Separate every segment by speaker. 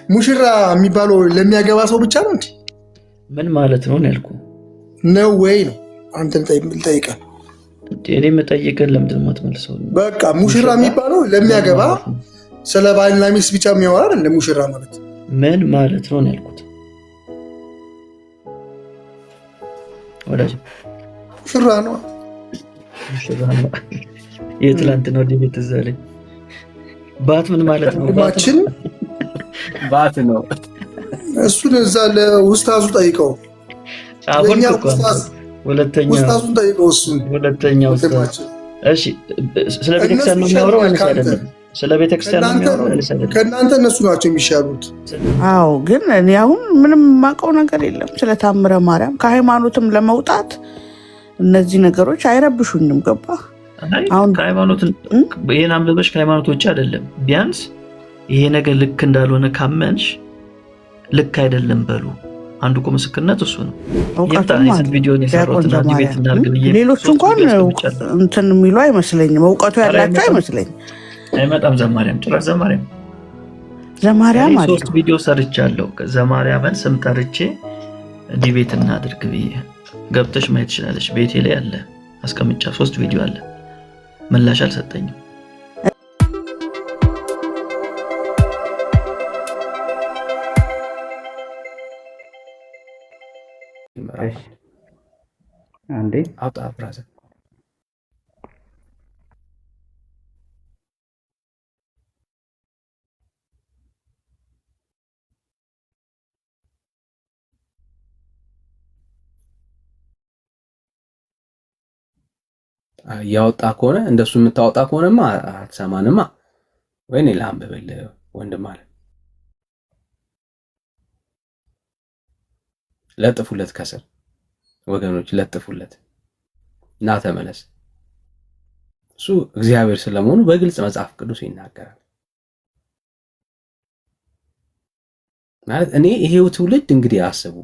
Speaker 1: ሙሽራ የሚባለው ለሚያገባ ሰው ብቻ ነው እንዴ?
Speaker 2: ምን ማለት ነው ያልኩ
Speaker 1: ነው ወይ ነው? አንተ ልጠይቀህ።
Speaker 2: እኔ የምጠይቀህ ለምንድን ነው የማትመልሰው?
Speaker 1: በቃ ሙሽራ የሚባለው ለሚያገባ ስለ ባልና ሚስት ብቻ የሚያወራ አይደለም። ሙሽራ ማለት
Speaker 2: ምን ማለት ነው ያልኩት ወዳጅ።
Speaker 1: ሙሽራ ነው
Speaker 2: የትላንት ነው ዲቤት እዛ ላይ ባት ምን ማለት ነው?
Speaker 1: ባችን
Speaker 3: ባት ነው።
Speaker 1: እሱን እዛ ለውስታዙ ጠይቀው።
Speaker 2: አሁን ሁለተኛውን
Speaker 1: ጠይቀው። እሱን
Speaker 2: ሁለተኛው እሺ፣ ስለ ቤተክርስቲያን ነው የሚያወራው ወይስ አይደለም? ስለ ቤተክርስቲያን ነው የሚያወራው ወይስ አይደለም?
Speaker 1: ከእናንተ እነሱ ናቸው የሚሻሉት።
Speaker 4: አዎ፣ ግን እኔ አሁን ምንም የማውቀው ነገር የለም ስለ ታምረ ማርያም። ከሃይማኖትም ለመውጣት እነዚህ ነገሮች አይረብሹኝም። ገባ?
Speaker 2: አሁን ከሃይማኖት ይሄን አንብበሽ ከሃይማኖት ውጭ አይደለም። ቢያንስ ይሄ ነገር ልክ እንዳልሆነ ካመንሽ ልክ አይደለም በሉ። አንዱ እኮ ምስክርነት እሱ ነው።
Speaker 4: ሌሎቹ እንኳን እንትን የሚሉ አይመስለኝም፣ እውቀቱ ያላቸው አይመስለኝም።
Speaker 2: አይመጣም ዘማሪያም ጭራሽ
Speaker 4: ዘማሪያም
Speaker 2: ሶስት ቪዲዮ ሰርቻለሁ። ዘማሪያምን ስም ጠርቼ ዲቤት እናድርግ ብዬ ገብተሽ ማየት ትችላለች። ቤቴ ላይ አለ አስቀምጫ 3 ቪዲዮ አለ። ምላሽ አልሰጠኝም።
Speaker 3: አንዴ አውጣ ብራዘር። እያወጣ ከሆነ እንደሱ የምታወጣ ከሆነማ አትሰማንማ። ወይኔ ላንብብልህ ወንድም አለ። ለጥፉለት ከስር ወገኖች ለጥፉለት እና ተመለስ። እሱ እግዚአብሔር ስለመሆኑ በግልጽ መጽሐፍ ቅዱስ ይናገራል። ማለት እኔ ይሄው ትውልድ እንግዲህ አስቡ፣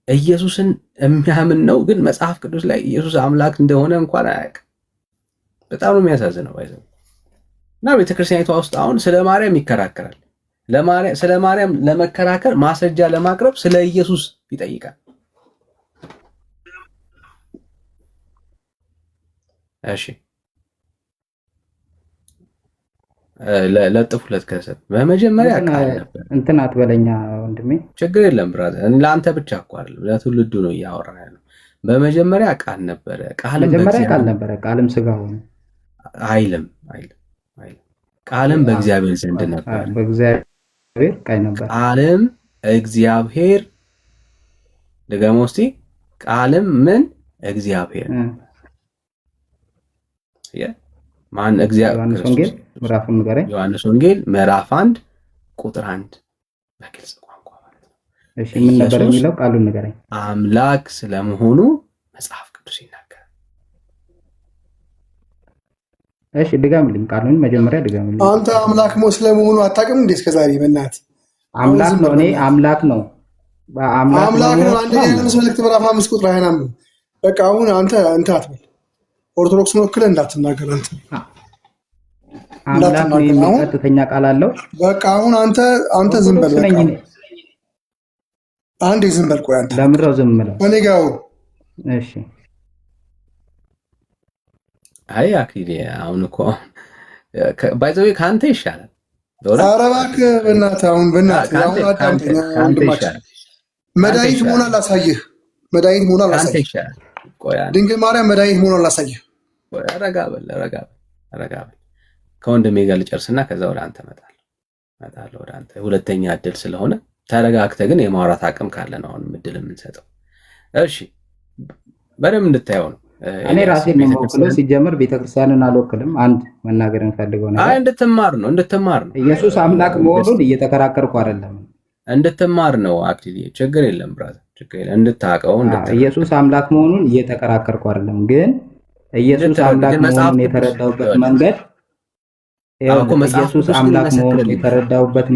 Speaker 3: ኢየሱስን የሚያምን ነው ግን መጽሐፍ ቅዱስ ላይ ኢየሱስ አምላክ እንደሆነ እንኳን አያውቅም። በጣም ነው የሚያሳዝነው። ባይዘው እና ቤተክርስቲያኒቷ ውስጥ አሁን ስለ ማርያም ይከራከራል። ስለ ማርያም ለመከራከር ማስረጃ ለማቅረብ ስለ ኢየሱስ ይጠይቃል። እሺ ለጥፉለት ከሰት በመጀመሪያ ቃል ነበር።
Speaker 5: እንትን አትበለኛ ወንድሜ፣
Speaker 3: ችግር የለም ብራዘር። ለአንተ ብቻ እኮ አይደለም ለትውልዱ ነው እያወራን ያለው። በመጀመሪያ ቃል ነበረ፣
Speaker 5: ቃልም ስጋ ሆነ
Speaker 3: አይልም። ቃልም በእግዚአብሔር ዘንድ ነበር፣
Speaker 5: በእግዚአብሔር ቃል ነበር።
Speaker 3: ቃልም እግዚአብሔር ደግሞ እስቲ ቃልም ምን እግዚአብሔር ማን እግዚአብሔር? ዮሐንስ ወንጌል ምዕራፍ 1 ቁጥር 1 በግልጽ ቋንቋ ማለት ነው።
Speaker 5: እሺ ምን ነበር የሚለው? ቃሉን ንገረኝ።
Speaker 3: አምላክ ስለመሆኑ መጽሐፍ ቅዱስ ይናገራል።
Speaker 5: እሺ ድጋምልኝ፣ ቃሉን መጀመሪያ ድጋምልኝ።
Speaker 1: አንተ አምላክ ስለመሆኑ አታውቅም እንዴ? እስከዛሬ በእናትህ
Speaker 5: አምላክ ነው። እኔ አምላክ ነው
Speaker 1: አምላክ ነው። አንደኛ ዮሐንስ መልእክት ምዕራፍ 5 ቁጥር 25። በቃ አሁን አንተ አትበል፣ ኦርቶዶክስን ወክለህ እንዳትናገር።
Speaker 5: አምላክ ነው ቀጥተኛ ቃል አለው።
Speaker 1: በቃ አሁን አንተ ዝም በል። በቃ አንዴ ዝም በል። ቆይ አንተ
Speaker 5: ለምንድነው ዝም ብለው?
Speaker 1: እኔ ጋር
Speaker 5: እሺ።
Speaker 3: አይ አክሊሌ አሁን እኮ ባይዘው ካንተ ይሻላል።
Speaker 1: ኧረ እባክህ በእናትህ አሁን አሁን አዳምጠኝ ወንድማችን። መድኃኒት መሆኗን ላሳይህ። ድንግል ማርያም መድኃኒት መሆኗን ላሳይህ።
Speaker 3: ረጋ በል። ከወንድሜ ጋር ልጨርስና ከዛ ወደ አንተ እመጣለሁ። ወደ አንተ ሁለተኛ እድል ስለሆነ ተረጋግተህ ግን የማውራት አቅም ካለ ነው አሁን እድል የምንሰጠው። እሺ በደምብ እንድታየው ነው።
Speaker 5: እኔ ራሴ የምወክለው ሲጀምር ቤተክርስቲያንን አልወክልም። አንድ መናገር የምፈልገው ነገር
Speaker 3: እንድትማር ነው።
Speaker 5: ኢየሱስ አምላክ መሆኑን እየተከራከርኩ አይደለም፣
Speaker 3: እንድትማር ነው። አክሊል ችግር የለም ብራዘር፣ ችግር የለም። እንድታውቀው
Speaker 5: ኢየሱስ አምላክ መሆኑን እየተከራከርኩ አይደለም፣ ግን ኢየሱስ አምላክ መሆኑን የተረዳውበት መንገድ ኢየሱስ አምላክ መሆኑን የተረዳውበት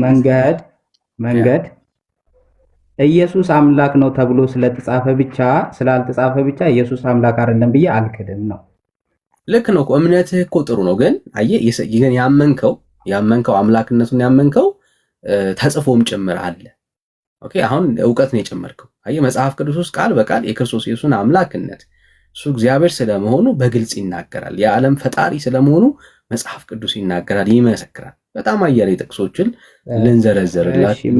Speaker 5: መንገድ ኢየሱስ አምላክ ነው ተብሎ ስላልተጻፈ ብቻ ኢየሱስ አምላክ አይደለም ብዬ አልክድም ነው።
Speaker 3: ልክ ነው እኮ እምነትህ እኮ ጥሩ ነው። ግን አየህ ግን ያመንከው አምላክነቱን ያመንከው ተጽፎም ጭምር አለ። ኦኬ አሁን እውቀት ነው የጨመርከው። አየህ መጽሐፍ ቅዱስ ውስጥ ቃል በቃል የክርስቶስ ኢየሱስን አምላክነት እሱ እግዚአብሔር ስለመሆኑ በግልጽ ይናገራል። የዓለም ፈጣሪ ስለመሆኑ መጽሐፍ ቅዱስ ይናገራል፣ ይመሰክራል። በጣም አያሌ ጥቅሶችን ልንዘረዘርላችሁ።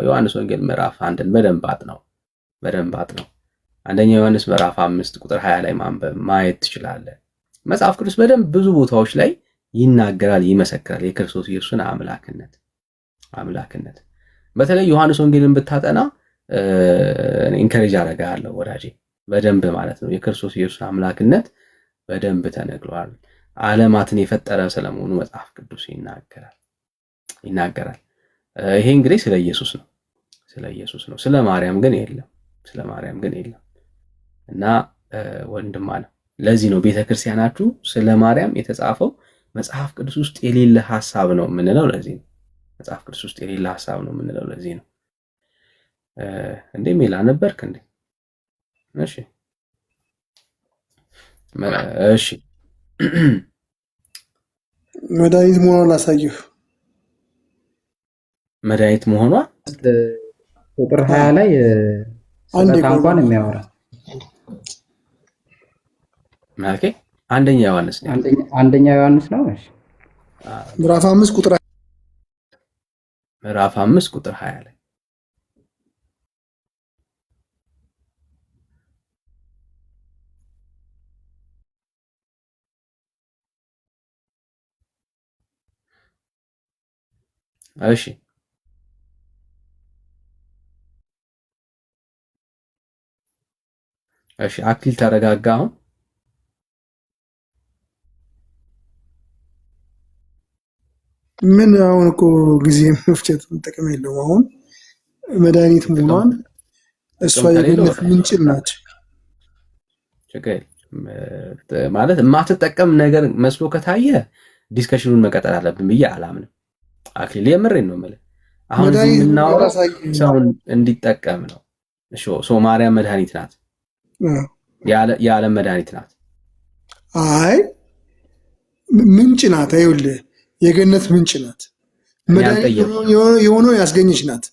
Speaker 3: ዮሐንስ ወንጌል ምዕራፍ አንድን በደንብ አጥነው። አንደኛ ዮሐንስ ምዕራፍ 5 ቁጥር 20 ላይ ማየት ትችላለህ። መጽሐፍ ቅዱስ በደንብ ብዙ ቦታዎች ላይ ይናገራል፣ ይመሰክራል የክርስቶስ ኢየሱስን አምላክነት። በተለይ ዮሐንስ ወንጌልን ብታጠና ኢንከሬጅ አደርግሃለሁ ወዳጄ፣ በደንብ ማለት ነው። የክርስቶስ ኢየሱስ አምላክነት በደንብ ተነግሯል። ዓለማትን የፈጠረ ስለመሆኑ መጽሐፍ ቅዱስ ይናገራል። ይሄ እንግዲህ ስለ ኢየሱስ ነው። ስለ ማርያም ግን የለም። እና ወንድም አለ። ለዚህ ነው ቤተክርስቲያናችሁ ስለ ማርያም የተጻፈው መጽሐፍ ቅዱስ ውስጥ የሌለ ሐሳብ ነው የምንለው። ለዚህ ነው መጽሐፍ ቅዱስ ውስጥ የሌለ ሐሳብ ነው የምንለው። ለዚህ ነው እንዴ ሜላ ነበርክ እንዴ? እሺ
Speaker 1: መድኃኒት መሆኗን ላሳየህ።
Speaker 3: መድኃኒት መሆኗ
Speaker 5: ቁጥር 20 ላይ ስለ ታንኳን የሚያወራ
Speaker 3: ማለት አንደኛ ዮሐንስ ነው። እሺ
Speaker 1: ምዕራፍ 5 ቁጥር
Speaker 3: 20 ላይ እሺ አክሊል ተረጋጋ። አሁን
Speaker 1: ምን አሁን እኮ ጊዜ መፍጨት ጥቅም የለውም። አሁን መድኃኒት መሆኗን እሷ የገነት ምንጭ ናት
Speaker 3: ማለት የማትጠቀም ነገር መስሎ ከታየ ዲስከሽኑን መቀጠል አለብን ብዬ አላምንም። አክሊል የምሬን ነው የምልህ። አሁን እዚህ የምናወራው ሰውን እንዲጠቀም ነው። ማርያም መድኃኒት ናት፣ የዓለም መድኃኒት ናት።
Speaker 1: አይ ምንጭ ናት። ይኸውልህ የገነት ምንጭ ናት። መድኃኒት የሆነው ያስገኘች ናት።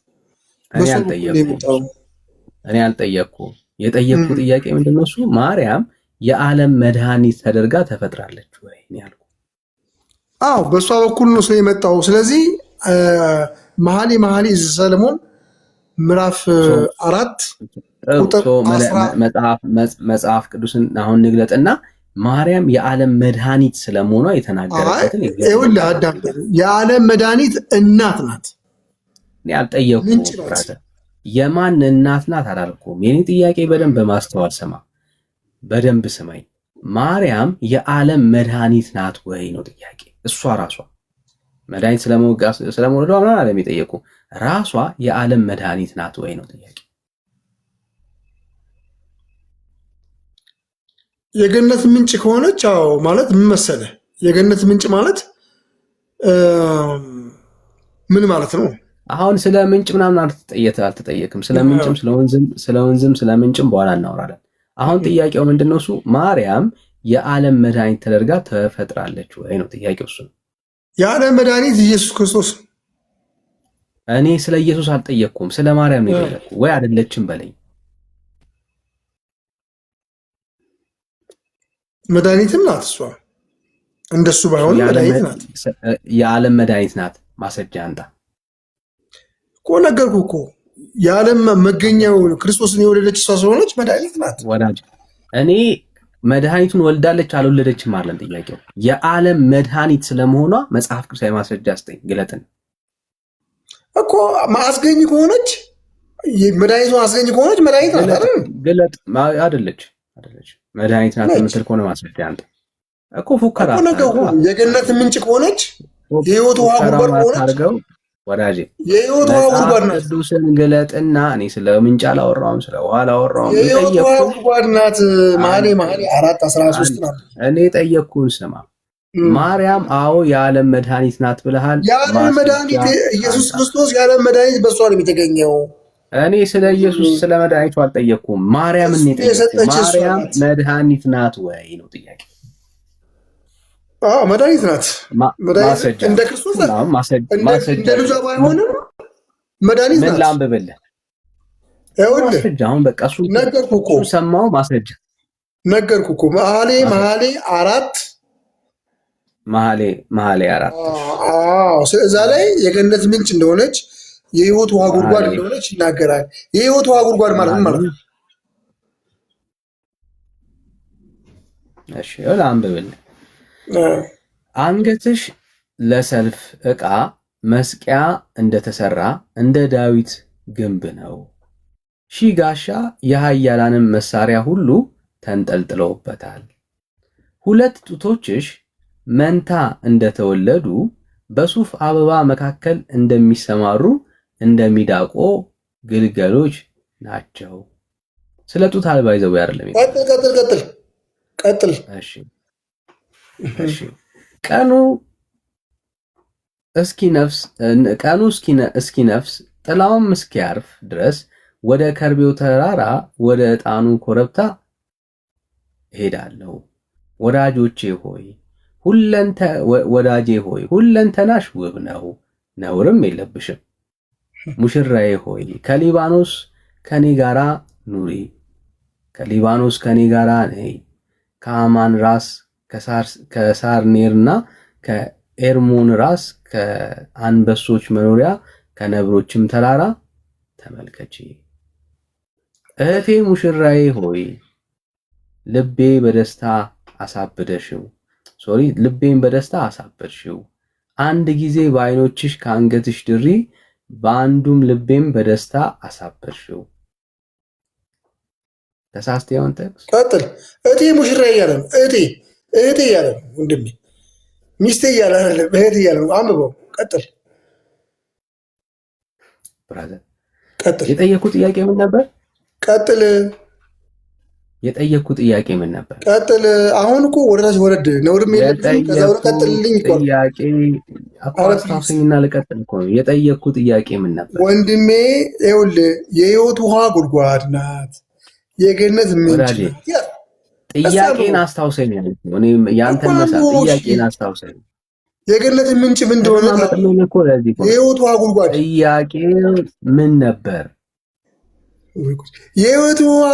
Speaker 3: እኔ አልጠየቅኩም። የጠየቅኩ ጥያቄ ምንድን ነው? እሱ ማርያም የዓለም መድኃኒት ተደርጋ ተፈጥራለች ወይ ያልኩ።
Speaker 1: አዎ በእሷ በኩል ነው ሰው የመጣው። ስለዚህ መኃልየ ሰለሞን ምዕራፍ 4 ቁጥር
Speaker 3: መጽሐፍ ቅዱስን አሁን ንግለጥና ማርያም የዓለም መድኃኒት ስለመሆኗ የተናገረበትን
Speaker 1: ይኸውልህ አዳምጥ። የዓለም መድኃኒት እናት ናት።
Speaker 3: እኔ አልጠየቅኩም። የማን እናት ናት አላልኩም። የኔ ጥያቄ በደንብ በማስተዋል ስማ፣ በደንብ ስማኝ። ማርያም የዓለም መድኃኒት ናት ወይ ነው ጥያቄ። እሷ ራሷ መድኃኒት ስለመውለዷ ምናምን አለም የጠየቁ፣ ራሷ የዓለም መድኃኒት ናት ወይ ነው ጥያቄ።
Speaker 1: የገነት ምንጭ ከሆነች አዎ ማለት ምን መሰለህ? የገነት ምንጭ ማለት ምን ማለት ነው?
Speaker 3: አሁን ስለ ምንጭ ምናምን አልተጠየቅም። ስለ ምንጭም ስለ ወንዝም ስለ ምንጭም በኋላ እናወራለን። አሁን ጥያቄው ምንድነው? እሱ ማርያም የዓለም መድኃኒት ተደርጋ ተፈጥራለች ወይ ነው ጥያቄው። እሱ
Speaker 1: የዓለም መድኃኒት ኢየሱስ ክርስቶስ።
Speaker 3: እኔ ስለ ኢየሱስ አልጠየቅኩም፣ ስለ ማርያም ነው የጠየቅኩ። ወይ አይደለችም በለኝ።
Speaker 1: መድኃኒትም ናት እሷ። እንደሱ ባይሆን መድኃኒት ናት፣
Speaker 3: የዓለም መድኃኒት ናት። ማስረጃ አንተ
Speaker 1: እኮ ነገርኩህ እኮ። የዓለም መገኛው ክርስቶስን የወለደች እሷ ስለሆነች መድኃኒት ናት።
Speaker 3: ወዳጅ እኔ መድኃኒቱን ወልዳለች አልወለደችም አለን ጥያቄው። የዓለም መድኃኒት ስለመሆኗ መጽሐፍ ቅዱሳዊ ማስረጃ ስጠኝ፣ ግለጥን
Speaker 1: እኮ። አስገኝ ከሆነች መድኃኒቱን አስገኝ ከሆነች መድኃኒት ናት አይደል?
Speaker 3: ግለጥ። አይደለች መድኃኒት ናት የምትል ከሆነ ማስረጃ አንተ እኮ ፉከራ
Speaker 1: የገነት ምንጭ ከሆነች የህይወት ውሃ ጉድጓድ ከሆነች
Speaker 3: ወዳጄ
Speaker 1: የህይወት ውሃ ጉድጓድ ናት።
Speaker 3: ቅዱስን ግለጥና እኔ ስለ ምንጭ አላወራሁም፣ ስለ ውሃ አላወራሁም።
Speaker 1: የህይወት ውሃ ጉድጓድ ናት። መኃልየ 4:13 ናት።
Speaker 3: እኔ ጠየቅኩህን ስማ። ማርያም አዎ የዓለም መድኃኒት ናት ብለሃል።
Speaker 1: የዓለም መድኃኒት ኢየሱስ ክርስቶስ የዓለም መድኃኒት በእሷ ነው የተገኘው።
Speaker 3: እኔ ስለ ኢየሱስ ስለ መድኃኒቱ አልጠየቅኩም። ማርያምን የጠየቅኩህ ማርያም መድኃኒት ናት ወይ ነው ጥያቄ።
Speaker 1: መድኃኒት ናት። እንደ ክርስቶስ እንደ ልጇ ባይሆንም መድኃኒት ናት።
Speaker 3: ምን ላንብብልህ? ማስረጃ አሁን በቃ እሱ
Speaker 1: ነገርኩህ እኮ
Speaker 3: ሰማሁ። ማስረጃ
Speaker 1: ነገርኩህ እኮ መኃልየ 4 እዛ ላይ የገነት ምንጭ እንደሆነች የህይወት ውሃ ጉድጓድ እንደሆነች ይናገራል። የህይወት ውሃ ጉድጓድ ማለት ምን ማለት ነው?
Speaker 3: እሺ ላንብብልህ። አንገትሽ ለሰልፍ ዕቃ መስቂያ እንደተሰራ እንደ ዳዊት ግንብ ነው። ሺህ ጋሻ የኃያላንም መሳሪያ ሁሉ ተንጠልጥለውበታል። ሁለት ጡቶችሽ መንታ እንደተወለዱ በሱፍ አበባ መካከል እንደሚሰማሩ እንደሚዳቆ ግልገሎች ናቸው። ስለ ጡት አልባ ይዘው አይደለም።
Speaker 1: ቀጥል።
Speaker 3: እሺ ቀኑ እስኪነፍስ ጥላውም እስኪያርፍ ድረስ ወደ ከርቤው ተራራ ወደ ዕጣኑ ኮረብታ እሄዳለሁ። ወዳጄ ሆይ ሁለንተናሽ ውብ ነው፣ ነውርም የለብሽም። ሙሽራዬ ሆይ ከሊባኖስ ከኔ ጋራ ኑሪ፣ ከሊባኖስ ከኔ ጋራ ነይ። ከአማን ራስ ከሳርኔርና ከኤርሞን ራስ ከአንበሶች መኖሪያ ከነብሮችም ተራራ ተመልከቺ። እህቴ ሙሽራዬ ሆይ ልቤን በደስታ አሳበድሽው። አንድ ጊዜ በዓይኖችሽ ከአንገትሽ ድሪ፣ በአንዱም ልቤም በደስታ አሳበድሽው። ተሳስተውን ጠቅስ
Speaker 1: ቀጥል። እህቴ ሙሽራዬ እያለ ነው። እህቴ እያለ ነው። ወንድሜ ሚስቴ እያለ አይደለም፣ እህቴ እያለ ነው። አንብበው። ቀጥል።
Speaker 3: ብራዘር የጠየኩት ጥያቄ ምን ነበር?
Speaker 1: ቀጥል።
Speaker 3: የጠየኩት ጥያቄ ምን ነበር?
Speaker 1: ቀጥል። አሁን እኮ ወደታች ወረድ ነውርም የለብህም። ከዛ ወደ ቀጥልልኝ እኮ
Speaker 3: ጥያቄ አቋስታውሰኝና ልቀጥል እኮ ነው። የጠየኩት ጥያቄ ምን ነበር?
Speaker 1: ወንድሜ ይኸውልህ የህይወት ውሃ ጉድጓድ ናት፣ የገነት ምንጭ።
Speaker 3: ጥያቄን አስተውሰኝ። እኔም ያንተን መሳት ጥያቄን አስተውሰኝ።
Speaker 1: የገነት ምንጭ ምን እንደሆነ የህይወት ውሃ ጉድጓድ
Speaker 3: ጥያቄ ምን ነበር?
Speaker 1: የህይወት ውሃ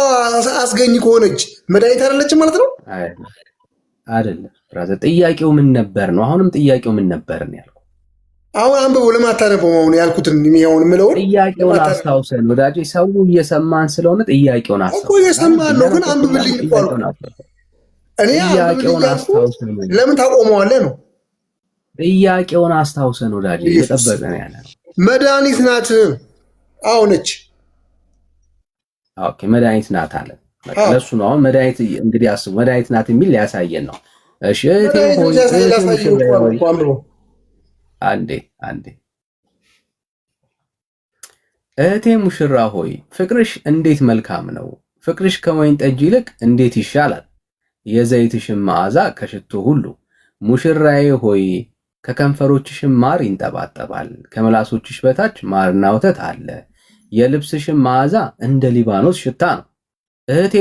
Speaker 1: አስገኝ ከሆነች መድኃኒት አይደለችም ማለት ነው?
Speaker 3: አይደለም ብራዘር፣ ጥያቄው ምን ነበር ነው። አሁንም ጥያቄው ምን ነበር ነው ያልኩት።
Speaker 1: አሁን አንብበው። ለምን አታነበው? አሁን ያልኩትን የሚሆን የምለውን
Speaker 3: ጥያቄውን አስታውሰን ወዳጄ። ሰው እየሰማን ስለሆነ ጥያቄውን አስታውሰን
Speaker 1: እኮ እየሰማን ነው። ግን አንብብልኝ እኮ አልኩ እኔ። ጥያቄውን አስታውሰን ለምን ታቆመዋለህ ነው?
Speaker 3: ጥያቄውን አስታውሰን ወዳጄ። እየጠበቀ ነው ያለ
Speaker 1: መድኃኒት ናት። አዎ ነች።
Speaker 3: ኦኬ መድኃኒት ናት አለ። ለሱ ነው አሁን መድኃኒት። እንግዲህ አስቡ፣ መድኃኒት ናት የሚል ሊያሳየን ነው። እሺ አንዴ እህቴ ሙሽራ ሆይ ፍቅርሽ እንዴት መልካም ነው! ፍቅርሽ ከወይን ጠጅ ይልቅ እንዴት ይሻላል! የዘይትሽም መዓዛ ከሽቱ ሁሉ። ሙሽራዬ ሆይ ከከንፈሮችሽም ማር ይንጠባጠባል፣ ከምላሶችሽ በታች ማርና ወተት አለ። የልብስሽም መዓዛ እንደ ሊባኖስ ሽታ ነው። እህቴ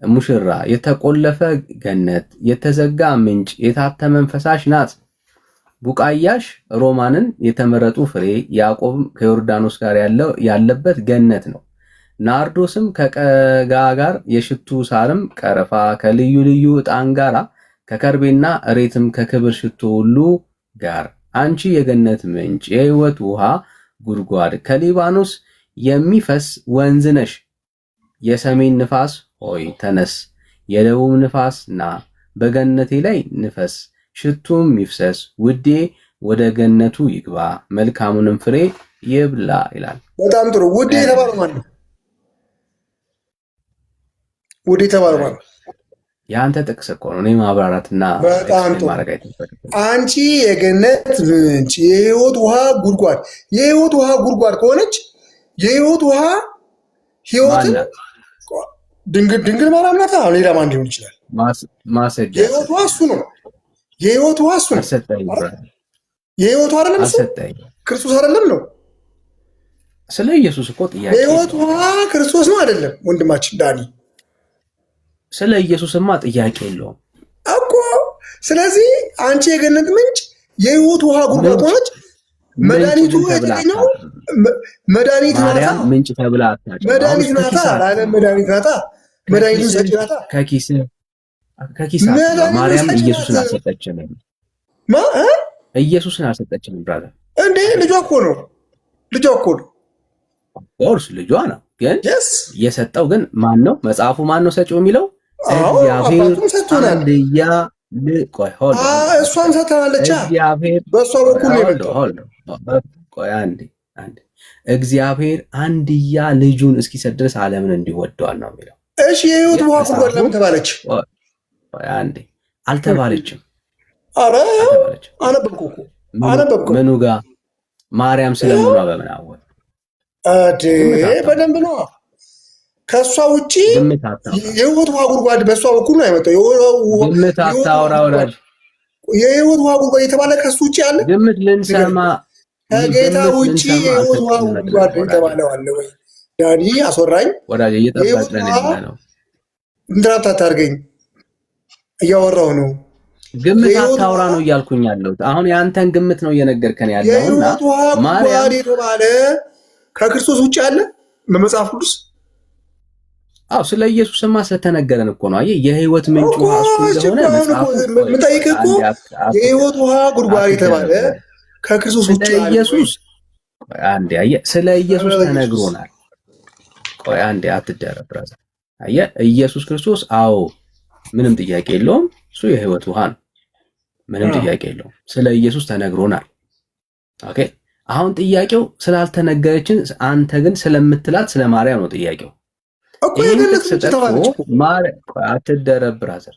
Speaker 3: ሙሽራ የተቆለፈ ገነት፣ የተዘጋ ምንጭ፣ የታተመን ፈሳሽ ናት። ቡቃያሽ ሮማንን የተመረጡ ፍሬ፣ ያዕቆብ ከዮርዳኖስ ጋር ያለበት ገነት ነው። ናርዶስም ከቀጋ ጋር፣ የሽቱ ሳርም ቀረፋ ከልዩ ልዩ ዕጣን ጋር፣ ከከርቤና እሬትም ከክብር ሽቶ ሁሉ ጋር። አንቺ የገነት ምንጭ፣ የሕይወት ውሃ ጉድጓድ፣ ከሊባኖስ የሚፈስ ወንዝ ነሽ። የሰሜን ንፋስ ሆይ ተነስ፣ የደቡብ ንፋስ ና፣ በገነቴ ላይ ንፈስ፣ ሽቱም ይፍሰስ። ውዴ ወደ ገነቱ ይግባ፣ መልካሙንም ፍሬ ይብላ ይላል።
Speaker 1: በጣም ጥሩ። ውዴ የተባለው ማለት ነው። ውዴ የተባለው ማለት ነው።
Speaker 3: የአንተ ጥቅስ እኮ ነው። እኔ ማብራራትና
Speaker 1: ማድረግ አንቺ የገነት ምንጭ፣ የህይወት ውሃ ጉድጓድ። የህይወት ውሃ ጉድጓድ ከሆነች የህይወት ውሃ ህይወትን ድንግል ማርያም ናት። ሌላ ማን ሊሆን ይችላል?
Speaker 3: ማሰጃ
Speaker 1: የህይወት ውሃ እሱ ነው። የህይወት ውሃ እሱ ነው። የህይወት ውሃ አይደለም እሱ ክርስቶስ አይደለም ነው።
Speaker 3: ስለ ኢየሱስ እኮ ጥያቄ
Speaker 1: የህይወት ውሃ ክርስቶስ ነው አይደለም? ወንድማችን ዳኒ
Speaker 3: ስለ ኢየሱስማ ጥያቄ የለውም
Speaker 1: እኮ። ስለዚህ አንቺ የገነት ምንጭ የህይወት ውሃ ጉድጓድ ሆነች። መድኃኒቱ የተገኘው መድኃኒት ናታ።
Speaker 3: ምንጭ ተብላ አታውቅም።
Speaker 1: መድኃኒት ናታ አላለም። መድኃኒት ናታ። መድኃኒቱን ሰጪ ናታ።
Speaker 3: ከኪስ ማርያም ኢየሱስን አልሰጠችንም። ኢየሱስን አልሰጠችንም ብራዘር።
Speaker 1: እንዴ ልጇ እኮ ነው። ልጇ እኮ ነው።
Speaker 3: ኦርስ ልጇ ነው። ግን የሰጠው ግን ማን ነው? መጽሐፉ ማን ነው ሰጪው የሚለው? እግዚአብሔር አንድያ ቆይ ሆል
Speaker 1: እሷን ሰጥታለች።
Speaker 3: እግዚአብሔር
Speaker 1: በእሷ በኩል ነው የመጣው።
Speaker 3: ቆይ አንዴ እግዚአብሔር አንድያ ልጁን እስኪሰጥ ድረስ ዓለምን እንዲወደዋል ነው የሚለው።
Speaker 1: እሺ የህይወት ውሃ ጉድጓድ ለምን ተባለች?
Speaker 3: አንዴ አልተባለችም።
Speaker 1: አረ አነበብኩ እኮ
Speaker 3: ምኑ ጋር ማርያም ስለምኗ በምን አወቅ?
Speaker 1: በደንብ ነው። ከእሷ ውጪ የህይወት ውሃ ጉድጓድ በእሷ በኩል ነው የመጣው።
Speaker 3: ግምት አታውራ ወዳጅ።
Speaker 1: የህይወት ውሃ ጉድጓድ የተባለ ከሱ ውጪ አለ?
Speaker 3: ግምት ልንሰማ
Speaker 1: ከጌታ ውጪ የህይወት ውሃ ጉድጓድ የተባለው አለ ወይ? ዳኒ አስወራኝ
Speaker 3: ወዳጅ። እየጠበቅን ነው። እንድራት
Speaker 1: አታርገኝ። እያወራሁ ነው።
Speaker 3: ግምት አታውራ ነው እያልኩኝ ያለሁት። አሁን የአንተን ግምት ነው እየነገርከን ያለውና
Speaker 1: የህይወት ውሃ ጉድጓድ የተባለ ከክርስቶስ ውጪ አለ በመጽሐፍ ቅዱስ?
Speaker 3: አዎ ስለ ኢየሱስማ ስለተነገረን እኮ ነው። አየህ የህይወት ምንጭ ውሃ እሱ እንደሆነ መጽሐፉ
Speaker 1: ምጠይቅ እኮ የህይወት ውሃ ጉድጓድ የተባለ ከክርስቶስ ውጪ አለ
Speaker 3: ኢየሱስ? አንዴ አየህ ስለ ኢየሱስ ተነግሮናል። ቆይ አንዴ አትደረብ ብራዘር። አየህ ኢየሱስ ክርስቶስ አዎ ምንም ጥያቄ የለውም እሱ የህይወት ውሃ ነው። ምንም ጥያቄ የለውም። ስለ ኢየሱስ ተነግሮናል። ኦኬ አሁን ጥያቄው ስላልተነገረችን አንተ ግን ስለምትላት ስለ ማርያም ነው ጥያቄው
Speaker 1: እኮ። የገነት ምንጭ ተባለች
Speaker 3: ማርያም። አትደረብ ብራዘር።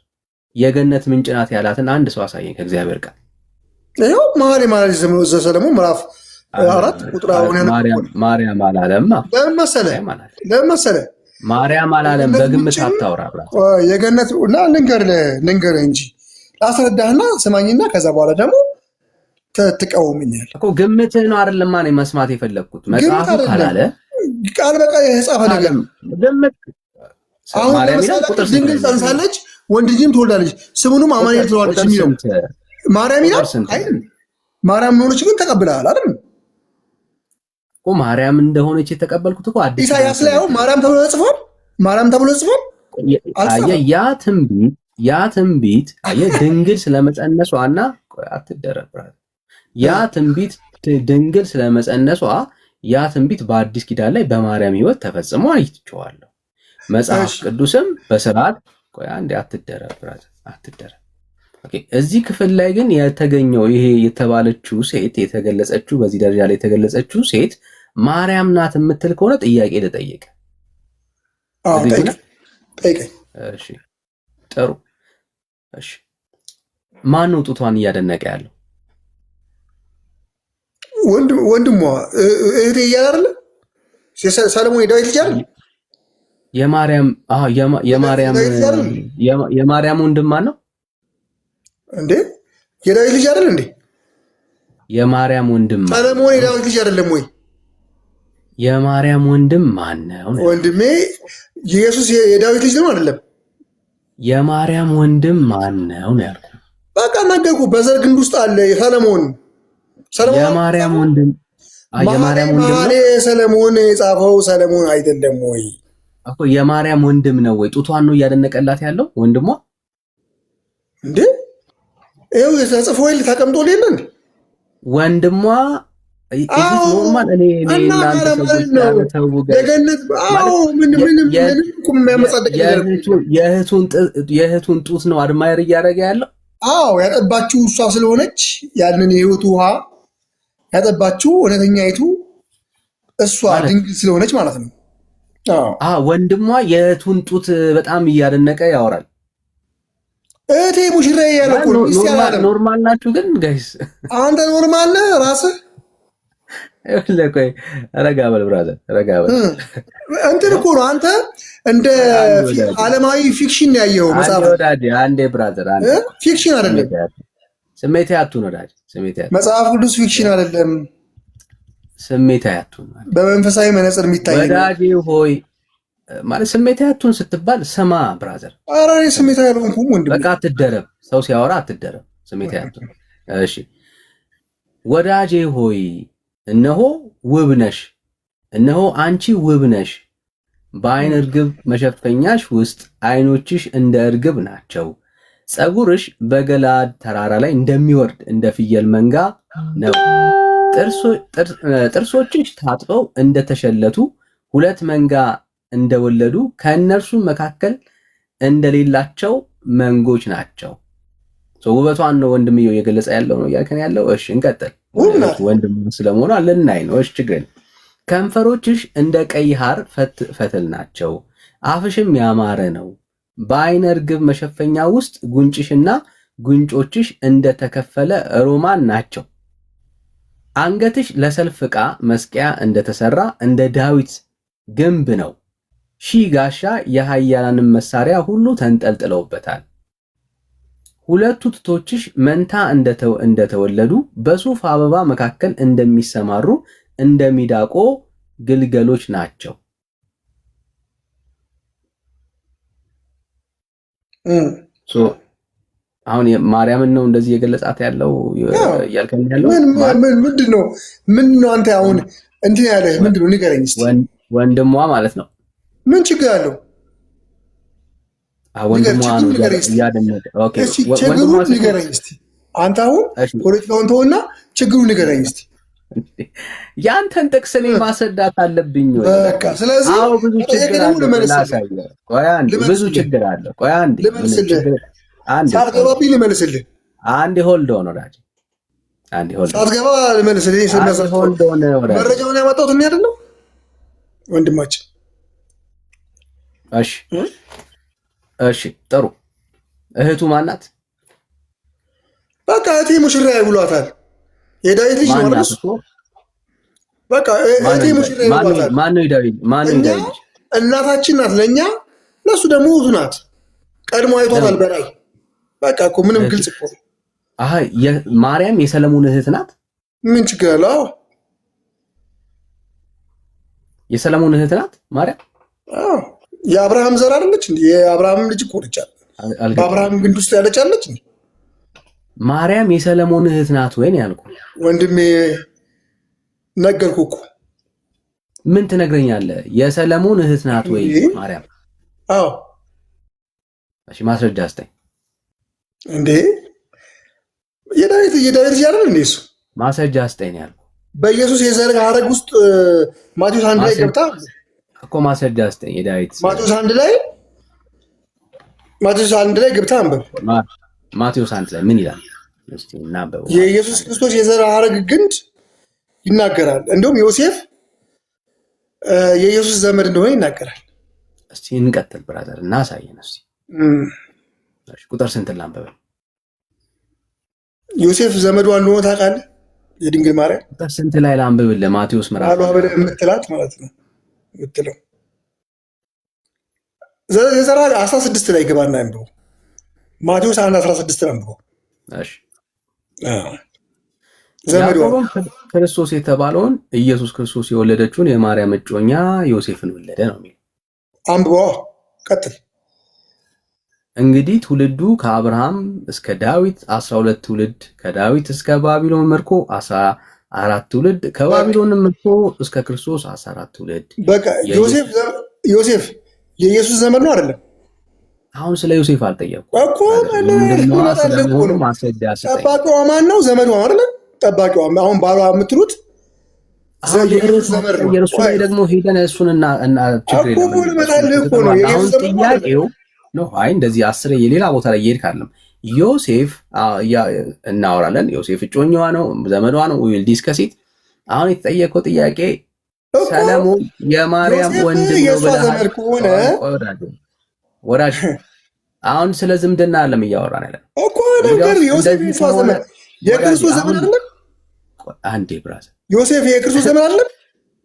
Speaker 3: የገነት ምንጭ ናት ያላትን አንድ ሰው አሳየኝ ከእግዚአብሔር ቃል።
Speaker 1: ይኸው ማርያም ማለት ሰለሞን ምዕራፍ 4 ቁጥር
Speaker 3: ማርያም አላለማ።
Speaker 1: ለምን መሰለህ
Speaker 3: ማርያም አላለም። በግምት አታውራ ብራዘር።
Speaker 1: የገነት እና ልንገርህ እንጂ አስረዳህና ስማኝና ከዛ በኋላ ደግሞ ትቃወምኛል
Speaker 3: እኮ። ግምትህ ነው አይደለም ማን መስማት የፈለግኩት መጽሐፉ ካላለ
Speaker 1: ቃል በቃል የተጻፈ ነገር ግምት። አሁን ለምሳሌ ድንግል ጸንሳለች ወንድ ልጅም ትወልዳለች ስሙንም አማኑኤል ትለዋለች የሚለው ማርያም ይላል አይደል? ማርያም ሆነች ግን ተቀብለሃል አይደል
Speaker 3: እኮ። ማርያም እንደሆነች የተቀበልኩት እኮ አዲስ
Speaker 1: ኢሳይያስ ላይ አሁን ማርያም ተብሎ ጽፏል። ማርያም ተብሎ ጽፏል።
Speaker 3: ያ ትንቢት ድንግል ስለመጸነሷና አትደረብራል። ያ ትንቢት ድንግል ስለመጸነሷ ያ ትንቢት በአዲስ ኪዳን ላይ በማርያም ሕይወት ተፈጽሞ አይቼዋለሁ። መጽሐፍ ቅዱስም በስርዓት ቆይ አንዴ አትደረብራል። ኦኬ እዚህ ክፍል ላይ ግን የተገኘው ይሄ የተባለችው ሴት የተገለጸችው በዚህ ደረጃ ላይ የተገለጸችው ሴት ማርያም ናት የምትል ከሆነ ጥያቄ ልጠይቅ።
Speaker 1: ጠይቀኝ።
Speaker 3: እሺ ጥሩ። እሺ ማን ነው ጡቷን እያደነቀ ያለው?
Speaker 1: ወንድሟ እህቴ እያለ አይደለ? ሰለሞን የዳዊት ልጅ አይደል?
Speaker 3: የማርያም ወንድም ማን ነው
Speaker 1: እንዴ? የዳዊት ልጅ አይደል እንዴ?
Speaker 3: የማርያም ወንድም
Speaker 1: ሰለሞን የዳዊት ልጅ አይደለም ወይ?
Speaker 3: የማርያም ወንድም ማን ነው?
Speaker 1: ወንድሜ ኢየሱስ የዳዊት ልጅ ነው አይደለም?
Speaker 3: የማርያም ወንድም ማን ነው ያልኩ።
Speaker 1: በቃ ነገርኩ። በዘር ግንድ ውስጥ አለ ሰለሞን
Speaker 3: የማርያም ወንድም
Speaker 1: ሰለሞን የጻፈው ሰለሞን አይደለም ወይ
Speaker 3: እኮ? የማርያም ወንድም ነው ወይ? ጡቷን ነው እያደነቀላት ያለው ወንድሟ
Speaker 1: እንዴ? ይኸው ተጽፎ ይል ተቀምጦ ሌለን ወንድሟ
Speaker 3: ኖርማል። እኔ እናንተ ሰዎች
Speaker 1: የገነት
Speaker 3: የእህቱን ጡት ነው አድማየር እያደረገ ያለው።
Speaker 1: ያጠባችው እሷ ስለሆነች ያንን የህይወቱ ውሃ ያጠባችው እውነተኛይቱ እሷ ድንግል ስለሆነች ማለት ነው።
Speaker 3: ወንድሟ የእህቱን ጡት በጣም እያደነቀ ያወራል።
Speaker 1: እህቴ ሙሽራዬ ያለው
Speaker 3: ኖርማል ናችሁ ግን ጋይስ?
Speaker 1: አንተ ኖርማል ነህ ራስህ?
Speaker 3: ለቆይ ረጋ በል ብራዘር፣ ረጋ በል።
Speaker 1: እንትን እኮ ነው አንተ እንደ ዓለማዊ ፊክሽን ያየው መጽሐፍ።
Speaker 3: አንዴ ብራዘር፣ አንዴ
Speaker 1: ፊክሽን አይደለም።
Speaker 3: ስሜት ያቱን ወዳጅ፣ ስሜት ያቱን
Speaker 1: መጽሐፍ ቅዱስ ፊክሽን አይደለም።
Speaker 3: ስሜት ያቱን
Speaker 1: በመንፈሳዊ መነጽር የሚታይ
Speaker 3: ወዳጅ ሆይ ማለት ስሜታዊ አትሁን ስትባል ስማ ብራዘር።
Speaker 1: ኧረ እኔ ስሜታዊ አልሆንኩም ወንድሜ።
Speaker 3: በቃ አትደረብ፣ ሰው ሲያወራ አትደረብ፣ ስሜታዊ አትሁን። እሺ ወዳጄ ሆይ እነሆ ውብ ነሽ፣ እነሆ አንቺ ውብ ነሽ፣ በአይን እርግብ መሸፈኛሽ ውስጥ አይኖችሽ እንደ እርግብ ናቸው፣ ፀጉርሽ በገላድ ተራራ ላይ እንደሚወርድ እንደ ፍየል መንጋ ነው፣ ጥርሶችሽ ታጥበው እንደተሸለቱ ሁለት መንጋ እንደወለዱ ከእነርሱ መካከል እንደሌላቸው መንጎች ናቸው። ውበቷን ነው ወንድምየው እየገለጸ ያለው ነው እያልከን ያለው። እሺ እንቀጥል። ወንድም ስለመሆኑ ልናይ ነው። እሺ ችግር የለም። ከንፈሮችሽ እንደ ቀይ ሐር ፈትል ናቸው፣ አፍሽም ያማረ ነው። በአይነ እርግብ መሸፈኛ ውስጥ ጉንጭሽና ጉንጮችሽ እንደተከፈለ ሮማን ናቸው። አንገትሽ ለሰልፍ ዕቃ መስቀያ እንደተሰራ እንደ ዳዊት ግንብ ነው። ሺህ ጋሻ የኃያላንም መሳሪያ ሁሉ ተንጠልጥለውበታል። ሁለቱ ጡቶችሽ መንታ እንደተወለዱ በሱፍ አበባ መካከል እንደሚሰማሩ እንደ ሚዳቆ ግልገሎች ናቸው። አሁን ማርያምን ነው እንደዚህ የገለጻት ያለው እያልከኝ ያለው
Speaker 1: ምንድነው? አንተ አሁን እንትን ያለ ምንድነው? ንገረኝ እስኪ።
Speaker 3: ወንድሟ ማለት ነው።
Speaker 1: ምን ችግር አለው?
Speaker 3: ወንድሟ ነው
Speaker 1: ያደመጠ። ኦኬ ችግሩን ንገረኝ እስኪ። አንተ አሁን ፖለቲካውን ተውና ችግሩን ንገረኝ እስኪ።
Speaker 3: ያንተን ጥቅስ እኔ ማስረዳት አለብኝ ወይ?
Speaker 1: በቃ ስለዚህ
Speaker 3: አዎ ብዙ ችግር አለ። ቆይ አንዴ ብዙ ችግር አለ። ቆይ አንዴ
Speaker 1: ሳትገባብኝ ልመልስልህ።
Speaker 3: አንዴ ሆልድ ኦን ወዳጅ፣ አንዴ ሆልድ
Speaker 1: ሳትገባ ልመልስልህ። መረጃውን ያመጣሁት እኔ አይደለም ወንድማችን።
Speaker 3: እሺ እሺ ጥሩ። እህቱ ማናት?
Speaker 1: በቃ እህቴ ሙሽራዬ ብሏታል። የዳዊት ልጅ ነው እሱ። በቃ እህቴ ሙሽራዬ ብሏታል።
Speaker 3: ማነው የዳዊት? ማነው የዳዊት?
Speaker 1: እናታችን ናት ለኛ፣ ለሱ ደግሞ እህቱ ናት። ቀድሞ አይቷታል በላይ። በቃ እኮ ምንም ግልጽ እኮ።
Speaker 3: አሃ ማርያም የሰለሞን እህት ናት።
Speaker 1: ምን ችግር አለው?
Speaker 3: የሰለሞን እህት ናት ማርያም።
Speaker 1: አዎ የአብርሃም ዘር አይደለች እንዴ? የአብርሃም ልጅ እኮ ነች። በአብርሃም ግንድ ውስጥ ያለች አለች እንዴ?
Speaker 3: ማርያም የሰለሞን እህት ናት ወይ ነው ያልኩ
Speaker 1: ወንድሜ። ነገርኩ እኮ።
Speaker 3: ምን ትነግረኛለህ? የሰለሞን እህት ናት ወይ ማርያም?
Speaker 1: አዎ።
Speaker 3: እሺ ማስረጃ አስጠኝ
Speaker 1: እንዴ። የዳዊት ልጅ አይደል እንዴ እሱ?
Speaker 3: ማስረጃ አስጠኝ ያልኩ።
Speaker 1: በኢየሱስ የዘር ሐረግ ውስጥ ማቴዎስ 1 ላይ ገብታ
Speaker 3: እኮ ማስረጃ አስጠኝ። የዳዊት
Speaker 1: ማቴዎስ 1 ላይ ገብታ አንብብ።
Speaker 3: ማቴዎስ 1 ላይ ምን ይላል? እስቲ እናንብበው።
Speaker 1: የኢየሱስ ክርስቶስ የዘር ሐረግ ግንድ ይናገራል። እንደውም ዮሴፍ የኢየሱስ ዘመድ እንደሆነ ይናገራል።
Speaker 3: እስቲ እንቀጥል ብራዘር፣ እናሳየን እስቲ። እሺ ቁጥር ስንት ላንብበው?
Speaker 1: ዮሴፍ ዘመዷ እንደሆነ ታውቃለህ? የድንግል ማርያም
Speaker 3: ቁጥር ስንት ላይ ላንብብልህ? ማቴዎስ ምዕራፍ
Speaker 1: አሉ አበለ የምትላት ማለት ነው የምትለው ዘራ 16 ላይ ገባና አንብበው። ማቴዎስ 1:16 አንብበው።
Speaker 3: እሺ ያዕቆብም ክርስቶስ የተባለውን ኢየሱስ ክርስቶስ የወለደችውን የማርያም እጮኛ ዮሴፍን ወለደ ነው የሚለው።
Speaker 1: አንብበው ቀጥል።
Speaker 3: እንግዲህ ትውልዱ ከአብርሃም እስከ ዳዊት 12 ትውልድ፣ ከዳዊት እስከ ባቢሎን ምርኮ 14 ትውልድ፣ ከባቢሎንም ምርኮ እስከ ክርስቶስ 14 ትውልድ። በቃ
Speaker 1: ዮሴፍ የኢየሱስ ዘመድ ነው አይደለም?
Speaker 3: አሁን ስለ ዮሴፍ አልጠየቅኩም
Speaker 1: እኮ። ጠባቂዋ ማን ነው? ዘመዷ አይደለ? ጠባቂዋ አሁን ባሏ የምትሉት
Speaker 3: የእርሱ ላይ ደግሞ ሄደን እሱን እና ችግር የለም። ጥያቄው ነው። አይ እንደዚህ አስሬ የሌላ ቦታ ላይ እየሄድክ አይደለም። ዮሴፍ እናወራለን። ዮሴፍ እጮኛዋ ነው፣ ዘመዷ ነው። ዊል ዲስከሲት። አሁን የተጠየቀው ጥያቄ ሰለሞን የማርያም ወንድም ነው ብለሃል ወዳጅ። አሁን ስለ ዝምድና አለም እያወራን ያለ
Speaker 1: እኮ ነገር። ዮሴፍ ዘመን የክርስቶስ ዘመን አይደለም?
Speaker 3: አንዴ ብራዘር፣
Speaker 1: ዮሴፍ የክርስቶስ ዘመን አይደለም?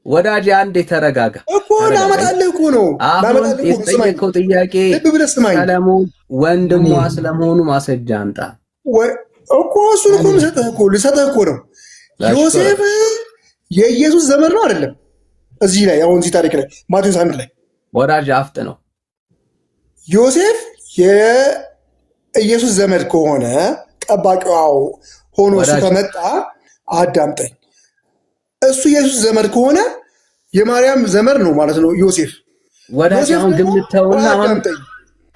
Speaker 3: ወዳጅ አንዴ ተረጋጋ
Speaker 1: እኮ። ላመጣልህ እኮ ነው።
Speaker 3: አሁን የተጠየቀው ጥያቄ ሰለሞን ወንድሟ ስለመሆኑ ማስረጃ አምጣ
Speaker 1: እኮ። እሱን እኮ ልሰጥህ እኮ ነው። ዮሴፍ የኢየሱስ ዘመን ነው አይደለም? እዚህ ላይ አሁን እዚህ ታሪክ ላይ ማቴዎስ 1 ላይ
Speaker 3: ወዳጅ አፍጥ ነው።
Speaker 1: ዮሴፍ የኢየሱስ ዘመድ ከሆነ ጠባቂው ሆኖ እሱ ከመጣ አዳምጠኝ። እሱ የኢየሱስ ዘመድ ከሆነ የማርያም ዘመድ ነው ማለት ነው ዮሴፍ።
Speaker 3: ወዳጅ አሁን ግምተውና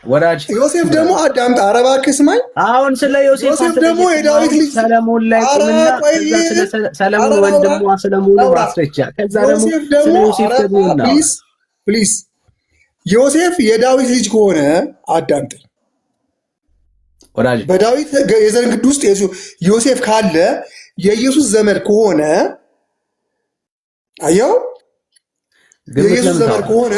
Speaker 3: ወዳጅ
Speaker 1: ዮሴፍ ደግሞ አዳምጥ። ኧረ እባክህ ስማኝ።
Speaker 3: አሁን ስለ ዮሴፍ
Speaker 1: ደግሞ የዳዊት ልጅ
Speaker 3: ሰለሞን ላይ ቆምና ሰለሞን ወንድሙ ሰለሞን ማስረጃ ከዛ ደግሞ ስለ ዮሴፍ ተብሎና
Speaker 1: ፕሊዝ ዮሴፍ የዳዊት ልጅ ከሆነ አዳምጠኝ
Speaker 3: ወዳጅ።
Speaker 1: በዳዊት የዘር ግንድ ውስጥ ዮሴፍ ካለ የኢየሱስ ዘመድ ከሆነ አየው፣ የኢየሱስ ዘመድ ከሆነ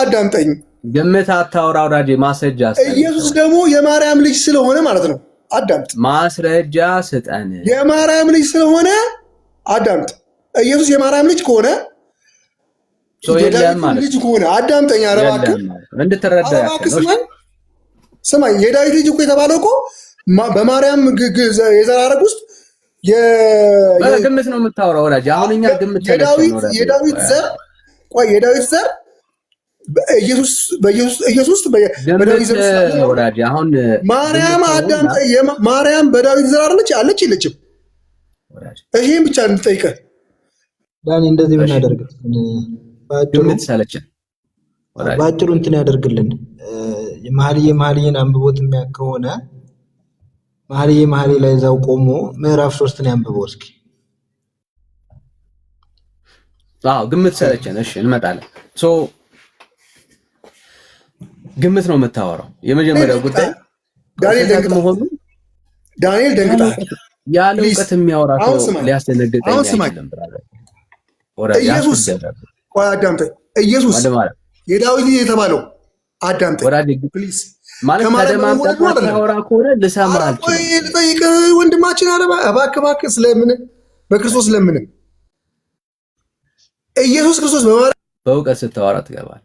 Speaker 1: አዳምጠኝ።
Speaker 3: ግምት አታውራ ወዳጄ፣ ማስረጃ ስጠን።
Speaker 1: ኢየሱስ ደግሞ የማርያም ልጅ ስለሆነ ማለት ነው። አዳምጥ፣
Speaker 3: ማስረጃ ስጠን።
Speaker 1: የማርያም ልጅ ስለሆነ አዳምጥ። ኢየሱስ የማርያም ልጅ ከሆነ ልጅ ከሆነ አዳምጠኝ። ኧረ እባክህ
Speaker 3: እንድትረዳ
Speaker 1: ስማኝ። የዳዊት ልጅ እኮ የተባለው እኮ በማርያም የዘር ሐረግ ውስጥ
Speaker 3: ግምት ነው የምታወራው ወዳጄ። አሁን እኛ ግምት
Speaker 1: የዳዊት ዘር የዳዊት ዘር ኢየሱስ በዳዊት ዘር
Speaker 3: ወዳጄ። አሁን
Speaker 1: ማርያም ማርያም በዳዊት ዘር አለች የለችም? ይሄን ብቻ እንጠይቀህ
Speaker 6: ዳኒ። እንደዚህ ምን ያደርግ
Speaker 3: ግምት ሰለችን
Speaker 6: ባጭሩ እንትን ያደርግልን። መኃልየ አንብቦት ከሆነ መኃልየ ላይ እዛው ቆሞ ምዕራፍ 3 ያንብበው እስኪ።
Speaker 3: ግምት ሰለችን። እሺ እንመጣለን። ግምት ነው የምታወራው። የመጀመሪያው ጉዳይ
Speaker 1: ዳንኤል ደንግጣል።
Speaker 3: ያለ እውቀት የሚያወራ ሰው ሊያስደነግጠኝ አይችልም።
Speaker 1: ኢየሱስ የዳዊት ልጅ የተባለው አዳምጠኝ ፕሊዝ።
Speaker 3: ማለት ከደማምጠት ማታወራ ከሆነ ልሰማ አልችልም።
Speaker 1: ልጠይቅህ ወንድማችን፣ እባክህ ስለምን በክርስቶስ ለምን ኢየሱስ ክርስቶስ
Speaker 3: በእውቀት ስታወራ ትገባል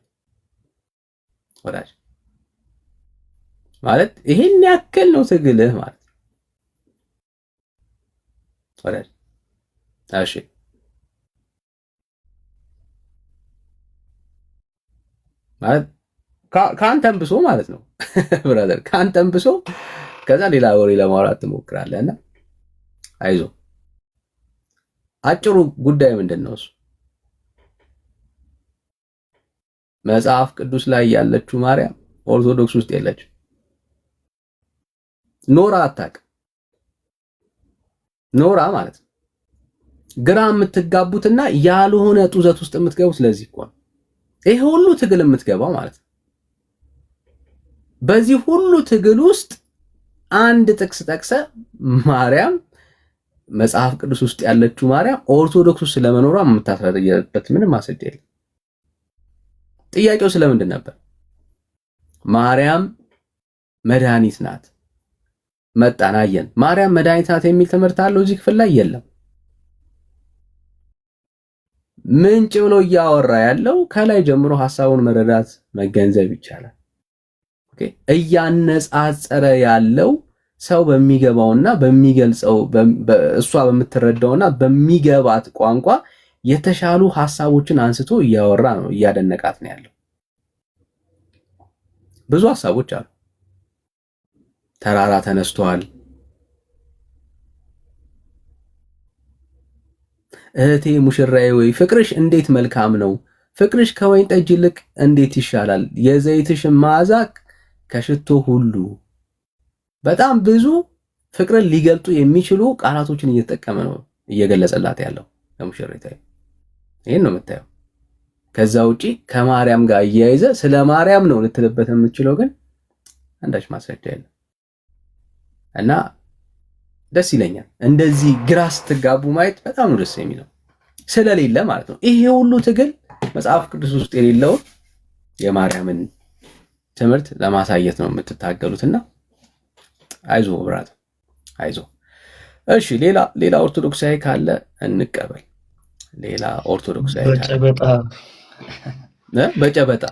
Speaker 3: ወዳጅ። ማለት ይሄን ያክል ነው ትግልህ ማለት ወዳጅ። እሺ ማለት ከአንተም ብሶ ማለት ነው ብራዘር፣ ከአንተም ብሶ ከዛ ሌላ ወሬ ለማውራት ትሞክራለህ። እና አይዞ አጭሩ ጉዳይ ምንድን ነው? እሱ መጽሐፍ ቅዱስ ላይ ያለችው ማርያም ኦርቶዶክስ ውስጥ የለችም። ኖራ አታውቅም። ኖራ ማለት ነው ግራ የምትጋቡትና ያልሆነ ጡዘት ውስጥ የምትገቡት። ስለዚህ እኮ ነው ይሄ ሁሉ ትግል የምትገባው ማለት ነው። በዚህ ሁሉ ትግል ውስጥ አንድ ጥቅስ ጠቅሰ ማርያም መጽሐፍ ቅዱስ ውስጥ ያለችው ማርያም ኦርቶዶክስ ውስጥ ስለመኖሯ የምታስረዳበት ምንም ማስረጃ የለም። ጥያቄው ስለምንድን ነበር? ማርያም መድኃኒት ናት። መጣን አየን። ማርያም መድኃኒት ናት የሚል ትምህርት አለው እዚህ ክፍል ላይ የለም። ምንጭ ብሎ እያወራ ያለው ከላይ ጀምሮ ሐሳቡን መረዳት መገንዘብ ይቻላል። ኦኬ፣ እያነጻጸረ ያለው ሰው በሚገባውና በሚገልጸው እሷ በምትረዳውና በሚገባት ቋንቋ የተሻሉ ሐሳቦችን አንስቶ እያወራ ነው፣ እያደነቃት ነው ያለው። ብዙ ሐሳቦች አሉ። ተራራ ተነስቷል። እህቴ ሙሽራዬ ወይ ፍቅርሽ እንዴት መልካም ነው፣ ፍቅርሽ ከወይን ጠጅ ይልቅ እንዴት ይሻላል፣ የዘይትሽ መዓዛ ከሽቶ ሁሉ። በጣም ብዙ ፍቅርን ሊገልጡ የሚችሉ ቃላቶችን እየተጠቀመ ነው እየገለጸላት ያለው ለሙሽራይቷ። ይሄን ነው የምታየው። ከዛ ውጪ ከማርያም ጋር እያይዘ ስለ ማርያም ነው ልትልበት የምትችለው ግን አንዳች ማስረጃ የለም። እና ደስ ይለኛል እንደዚህ ግራ ስትጋቡ ማየት በጣም ነው ደስ የሚለው፣ ስለሌለ ማለት ነው። ይሄ ሁሉ ትግል መጽሐፍ ቅዱስ ውስጥ የሌለው የማርያምን ትምህርት ለማሳየት ነው የምትታገሉትና አይዞ ብራት አይዞ። እሺ ሌላ ኦርቶዶክሳዊ ካለ እንቀበል። ሌላ ኦርቶዶክሳዊ
Speaker 2: በጨበጣ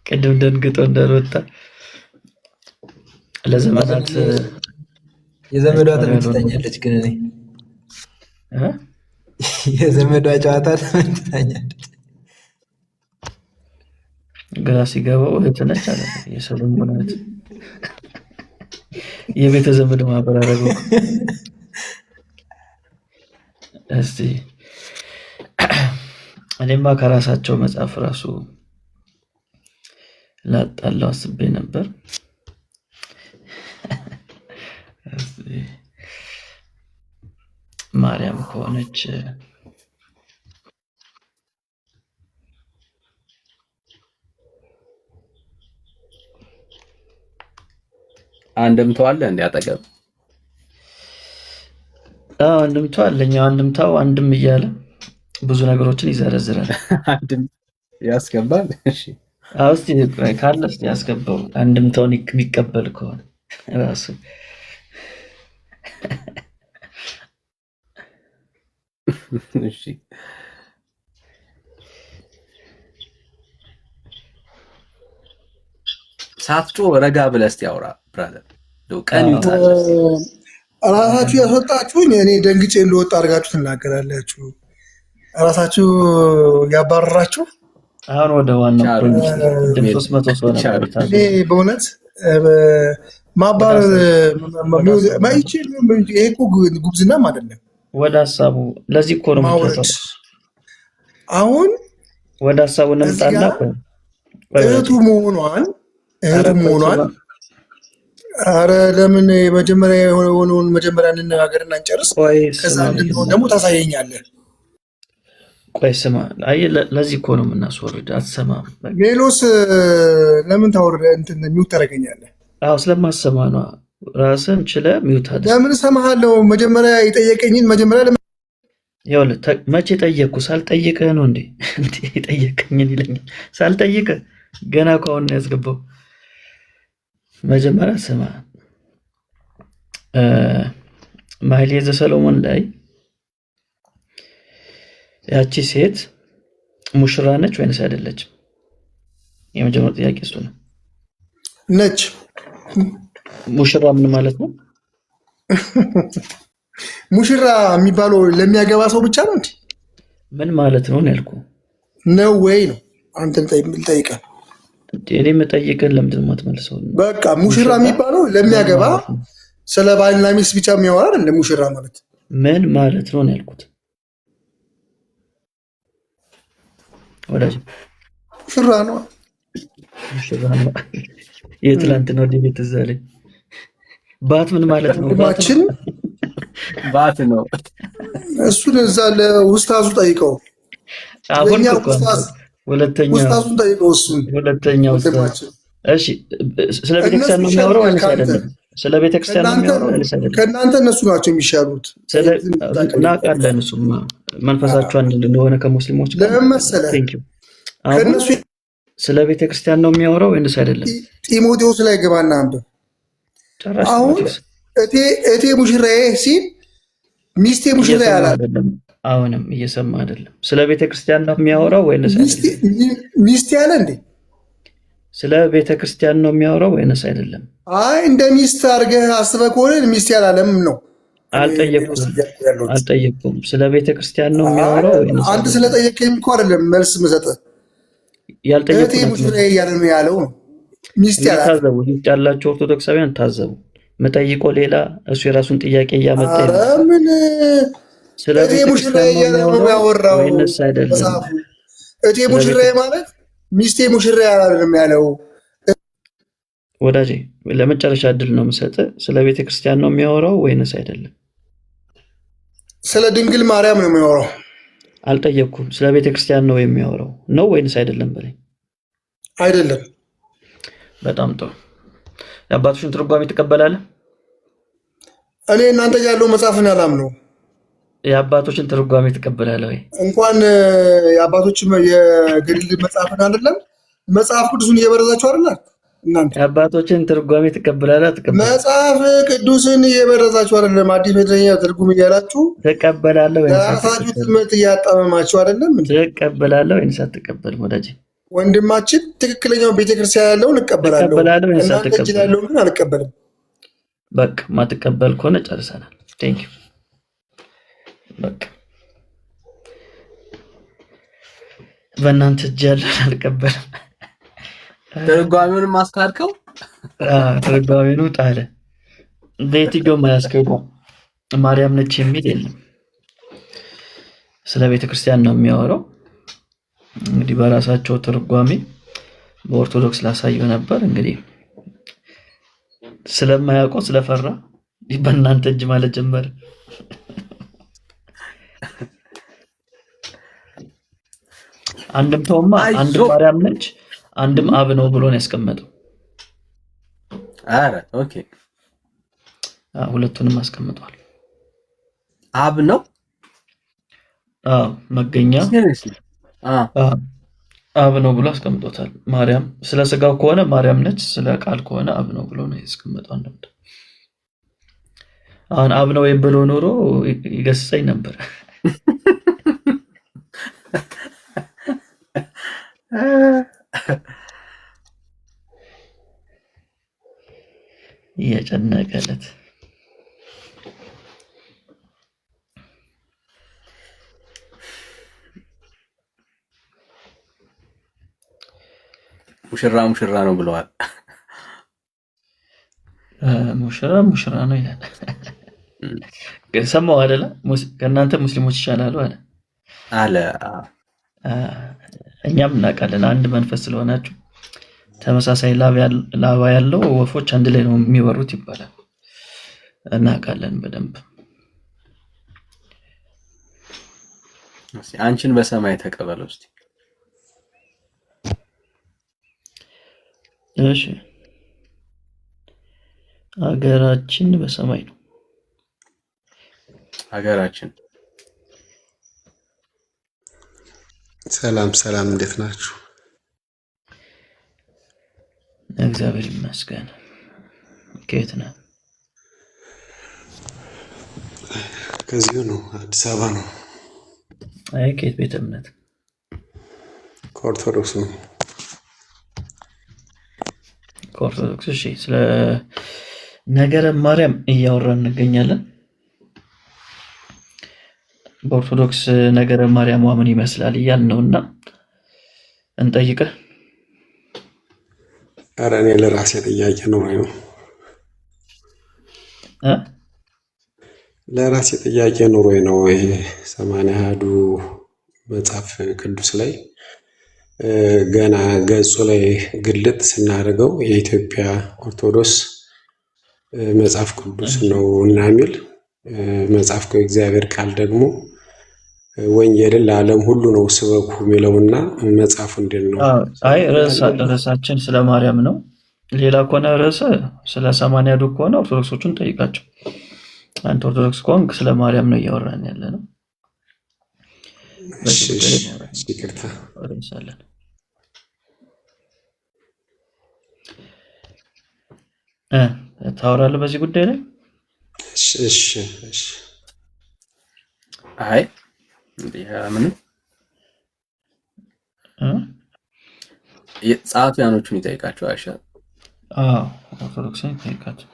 Speaker 2: ቅድም ደንግጦ እንደሮጣ ለዘመናት
Speaker 6: የዘመዷ ትምህርት ትተኛለች። ግን እኔ የዘመዷ ጨዋታ ተመችታኛለች።
Speaker 2: ግራ ሲገባው እህት ነች አለ የሰሎሞን እህት የቤተ ዘመድ ማህበር አደረገው። እስቲ እኔማ ከራሳቸው መጽሐፍ ራሱ ላጣለው አስቤ ነበር። ማርያም ከሆነች
Speaker 3: አንድምታው አለ እንዴ አጠገብ?
Speaker 2: አንድምታው አለኝ። አንድምታው አንድም እያለ ብዙ ነገሮችን ይዘረዝራል።
Speaker 3: አንድም ያስገባል። እሺ
Speaker 2: እስቲ ካለ እስቲ ያስገባው አንድምታውን የሚቀበል ከሆነ ራሱ
Speaker 3: እሺ ሳትጮ ረጋ ብለህ እስቲ አውራ ብራዘር። ቀን ይውጣል።
Speaker 1: ራሳችሁ ያስወጣችሁኝ እኔ ደንግጬ እንደወጣ አድርጋችሁ ትናገራላችሁ። ራሳችሁ ያባረራችሁ።
Speaker 2: አሁን ወደ ዋናው ፖይንት 300 ሰው ነበር።
Speaker 1: እኔ በእውነት ማባረር ማይችል ይሄ እኮ ጉብዝናም አይደለም።
Speaker 2: ወደ ሀሳቡ ለዚህ እኮ ነው የምትወጣው። አሁን ወደ ሀሳቡ እንምጣና
Speaker 1: እህቱ መሆኗን አረ ለምን መጀመሪያ የሆነውን መጀመሪያ እንነጋገርና እንጨርስ። ከዛ እንድንሆን ደግሞ ታሳየኛለህ።
Speaker 2: ቆይ ስማ፣ አይ ለዚህ እኮ ነው የምናስወርድ። አትሰማም?
Speaker 1: ሜሎስ ለምን ታወርደ እንትን ሚውት ታደርገኛለህ?
Speaker 2: አዎ ስለማሰማ ነው። ራስን ችለህ ሚውት አድርግ።
Speaker 1: ለምን እሰማሃለሁ? መጀመሪያ የጠየቀኝን መጀመሪያ
Speaker 2: ይኸውልህ፣ መቼ ጠየቅኩ? ሳልጠይቅህ ነው እንዴ? የጠየቀኝን ይለኛል። ሳልጠይቅህ ገና ከአሁን ነው ያስገባው። መጀመሪያ ስማ፣ ማህሌተ ዘሰሎሞን ላይ ያቺ ሴት ሙሽራ ነች ወይንስ አይደለችም? የመጀመሪያው ጥያቄ እሱ ነው።
Speaker 1: ነች።
Speaker 2: ሙሽራ ምን ማለት ነው?
Speaker 1: ሙሽራ የሚባለው ለሚያገባ ሰው ብቻ ነው እንዴ?
Speaker 2: ምን ማለት ነው ያልኩህ
Speaker 1: ነው ወይ ነው? አንተን ልጠይቀህ።
Speaker 2: እኔ የምጠይቅህን ለምንድን ነው የማትመልሰው?
Speaker 1: በቃ ሙሽራ የሚባለው ለሚያገባ ስለ ባልና ሚስት ብቻ የሚያወራ አይደለም። ሙሽራ ማለት
Speaker 2: ምን ማለት ነው ያልኩት ወዳጅ።
Speaker 1: ሙሽራ ነው።
Speaker 2: የትላንት ነው ዲቤት እዛ ላይ ባት ምን ማለት ነው?
Speaker 3: ባት ነው።
Speaker 1: እሱን እዛ ለውስታዙ ጠይቀው።
Speaker 2: አሁን ሁለተኛውን
Speaker 1: ጠይቀው። እሱን
Speaker 2: ሁለተኛው እሺ፣ ስለ ቤተክርስቲያን ነው የሚያወራው ወይስ አይደለም? ስለ ቤተክርስቲያን ነው የሚያወራው ወይስ አይደለም?
Speaker 1: ከእናንተ እነሱ ናቸው የሚሻሉት።
Speaker 2: እናውቃለን። እሱማ መንፈሳቸው አንድ እንደሆነ ከሙስሊሞች ጋር ስለ ቤተክርስቲያን ነው የሚያወራው ወይስ አይደለም?
Speaker 1: ጢሞቴዎስ ላይ ገባና አንብብ። አሁን እቴ ሙሽራዬ ሲል ሚስቴ ሙሽራ ያላል።
Speaker 2: አሁንም እየሰማ አይደለም። ስለ ቤተክርስቲያን ነው የሚያወራው ወይስ አይደለም?
Speaker 1: ሚስቴ ያለ እንዴ?
Speaker 2: ስለ ቤተክርስቲያን ነው የሚያወራው ወይስ አይደለም?
Speaker 1: አይ እንደ ሚስት አድርገህ አስበህ ከሆነ ሚስቴ ያላለም ነው።
Speaker 2: አልጠየቅኩም። ስለ ቤተክርስቲያን ነው የሚያወራው ወይስ
Speaker 1: አንተ ስለጠየቀኝ እኮ አይደለም መልስ የምሰጥህ። እቴ ሙሽራዬ እያለ ነው ያለው። ሚስቴ ያላል።
Speaker 2: ታዘቡ፣ ያላችሁ ኦርቶዶክሳውያን ታዘቡ። መጠይቆ ሌላ እሱ የራሱን ጥያቄ እያመጣ
Speaker 1: ምን እቴ ሙሽራዬ እያለ ነው ያወራው
Speaker 2: ወይስ አይደለም?
Speaker 1: እቴ ሙሽራዬ ማለት ሚስቴ ሙሽራዬ አይደለም ያለው።
Speaker 2: ወዳጄ ለመጨረሻ እድል ነው የምሰጥህ። ስለ ቤተክርስቲያን ነው የሚያወራው ወይስ አይደለም?
Speaker 1: ስለ ድንግል ማርያም ነው የሚያወራው።
Speaker 2: አልጠየቅኩም። ስለ ቤተክርስቲያን ነው የሚያወራው ነው ወይስ አይደለም በለኝ።
Speaker 1: አይደለም።
Speaker 2: በጣም ጥሩ። የአባቶችን ትርጓሜ ትቀበላለህ?
Speaker 1: እኔ እናንተ ያለው መጽሐፍን አላምነው።
Speaker 2: የአባቶችን ትርጓሜ ትቀበላለህ ወይ?
Speaker 1: እንኳን የአባቶች የገድል መጽሐፍን አይደለም መጽሐፍ ቅዱስን እየበረዛችሁ አይደለ? እናንተ
Speaker 2: የአባቶችን ትርጓሜ ትቀበላለህ?
Speaker 1: መጽሐፍ ቅዱስን እየበረዛችሁ አይደለም? አዲስ ቤተኛ ትርጉም እያላችሁ
Speaker 2: ትቀበላለህ ወይ?
Speaker 1: ራሳችሁ ትምህርት እያጣመማችሁ አይደለም?
Speaker 2: ትቀበላለህ ወይስ አትቀበልም? ወዳጄ
Speaker 1: ወንድማችን ትክክለኛው ቤተክርስቲያን ያለውን እቀበላለሁ። እናንተ እጅ ያለውን ግን አልቀበልም።
Speaker 2: በቃ ማትቀበል ከሆነ ጨርሰናል። ቴንክ ዩ። በቃ በእናንተ እጅ ያለን አልቀበልም።
Speaker 3: ትርጓሜውን ማስካድከው
Speaker 2: ትርጓሜውን ጣለ። በየትኛውም አያስገባው። ማርያም ነች የሚል የለም። ስለ ቤተክርስቲያን ነው የሚያወራው። እንግዲህ በራሳቸው ትርጓሜ በኦርቶዶክስ ላሳየው ነበር። እንግዲህ ስለማያውቀው ስለፈራ በእናንተ እጅ ማለት ጀመረ። አንድም ተውማ አንድ ማርያም ነች አንድም አብ ነው ብሎ ነው ያስቀመጠው።
Speaker 3: አረ ኦኬ፣
Speaker 2: ሁለቱንም አስቀምጧል።
Speaker 3: አብ ነው
Speaker 2: መገኛ አብ ነው ብሎ አስቀምጦታል። ማርያም ስለ ስጋው ከሆነ ማርያም ነች፣ ስለ ቃል ከሆነ አብ ነው ብሎ ነው ያስቀመጠው። አንድም አሁን አብ ነው ወይ ብሎ ኖሮ ይገስጸኝ ነበር። የጨነቀለት
Speaker 3: ሙሽራ ነው ብለዋል።
Speaker 2: ሙሽራ ነው ይላል። ሰማው አይደለ? ከእናንተ ሙስሊሞች ይሻላሉ አለ። እኛም እናውቃለን አንድ መንፈስ ስለሆናችሁ ተመሳሳይ ላባ ያለው ወፎች አንድ ላይ ነው የሚበሩት ይባላል። እናውቃለን በደንብ።
Speaker 3: አንቺን በሰማይ ተቀበለው እስቲ።
Speaker 2: እሺ ሀገራችን በሰማይ ነው።
Speaker 3: ሀገራችን
Speaker 1: ሰላም፣ እንዴት ናችሁ?
Speaker 2: እግዚአብሔር ይመስገን። ከየት ነህ?
Speaker 1: ከዚሁ ነው፣ አዲስ አበባ ነው።
Speaker 2: አይ ከየት ቤተ እምነት?
Speaker 1: ከኦርቶዶክስ ነው።
Speaker 2: ከኦርቶዶክስ። እሺ ስለ ነገረ ማርያም እያወራን እንገኛለን። በኦርቶዶክስ ነገረ ማርያም ምን ይመስላል እያልን ነውና እንጠይቅህ።
Speaker 1: ኧረ እኔ ለራሴ ጥያቄ ነው ለራሴ ጥያቄ ኑሮኝ ነው። ይሄ 81ዱ መጽሐፍ ቅዱስ ላይ ገና ገጹ ላይ ግልጥ ስናደርገው የኢትዮጵያ ኦርቶዶክስ መጽሐፍ ቅዱስ ነው እና የሚል መጽሐፍ ከእግዚአብሔር ቃል ደግሞ ወንጌልን ለዓለም ሁሉ ነው ስበኩ የሚለውና መጽሐፉ እንዴት ነው?
Speaker 2: አይ ርዕሳችን ስለ ማርያም ነው። ሌላ ከሆነ ርዕስ ስለ 80ዱ ከሆነ ኦርቶዶክሶቹን ጠይቃቸው። አንተ ኦርቶዶክስ ከሆንክ ስለ ማርያም ነው እያወራን ያለ ነው።
Speaker 1: እሺ ይቅርታ።
Speaker 2: ርዕሳለን ታወራለህ በዚህ ጉዳይ ላይ?
Speaker 1: እሺ
Speaker 3: አይ ምንም ጸሐፊያኖቹን ይጠይቃቸው አይሻል?
Speaker 2: ኦርቶዶክስን ይጠይቃቸው።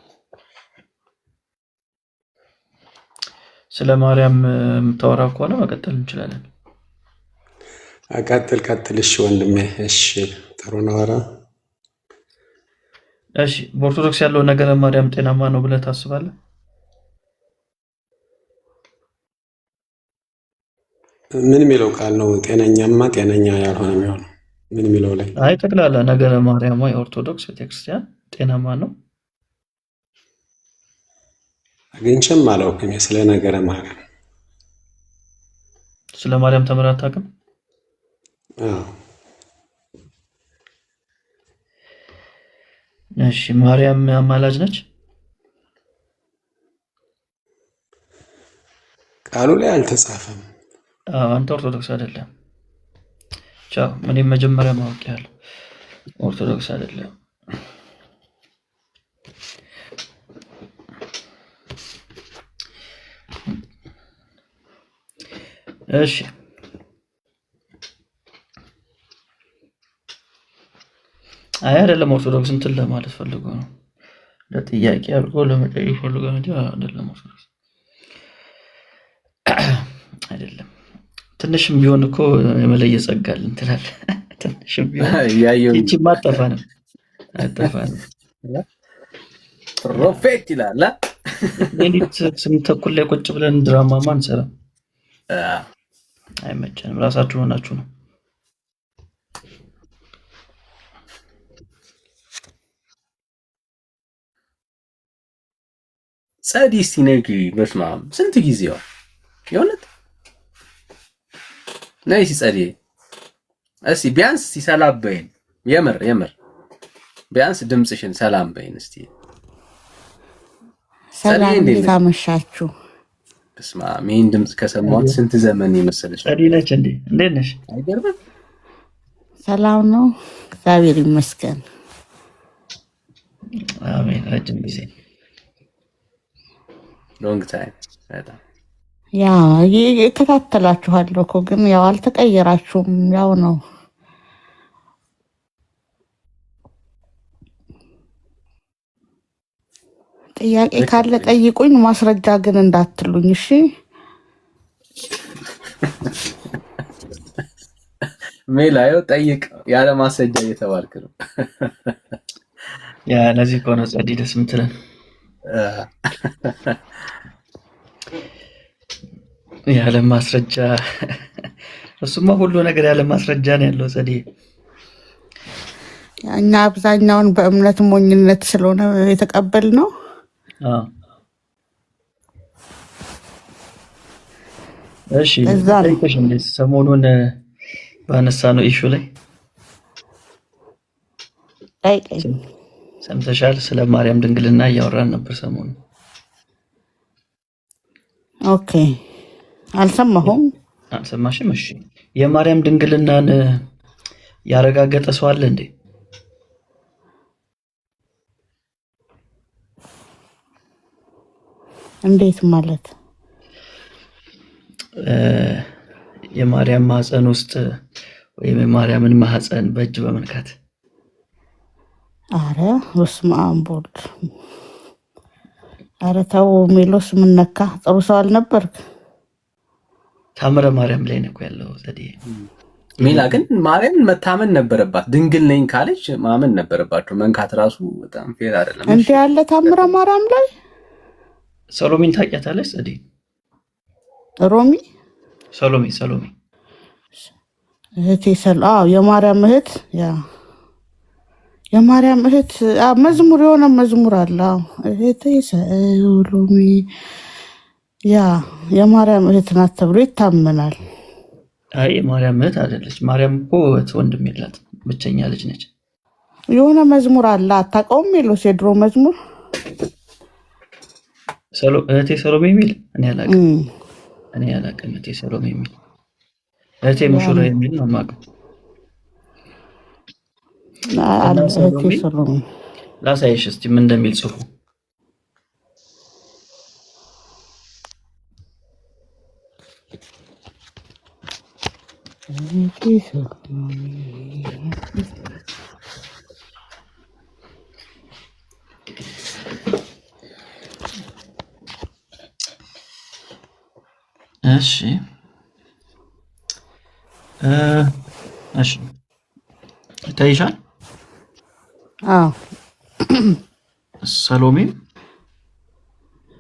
Speaker 2: ስለ ማርያም የምታወራ ከሆነ መቀጠል እንችላለን።
Speaker 1: ቀጥል። እሺ ወንድሜ። እሺ ጥሩ ነው። ኧረ
Speaker 2: እሺ በኦርቶዶክስ ያለው ነገረ ማርያም ጤናማ ነው ብለህ ታስባለህ?
Speaker 1: ምን የሚለው ቃል ነው? ጤነኛማ ጤነኛ ያልሆነ የሚሆነው ምን የሚለው ላይ?
Speaker 2: አይ ጠቅላላ ነገረ ማርያም የኦርቶዶክስ ቤተክርስቲያን ጤናማ ነው?
Speaker 1: አግኝቼም አላውቅም። ስለ ነገረ ማርያም
Speaker 2: ስለ ማርያም ተምረህ አታውቅም? እሺ ማርያም አማላጅ ነች?
Speaker 1: ቃሉ ላይ አልተጻፈም።
Speaker 2: አንተ ኦርቶዶክስ አይደለም። ቻው። እኔም መጀመሪያ ማወቅ ያለው ኦርቶዶክስ አይደለም። እሺ አይ አይደለም። ኦርቶዶክስ እንትን ለማለት ፈልጎ ነው፣ ለጥያቄ አድርጎ ለመጠየቅ ፈልጎ እንጂ አይደለም። ኦርቶዶክስ አይደለም። ትንሽም ቢሆን እኮ የመለየ ጸጋል እንትላል ትንሽም ቢሆን
Speaker 3: ያየው
Speaker 2: ይቺ ማጠፋ ነው አጠፋ ነው
Speaker 3: ፕሮፌት ይላል።
Speaker 2: ሌሊት 8 ተኩል ላይ ቁጭ ብለን ድራማ ማን ሰራ አይመቸንም። ራሳችሁ ሆናችሁ ነው።
Speaker 3: ጸዲ ሲነጊ በስማ ስንት ጊዜው የሆነት ነይ ሲጸዲ እስቲ ቢያንስ ሲሰላም በይን። የምር ቢያንስ ድምጽሽን ሰላም በይን እስቲ።
Speaker 4: ሰላም እንዴት አመሻችሁ?
Speaker 3: በስማ ምን ድምጽ ከሰማሁት ስንት ዘመን ይመስልሽ?
Speaker 2: ጸዲ ነች እንዴ? እንዴት ነሽ?
Speaker 3: አይገርምም?
Speaker 4: ሰላም ነው፣ እግዚአብሔር ይመስገን።
Speaker 2: አሜን። ረጅም ጊዜ
Speaker 3: ሎንግ ታይም በጣም
Speaker 4: ያ እከታተላችኋለሁ እኮ ግን ያው አልተቀየራችሁም፣ ያው ነው። ጥያቄ ካለ ጠይቁኝ፣ ማስረጃ ግን እንዳትሉኝ እሺ።
Speaker 3: ሜላዮ ጠይቅ ያለ ማስረጃ እየተባልክ ነው።
Speaker 2: ያ ለዚህ እኮ ነው ጸዲ ደስ የምትለን። ያለ ማስረጃ እሱማ ሁሉ ነገር ያለ ማስረጃ ነው ያለው ጸዲ።
Speaker 4: እኛ አብዛኛውን በእምነት ሞኝነት ስለሆነ የተቀበልነው።
Speaker 2: እሺ ጠይቀሽ እንዴ ሰሞኑን ባነሳ ነው ኢሹ ላይ
Speaker 4: ጠይቀኝ።
Speaker 2: ሰምተሻል? ስለ ማርያም ድንግልና እያወራን ነበር ሰሞኑን።
Speaker 4: ኦኬ አልሰማሁም።
Speaker 2: አልሰማሽም? እሺ የማርያም ድንግልናን ያረጋገጠ ሰው አለ እንዴ?
Speaker 4: እንዴት ማለት?
Speaker 2: የማርያም ማህፀን ውስጥ ወይም የማርያምን ማህፀን በእጅ በመንካት።
Speaker 4: አረ በስመ አብ ወልድ። አረ ተው ሜሎስ፣ ምን ነካ? ጥሩ ሰው አልነበርክ?
Speaker 2: ታምረ ማርያም ላይ ነው ያለው ዘዴ።
Speaker 3: ሜላ ግን ማርያምን መታመን ነበረባት። ድንግል ነኝ ካለች ማመን ነበረባቸው። መንካት ራሱ በጣም ፌር አይደለም።
Speaker 4: እንዴ ያለ ታምረ ማርያም ላይ
Speaker 2: ሰሎሜን ታውቂያታለሽ? ዘዴ
Speaker 4: ሮሚ
Speaker 2: ሰሎሜ
Speaker 4: እህቴ የማርያም እህት የማርያም እህት መዝሙር የሆነ መዝሙር አለ። እህቴ ሰሎሜ የማርያም እህት ናት ተብሎ ይታመናል።
Speaker 2: አይ የማርያም እህት አይደለች። ማርያም እኮ እህት ወንድም የላት ብቸኛ ልጅ ነች።
Speaker 4: የሆነ መዝሙር አለ፣ አታውቀውም? የሎስ የድሮ መዝሙር
Speaker 2: እህቴ ሰሎሜ የሚል እኔ አላውቅም። እህቴ ሰሎሜ የሚል እህቴ ሙሽራ የሚል ነው የማውቀው።
Speaker 4: እህቴ ሰሎሜ
Speaker 2: ላሳይሽ እስቲ ምን እንደሚል ጽሑፉ። እሺ ይታይሻል? ሰሎሜም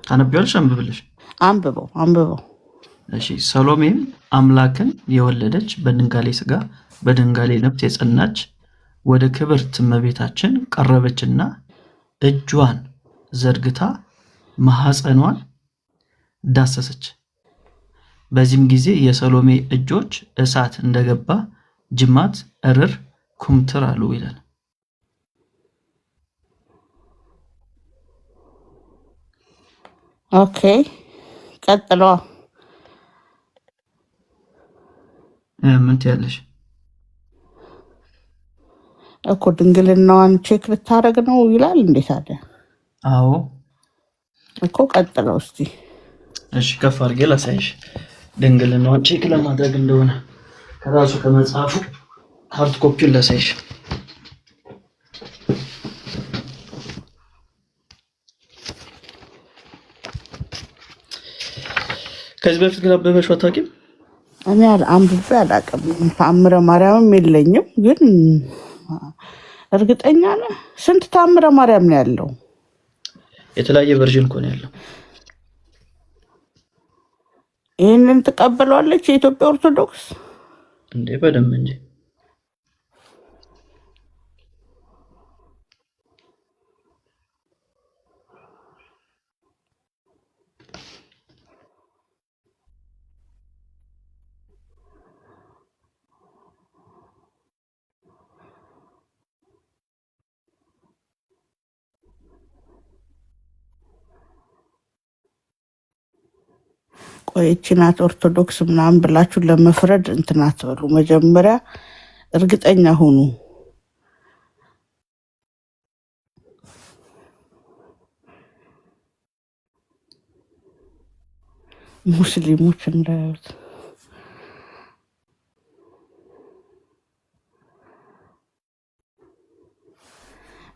Speaker 2: ታነቢዋለሽ? አንብበው። እሺ ሰሎሜም አምላክን የወለደች በድንጋሌ ሥጋ በድንጋሌ ነፍስ የጸናች ወደ ክብርት እመቤታችን ቀረበችና እጇን ዘርግታ ማኅፀኗን ዳሰሰች። በዚህም ጊዜ የሰሎሜ እጆች እሳት እንደገባ ጅማት እርር ኩምትር አሉ ይላል።
Speaker 4: ኦኬ ቀጥሎ
Speaker 2: ምን ትያለሽ?
Speaker 4: እኮ ድንግልናዋን ቼክ ልታደርግ ነው ይላል። እንዴት አለ?
Speaker 2: አዎ
Speaker 4: እኮ ቀጥለው እስቲ።
Speaker 2: እሺ ከፍ አድርጌ ላሳይሽ ድንግልናዋን ቼክ ለማድረግ እንደሆነ ከራሱ ከመጽሐፉ ሃርድ ኮፒውን ላሳይሽ። ከዚህ በፊት ግን አበበሽ አታውቂም?
Speaker 4: እኔ አንብቤ አላውቅም። ተአምረ ማርያምም የለኝም። ግን እርግጠኛ ነህ? ስንት ተአምረ ማርያም ነው ያለው?
Speaker 2: የተለያየ ቨርዥን እኮ ነው ያለው።
Speaker 4: ይህንን ትቀበለዋለች የኢትዮጵያ ኦርቶዶክስ
Speaker 2: እንዴ? በደንብ እንጂ።
Speaker 4: ቆይቺ ናት ኦርቶዶክስ ምናምን ብላችሁ ለመፍረድ እንትን አትበሉ። መጀመሪያ እርግጠኛ ሁኑ። ሙስሊሞች እንዳያዩት።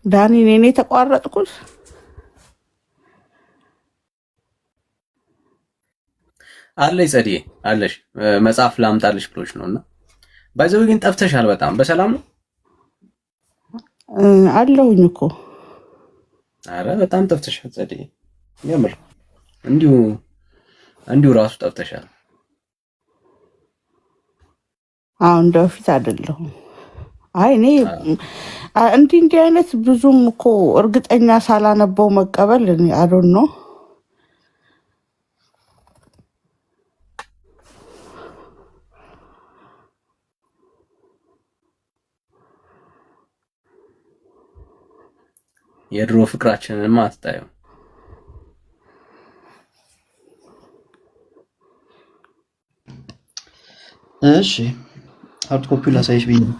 Speaker 4: ዳኒ እኔ ተቋረጥኩት።
Speaker 3: አለሽ ጸድዬ አለሽ መጽሐፍ ላምጣልሽ ብሎች ነውና ባይዘው ግን ጠፍተሻል። በጣም በሰላም ነው
Speaker 4: አለሁኝ እኮ።
Speaker 3: አረ በጣም ጠፍተሻል ጸድዬ፣ የምር እንዲሁ ራሱ ጠፍተሻል።
Speaker 4: እንደ በፊት አይደለሁም። አይ እኔ እንዲህ አይነት ብዙም እኮ እርግጠኛ ሳላነበው መቀበል አዶን ነው።
Speaker 3: የድሮ ፍቅራችንን አትጣዩ።
Speaker 2: እሺ ሃርድ ኮፒ ላሳይሽ ብዬ ነው።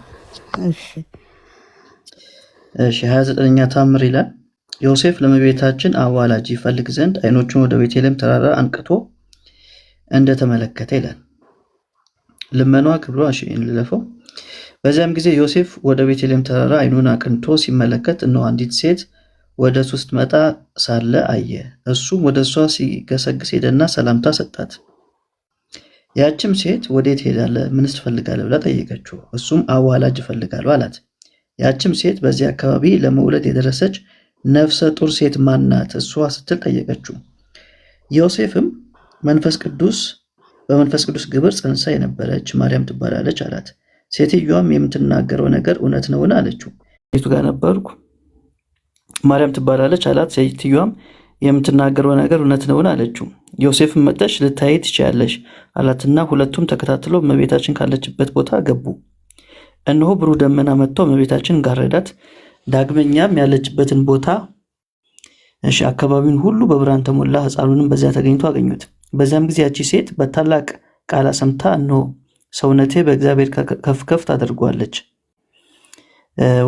Speaker 2: እሺ 29ኛ ተአምር ይላል። ዮሴፍ ለእመቤታችን አዋላጅ ይፈልግ ዘንድ ዓይኖቹን ወደ ቤተልሔም ተራራ አንቅቶ እንደተመለከተ ይላል። ልመኗ ክብሯ እንለፈው። በዚያም ጊዜ ዮሴፍ ወደ ቤተልሔም ተራራ ዓይኑን አቅንቶ ሲመለከት እነሆ አንዲት ሴት ወደ እሱ ስትመጣ ሳለ አየ። እሱም ወደ እሷ ሲገሰግስ ሄደና ሰላምታ ሰጣት። ያችም ሴት ወዴት ሄዳለህ? ምንስ ትፈልጋለህ? ብላ ጠየቀችው። እሱም አዋላጅ እፈልጋለሁ አላት። ያችም ሴት በዚህ አካባቢ ለመውለድ የደረሰች ነፍሰ ጡር ሴት ማናት እሷ ስትል ጠየቀችው። ዮሴፍም በመንፈስ ቅዱስ ግብር ጸንሳ የነበረች ማርያም ትባላለች አላት። ሴትዮዋም የምትናገረው ነገር እውነት ነውን? አለችው። ቤቱ ጋር ነበርኩ። ማርያም ትባላለች አላት። ሴትዮዋም የምትናገረው ነገር እውነት ነውን? አለችው። ዮሴፍም መጥተሽ ልታይ ትችያለሽ አላትና ሁለቱም ተከታትለው እመቤታችን ካለችበት ቦታ ገቡ። እነሆ ብሩህ ደመና መጥቶ እመቤታችን ጋረዳት። ዳግመኛም ያለችበትን ቦታ አካባቢውን ሁሉ በብርሃን ተሞላ። ሕፃኑንም በዚያ ተገኝቶ አገኙት። በዚያም ጊዜ ያቺ ሴት በታላቅ ቃል ሰምታ እነሆ ሰውነቴ በእግዚአብሔር ከፍ ከፍ ታደርጓለች፣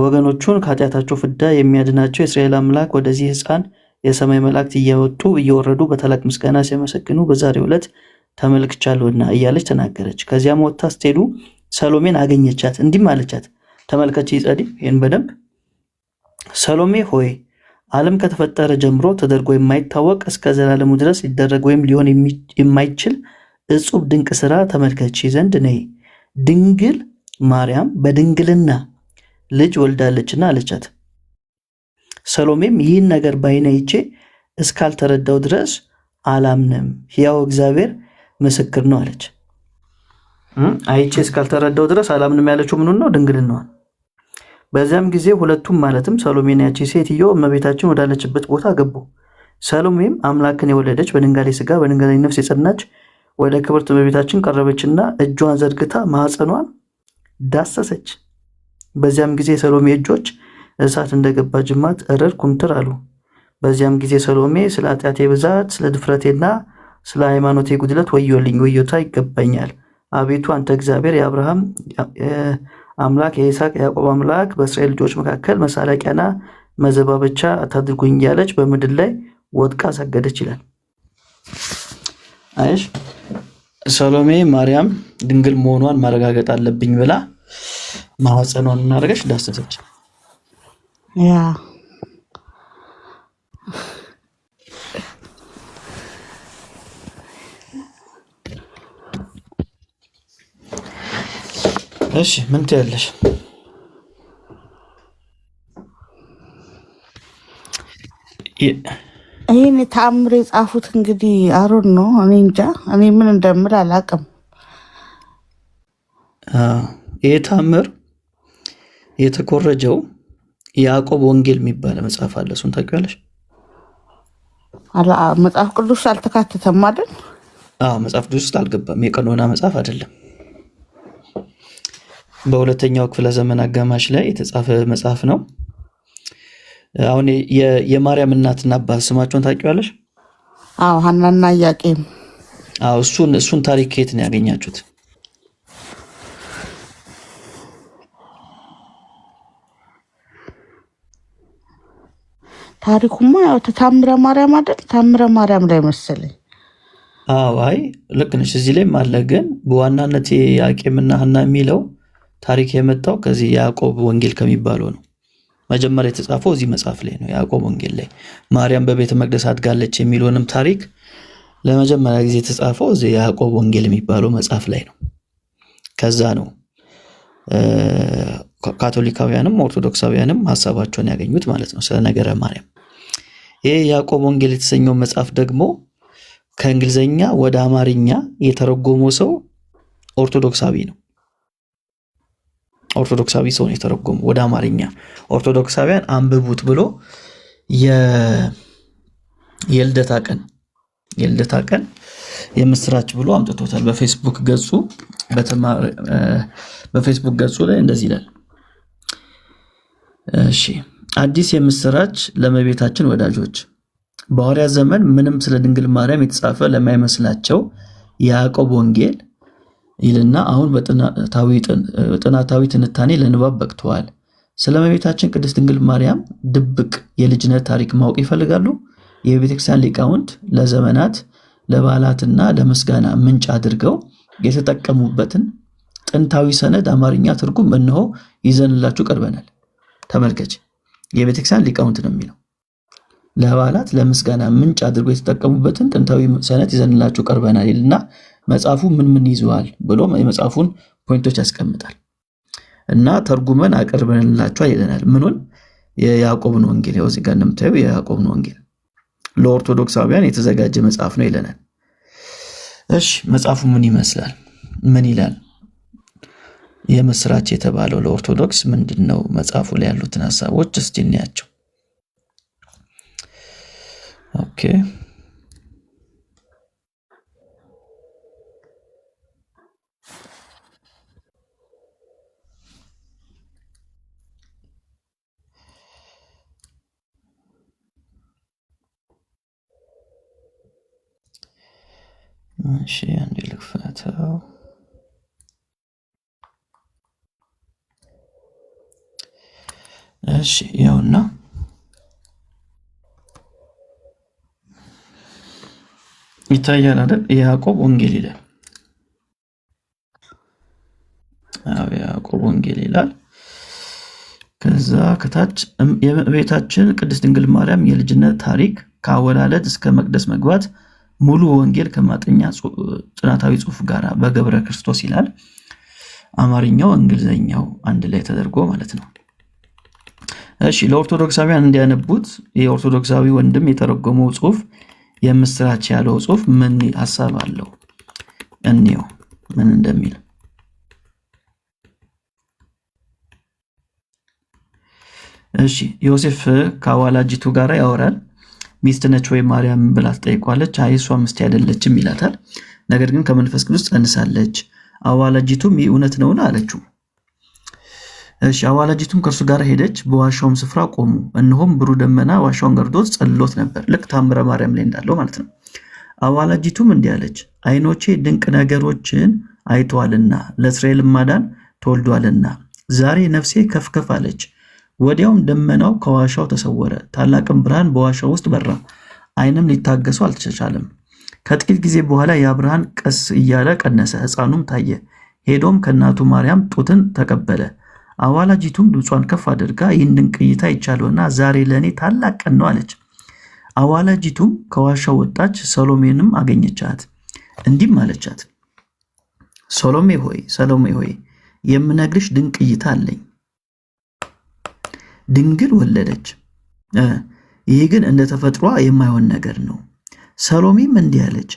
Speaker 2: ወገኖቹን ከኃጢአታቸው ፍዳ የሚያድናቸው የእስራኤል አምላክ ወደዚህ ሕፃን የሰማይ መላእክት እየወጡ እየወረዱ በታላቅ ምስጋና ሲያመሰግኑ በዛሬው ዕለት ተመልክቻለሁና እያለች ተናገረች። ከዚያም ወጥታ ስትሄዱ ሰሎሜን አገኘቻት፣ እንዲህም አለቻት። ተመልከች ይጸዲ ይህን በደንብ ሰሎሜ ሆይ ዓለም ከተፈጠረ ጀምሮ ተደርጎ የማይታወቅ እስከ ዘላለሙ ድረስ ሊደረግ ወይም ሊሆን የማይችል እጹብ ድንቅ ስራ ተመልከች ዘንድ ነይ። ድንግል ማርያም በድንግልና ልጅ ወልዳለችና አለቻት። ሰሎሜም ይህን ነገር በዓይኔ አይቼ እስካልተረዳው ድረስ አላምንም፣ ሕያው እግዚአብሔር ምስክር ነው አለች። አይቼ እስካልተረዳው ድረስ አላምንም ያለችው ምኑን ነው? ድንግልናዋን። በዚያም ጊዜ ሁለቱም ማለትም ሰሎሜና ያቺ ሴትዮ እመቤታችን ወዳለችበት ቦታ ገቡ። ሰሎሜም አምላክን የወለደች በድንጋሌ ሥጋ በድንጋሌ ነፍስ የጸናች ወደ ክብርት እመቤታችን ቀረበችና እጇን ዘርግታ ማኅፀኗን ዳሰሰች። በዚያም ጊዜ ሰሎሜ እጆች እሳት እንደገባ ጅማት እርር ኩምትር አሉ። በዚያም ጊዜ ሰሎሜ ስለ ኃጢአቴ ብዛት፣ ስለ ድፍረቴና ስለ ሃይማኖቴ ጉድለት ወዮልኝ፣ ወዮታ ይገባኛል። አቤቱ አንተ እግዚአብሔር የአብርሃም አምላክ የይስሐቅ የያዕቆብ አምላክ በእስራኤል ልጆች መካከል መሳለቂያና መዘባበቻ አታድርጉኝ እያለች በምድር ላይ ወድቃ ሰገደች ይላል። አይሽ ሰሎሜ ማርያም ድንግል መሆኗን ማረጋገጥ አለብኝ ብላ ማኅፀኗን እናደርገች ዳሰሰች።
Speaker 4: ያ
Speaker 2: እሺ ምን ትያለሽ?
Speaker 4: ይህን ተአምር የጻፉት እንግዲህ አሮን ነው። እኔ እንጃ፣ እኔ ምን እንደምል አላውቅም።
Speaker 2: ይህ ተአምር የተኮረጀው ያዕቆብ ወንጌል የሚባል መጽሐፍ አለ። እሱን ታውቂዋለሽ?
Speaker 4: መጽሐፍ ቅዱስ አልተካተተም አይደል?
Speaker 2: መጽሐፍ ቅዱስ ውስጥ አልገባም። የቀኖና መጽሐፍ አይደለም። በሁለተኛው ክፍለ ዘመን አጋማሽ ላይ የተጻፈ መጽሐፍ ነው። አሁን የማርያም እናትና አባት ስማቸውን ታውቂዋለሽ?
Speaker 4: ሐናና ኢያቄም።
Speaker 2: እሱን ታሪክ ከየት ነው ያገኛችሁት?
Speaker 4: ታሪኩማ ያው ታምረ ማርያም አይደል? ታምረ ማርያም ላይ መሰለኝ።
Speaker 2: አይ ልክ ነሽ። እዚህ ላይም አለ። ግን በዋናነት ኢያቄምና ሐና የሚለው ታሪክ የመጣው ከዚህ ያዕቆብ ወንጌል ከሚባለው ነው። መጀመሪያ የተጻፈው እዚህ መጽሐፍ ላይ ነው፣ ያዕቆብ ወንጌል ላይ። ማርያም በቤተ መቅደስ አድጋለች የሚለውንም ታሪክ ለመጀመሪያ ጊዜ የተጻፈው እዚህ ያዕቆብ ወንጌል የሚባለው መጽሐፍ ላይ ነው። ከዛ ነው ካቶሊካውያንም ኦርቶዶክሳውያንም ሀሳባቸውን ያገኙት ማለት ነው ስለ ነገረ ማርያም። ይህ ያዕቆብ ወንጌል የተሰኘው መጽሐፍ ደግሞ ከእንግሊዝኛ ወደ አማርኛ የተረጎመው ሰው ኦርቶዶክሳዊ ነው። ኦርቶዶክሳዊ ሰው ነው የተረጎመው ወደ አማርኛ። ኦርቶዶክሳውያን አንብቡት ብሎ የልደታ ቀን የምስራች ብሎ አምጥቶታል በፌስቡክ ገጹ ላይ እንደዚህ ይላል። እሺ፣ አዲስ የምስራች ለእመቤታችን ወዳጆች፣ በሐዋርያት ዘመን ምንም ስለ ድንግል ማርያም የተጻፈ ለማይመስላቸው የያዕቆብ ወንጌል ይልና አሁን በጥናታዊ ትንታኔ ለንባብ በቅተዋል። ስለ እመቤታችን ቅድስት ድንግል ማርያም ድብቅ የልጅነት ታሪክ ማወቅ ይፈልጋሉ? የቤተክርስቲያን ሊቃውንት ለዘመናት ለበዓላትና ለምስጋና ምንጭ አድርገው የተጠቀሙበትን ጥንታዊ ሰነድ አማርኛ ትርጉም እነሆ ይዘንላችሁ ቀርበናል። ተመልከች፣ የቤተክርስቲያን ሊቃውንት ነው የሚለው። ለበዓላት ለምስጋና ምንጭ አድርገው የተጠቀሙበትን ጥንታዊ ሰነድ ይዘንላችሁ ቀርበናል ይልና መጽሐፉ ምን ይዘዋል ብሎ የመጽሐፉን ፖይንቶች ያስቀምጣል። እና ተርጉመን አቀርበንላችኋል ይለናል። ምኑን? የያዕቆብን ወንጌል። ያው እዚህ ጋር እንደምታዩ የያዕቆብን ወንጌል ለኦርቶዶክሳውያን የተዘጋጀ መጽሐፍ ነው ይለናል። እሺ መጽሐፉ ምን ይመስላል? ምን ይላል? የምስራች የተባለው ለኦርቶዶክስ ምንድነው? መጽሐፉ ላይ ያሉትን ሐሳቦች እስቲ እንያቸው። ኦኬ እሺ አንዴ ልክፈተው። እሺ ይኸውና ይታያል አይደል? የያዕቆብ ወንጌል ይላል። የያዕቆብ ወንጌል ይላል። ከዛ ከታች የእመቤታችን ቅድስት ድንግል ማርያም የልጅነት ታሪክ ከአወላለድ እስከ መቅደስ መግባት ሙሉ ወንጌል ከማጠኛ ጥናታዊ ጽሑፍ ጋር በገብረ ክርስቶስ ይላል። አማርኛው እንግሊዘኛው አንድ ላይ ተደርጎ ማለት ነው። እሺ ለኦርቶዶክሳውያን እንዲያነቡት የኦርቶዶክሳዊ ወንድም የተረጎመው ጽሑፍ የምስራች ያለው ጽሑፍ ምን ሐሳብ አለው? እንየው ምን እንደሚል። እሺ ዮሴፍ ከአዋላጅቱ ጋር ያወራል። ሚስት ነች ወይ ማርያም ብላ ትጠይቋለች። አይ እሷ ሚስት አይደለችም ይላታል። ነገር ግን ከመንፈስ ቅዱስ ጸንሳለች። አዋላጅቱም ይህ እውነት ነውን አለችው። እሺ አዋላጅቱም ከእርሱ ጋር ሄደች። በዋሻውም ስፍራ ቆሙ። እነሆም ብሩህ ደመና ዋሻውን ጋርዶት ጸልሎት ነበር። ልክ ታምረ ማርያም ላይ እንዳለው ማለት ነው። አዋላጅቱም እንዲህ አለች፣ ዓይኖቼ ድንቅ ነገሮችን አይተዋልና ለእስራኤል ማዳን ተወልዷልና ዛሬ ነፍሴ ከፍ ከፍ አለች። ወዲያውም ደመናው ከዋሻው ተሰወረ፣ ታላቅም ብርሃን በዋሻው ውስጥ በራ። ዓይንም ሊታገሰው አልተቻለም። ከጥቂት ጊዜ በኋላ ያ ብርሃን ቀስ እያለ ቀነሰ፣ ሕፃኑም ታየ። ሄዶም ከእናቱ ማርያም ጡትን ተቀበለ። አዋላጅቱም ድምጿን ከፍ አድርጋ ይህን ድንቅ እይታ አይቻለሁና ዛሬ ለእኔ ታላቅ ቀን ነው አለች። አዋላጅቱም ከዋሻው ወጣች፣ ሰሎሜንም አገኘቻት፣ እንዲህም አለቻት፣ ሰሎሜ ሆይ የምነግርሽ ድንቅ እይታ አለኝ። ድንግል ወለደች። ይህ ግን እንደ ተፈጥሯ የማይሆን ነገር ነው። ሰሎሜም እንዲህ አለች፣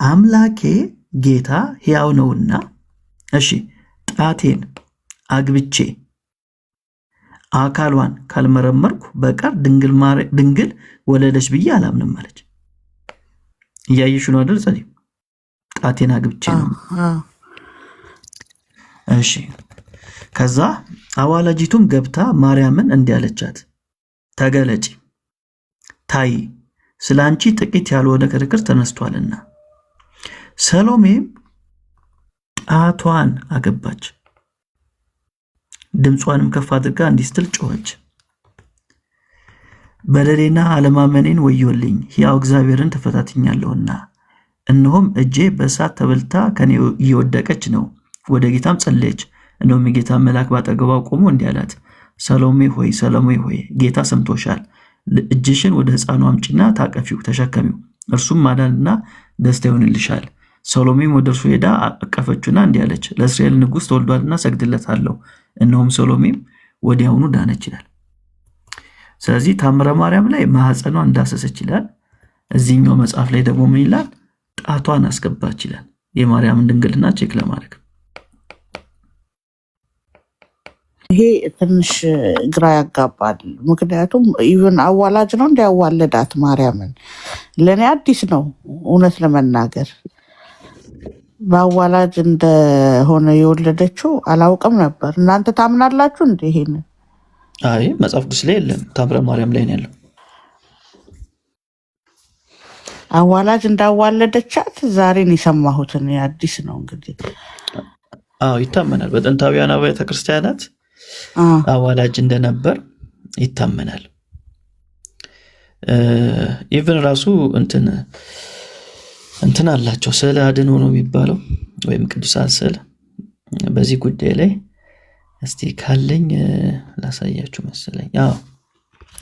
Speaker 2: አምላኬ ጌታ ሕያው ነውና እሺ ጣቴን አግብቼ አካሏን ካልመረመርኩ በቀር ድንግል ወለደች ብዬ አላምንም አለች። እያየሽ ነው አይደል? ጸልይ ጣቴን አግብቼ ነው። እሺ ከዛ አዋላጂቱም ገብታ ማርያምን እንዲህ አለቻት፣ ተገለጪ ታይ፣ ስለ አንቺ ጥቂት ያልሆነ ክርክር ተነስቷልና። ሰሎሜም ጣቷን አገባች፣ ድምጿንም ከፍ አድርጋ እንዲህ ስትል ጮኸች፣ በደሌና አለማመኔን ወዮልኝ፣ ሕያው እግዚአብሔርን ተፈታትኛለሁና። እነሆም እጄ በእሳት ተበልታ ከኔ እየወደቀች ነው። ወደ ጌታም ጸለየች። እነሆም የጌታ መልአክ ባጠገቧ ቆሞ እንዲህ አላት፣ ሰሎሜ ሆይ ሰሎሜ ሆይ ጌታ ሰምቶሻል። እጅሽን ወደ ሕፃኑ አምጪና ታቀፊው፣ ተሸከሚው፣ እርሱም ማዳንና ደስታ ይሆንልሻል። ሰሎሜም ወደ እርሱ ሄዳ አቀፈችውና እንዲህ አለች፣ ለእስራኤል ንጉሥ ተወልዷልና ሰግድለታለሁ። እነሆም ሰሎሜም ወዲያውኑ ዳነች ይላል። ስለዚህ ታምረ ማርያም ላይ ማህፀኗ እንዳሰሰች ይላል። እዚህኛው መጽሐፍ ላይ ደግሞ ምን ይላል? ጣቷን አስገባች ይላል። የማርያምን ድንግልና ቼክ ለማድረግ
Speaker 4: ይሄ ትንሽ ግራ ያጋባል። ምክንያቱም ኢቨን አዋላጅ ነው እንዲያዋለዳት ማርያምን ለእኔ አዲስ ነው እውነት ለመናገር። በአዋላጅ እንደሆነ የወለደችው አላውቅም ነበር። እናንተ ታምናላችሁ እንደ ይሄን?
Speaker 2: አይ መጽሐፍ ቅዱስ ላይ የለም፣ ታምረ ማርያም ላይ ነው ያለው።
Speaker 4: አዋላጅ እንዳዋለደቻት ዛሬን የሰማሁትን አዲስ ነው እንግዲህ።
Speaker 2: አዎ ይታመናል። በጥንታውያን አብያተ ክርስቲያናት አዋላጅ እንደነበር ይታመናል። ኢቭን ራሱ እንትን አላቸው ስዕለ አድኅኖ ነው የሚባለው ወይም ቅዱሳት ስዕል። በዚህ ጉዳይ ላይ እስቲ ካለኝ ላሳያችሁ መሰለኝ። አዎ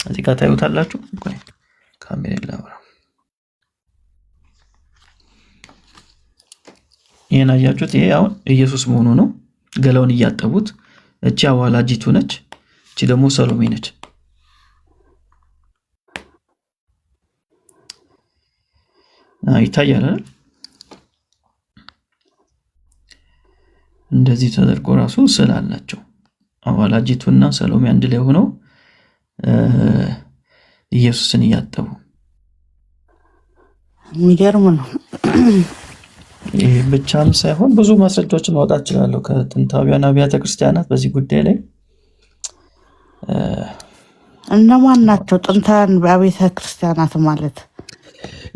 Speaker 2: እዚህ ጋር ታዩታላችሁ። ካሜራ ላውራ። ይሄን አያችሁት? ይሄ አሁን ኢየሱስ መሆኑ ነው። ገላውን እያጠቡት። እቺ አዋላጂቱ ነች፣ እቺ ደግሞ ሰሎሜ ነች። ይታያል አይደል? እንደዚህ ተደርጎ ራሱ ስዕል አላቸው። አዋላጂቱና ሰሎሜ አንድ ላይ ሆነው ኢየሱስን እያጠቡ።
Speaker 4: የሚገርም ነው።
Speaker 2: ይህ ብቻም ሳይሆን ብዙ ማስረጃዎችን ማውጣት እችላለሁ ከጥንታውያን አብያተ ክርስቲያናት በዚህ ጉዳይ ላይ።
Speaker 4: እነማን ናቸው ጥንታውያን አብያተ ክርስቲያናት ማለት?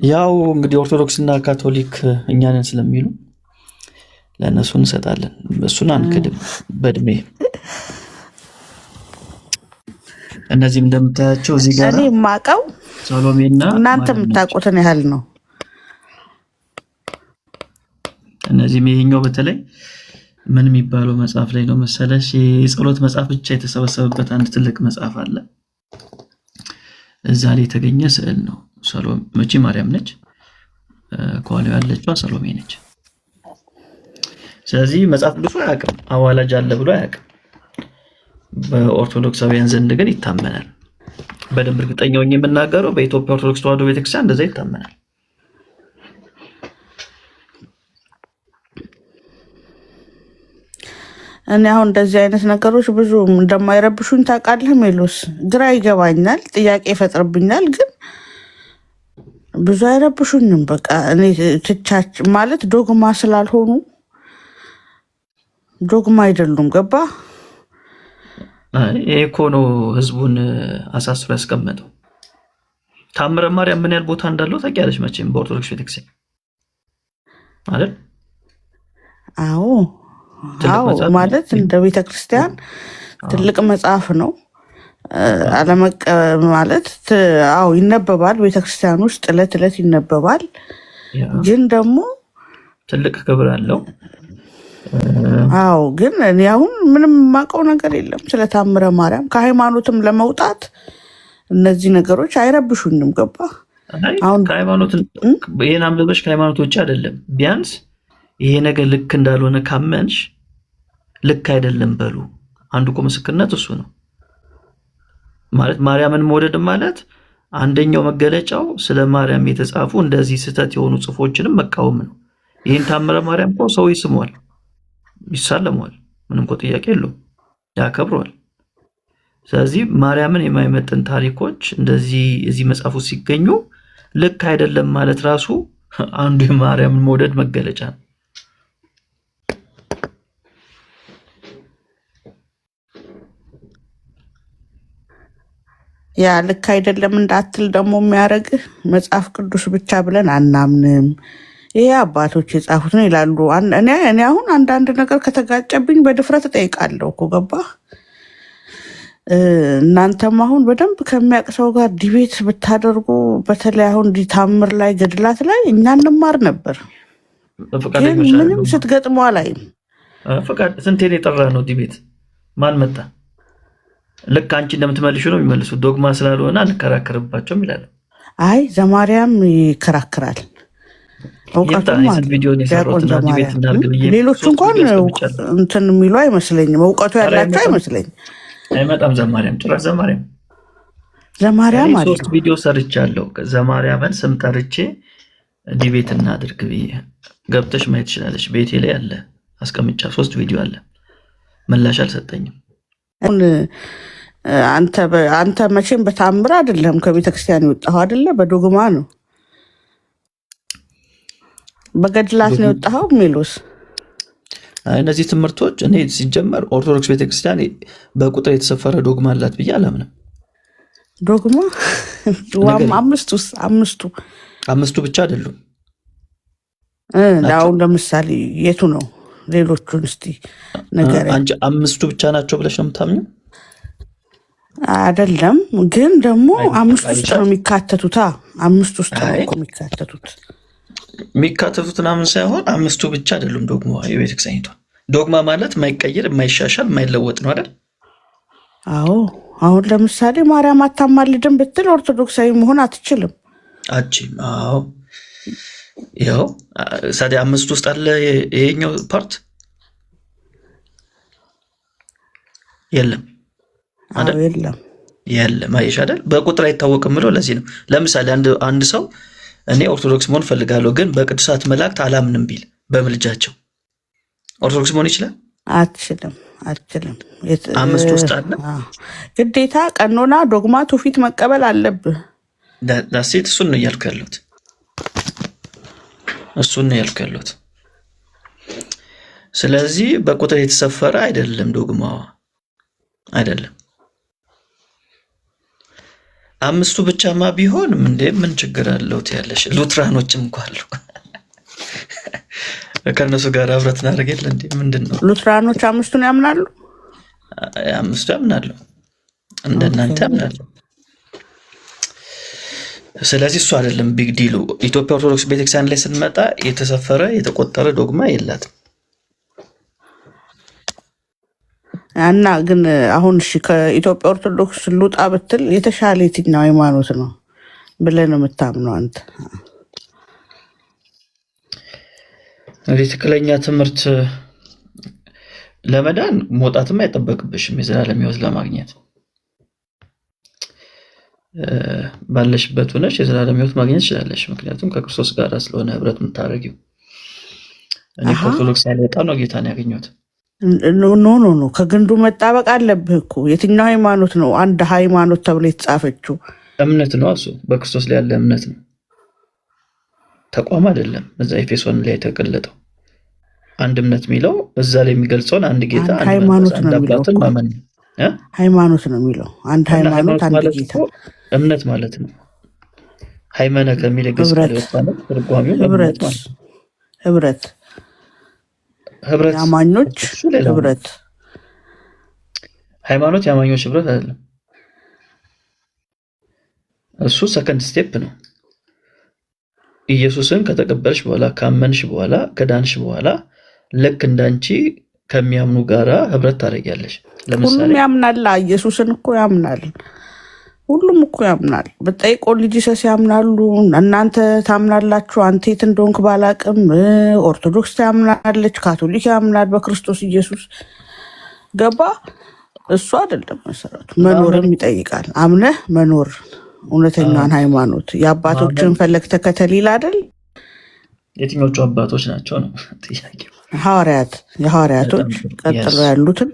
Speaker 2: ያው እንግዲህ ኦርቶዶክስ እና ካቶሊክ እኛንን ስለሚሉ ለእነሱ እንሰጣለን። እሱን አንክድም በእድሜ። እነዚህም እንደምታያቸው እዚህ ጋር
Speaker 4: እኔ የማውቀው
Speaker 2: ሰሎሜና
Speaker 4: እናንተ የምታውቁትን ያህል ነው።
Speaker 2: እነዚህም ይሄኛው በተለይ ምን የሚባለው መጽሐፍ ላይ ነው መሰለሽ? የጸሎት መጽሐፍ ብቻ የተሰበሰበበት አንድ ትልቅ መጽሐፍ አለ። እዛ ላይ የተገኘ ስዕል ነው። ሰሎሜ ማርያም ነች፣ ከኋላው ያለችው ሰሎሜ ነች። ስለዚህ መጽሐፍ ቅዱስ አያውቅም፣ አዋላጅ አለ ብሎ አያውቅም። በኦርቶዶክሳውያን ዘንድ ግን ይታመናል። በደንብ እርግጠኛ ሆኜ የምናገረው በኢትዮጵያ ኦርቶዶክስ ተዋሕዶ ቤተክርስቲያን እንደዛ ይታመናል።
Speaker 4: እኔ አሁን እንደዚህ አይነት ነገሮች ብዙ እንደማይረብሹኝ ታውቃለህ ሜሎስ? ግራ ይገባኛል፣ ጥያቄ ይፈጥርብኛል፣ ግን ብዙ አይረብሹኝም። በቃ እኔ ትቻች ማለት ዶግማ ስላልሆኑ ዶግማ አይደሉም። ገባ?
Speaker 2: ይሄ እኮ ነው ህዝቡን አሳስሮ ያስቀመጠው። ታምረ ማርያም ምን ያህል ቦታ እንዳለው ታውቂያለሽ መቼም በኦርቶዶክስ ቤተክርስቲያን አይደል?
Speaker 4: አዎ ማለት እንደ ቤተክርስቲያን ትልቅ መጽሐፍ ነው። ማለት አዎ ይነበባል፣ ቤተክርስቲያን ውስጥ ዕለት ዕለት ይነበባል። ግን ደግሞ
Speaker 2: ትልቅ ክብር አለው።
Speaker 4: አዎ ግን እኔ አሁን ምንም የማውቀው ነገር የለም ስለ ታምረ ማርያም። ከሃይማኖትም ለመውጣት እነዚህ ነገሮች አይረብሹኝም። ገባ?
Speaker 2: አሁን ከሃይማኖት ይሄን አንብበሽ ከሃይማኖት ውጭ አይደለም ቢያንስ ይሄ ነገር ልክ እንዳልሆነ ካመንሽ ልክ አይደለም በሉ። አንዱ እኮ ምስክርነት እሱ ነው ማለት ማርያምን መውደድ ማለት አንደኛው መገለጫው ስለ ማርያም የተጻፉ እንደዚህ ስህተት የሆኑ ጽፎችንም መቃወም ነው። ይህን ታምረ ማርያም እኮ ሰው ይስሟል፣ ይሳለሟል፣ ምንም እኮ ጥያቄ የለውም፣ ያከብረዋል። ስለዚህ ማርያምን የማይመጥን ታሪኮች እንደዚህ እዚህ መጽሐፉ ሲገኙ ልክ አይደለም ማለት ራሱ አንዱ የማርያምን መውደድ መገለጫ ነው።
Speaker 4: ያ ልክ አይደለም እንዳትል ደግሞ የሚያደርግህ መጽሐፍ ቅዱስ ብቻ ብለን አናምንም፣ ይሄ አባቶች የጻፉት ነው ይላሉ። እኔ አሁን አንዳንድ ነገር ከተጋጨብኝ በድፍረት እጠይቃለሁ እኮ ገባህ? እናንተም አሁን በደንብ ከሚያውቅ ሰው ጋር ዲቤት ብታደርጉ፣ በተለይ አሁን ታምር ላይ ገድላት ላይ እኛ እንማር ነበር፣ ግን ምንም ስትገጥሙ አላይም።
Speaker 2: ፈቃድ ስንቴን የጠራ ነው ዲቤት? ማን መጣ? ልክ አንቺ እንደምትመልሹ ነው የሚመልሱት። ዶግማ ስላልሆነ አንከራከርባቸውም ይላሉ።
Speaker 4: አይ ዘማርያም ይከራከራል፣ እውቀቱም አለ። ሌሎቹ እንኳን እንትን የሚሉ አይመስለኝም፣ እውቀቱ ያላቸው አይመስለኝም።
Speaker 2: አይመጣም ዘማርያም፣ ጭራሽ ዘማርያም አለ። 3 ቪዲዮ ሰርቻለሁ። ዘማርያምን ስም ጠርቼ ዲቤት እናድርግ ብዬ ገብተሽ ማየት ትችላለሽ። ቤቴ ላይ አለ አስቀምጫ 3 ቪዲዮ አለ። ምላሽ አልሰጠኝም። አንተ መቼም በታምር አይደለም ከቤተክርስቲያን የወጣኸው አይደለ? በዶግማ ነው በገድላት ነው የወጣኸው የሚሉስ እነዚህ ትምህርቶች። እኔ ሲጀመር ኦርቶዶክስ ቤተክርስቲያን በቁጥር የተሰፈረ ዶግማ አላት ብዬ አላምንም።
Speaker 4: ዶግማ አምስቱ ብቻ አይደሉም። አሁን ለምሳሌ የቱ ነው? ሌሎቹን እስቲ ነገር
Speaker 2: አንቺ 5 ብቻ ናቸው ብለሽ ነው የምታምኚው?
Speaker 4: አይደለም፣ ግን ደግሞ 5 ውስጥ ነው የሚካተቱት። 5 ውስጥ ነው
Speaker 2: የሚካተቱት ምናምን ሳይሆን 5 ብቻ አይደሉም ዶግማ። የቤተክርስቲያኒቷ ዶግማ ማለት የማይቀየር የማይሻሻል የማይለወጥ ነው አይደል?
Speaker 4: አዎ። አሁን ለምሳሌ ማርያም አታማልድም ብትል ኦርቶዶክሳዊ መሆን አትችልም።
Speaker 2: አዎ ያው ሳዲ 5 ውስጥ አለ ይሄኛው ፓርት የለም አይደል? የለም አይሽ አይደል? በቁጥር አይታወቅም ብሎ ለዚህ ነው። ለምሳሌ አንድ ሰው እኔ ኦርቶዶክስ መሆን ፈልጋለሁ ግን በቅዱሳት መላእክት አላምንም ቢል በምልጃቸው ኦርቶዶክስ መሆን ይችላል?
Speaker 4: አትችልም።
Speaker 2: 5 ውስጥ አለ።
Speaker 4: ግዴታ ቀኖና፣ ዶግማ፣ ትውፊት መቀበል አለብህ።
Speaker 2: ዳሴት እሱን ነው እያልኩ ያለሁት። ስለዚህ በቁጥር የተሰፈረ አይደለም ዶግማዋ አይደለም። 5 ብቻማ ቢሆን ምን ችግር አለው ትያለሽ? ሉትራኖችም እንኳን አሉ። ከነሱ ጋር አብረት እናደርግ የለ እንዴ? ምንድነው
Speaker 4: ሉትራኖች 5ቱን ያምናሉ?
Speaker 2: 5ቱ ያምናሉ፣ እንደናንተ ያምናሉ። ስለዚህ እሱ አይደለም ቢግ ዲሉ። ኢትዮጵያ ኦርቶዶክስ ቤተክርስቲያን ላይ ስንመጣ የተሰፈረ የተቆጠረ ዶግማ የላትም።
Speaker 4: እና ግን አሁን እሺ ከኢትዮጵያ ኦርቶዶክስ ልውጣ ብትል የተሻለ የትኛው ሃይማኖት ነው ብለህ ነው የምታምነው አንተ?
Speaker 2: ትክክለኛ ትምህርት ለመዳን መውጣትም አይጠበቅብሽም። የዘላለም ሕይወት ለማግኘት ባለሽበት ሆነሽ የዘላለም ሕይወት ማግኘት ትችላለሽ። ምክንያቱም ከክርስቶስ ጋር ስለሆነ ህብረት የምታደርጊው። እኔ ኦርቶዶክስ ያልወጣ ነው ጌታን ያገኘሁት።
Speaker 4: ኖ ከግንዱ መጣበቅ አለብህ እኮ። የትኛው ሃይማኖት ነው አንድ ሃይማኖት ተብሎ የተጻፈችው?
Speaker 2: እምነት ነው እሱ፣ በክርስቶስ ላይ ያለ እምነት ነው፣ ተቋም አይደለም። እዛ ኤፌሶን ላይ የተገለጠው አንድ እምነት የሚለው እዛ ላይ የሚገልጸውን አንድ ጌታ
Speaker 4: ሃይማኖት ነው የሚለው ሃይማኖት ነው የሚለው አንድ ሃይማኖት አንድ ጌታ
Speaker 2: እምነት ማለት ነው። ሃይማኖ ከሚል ግስ ቃል የወጣ ነው። ትርጓሜው
Speaker 4: ህብረት የአማኞች ህብረት።
Speaker 2: ሃይማኖት የአማኞች ህብረት አይደለም። እሱ ሰከንድ ስቴፕ ነው። ኢየሱስን ከተቀበልሽ በኋላ ካመንሽ በኋላ ከዳንሽ በኋላ ልክ እንዳንቺ ከሚያምኑ ጋራ ህብረት ታደርጊያለሽ።
Speaker 4: ለምሳሌ ሁሉም ያምናል። ኢየሱስን እኮ ያምናል። ሁሉም እኮ ያምናል። በጠይቆ ልጅሰስ ያምናሉ። እናንተ ታምናላችሁ። አንተ የት እንደሆንክ ባላቅም ኦርቶዶክስ ታምናለች፣ ካቶሊክ ያምናል በክርስቶስ ኢየሱስ። ገባ? እሱ አይደለም መሰረቱ። መኖርም ይጠይቃል። አምነህ መኖር እውነተኛን ሃይማኖት የአባቶችን ፈለግ ተከተል ይል አይደል?
Speaker 2: የትኞቹ አባቶች ናቸው ነው ጥያቄው?
Speaker 4: ሐዋርያት፣ የሐዋርያቶች ቀጥሎ ያሉትን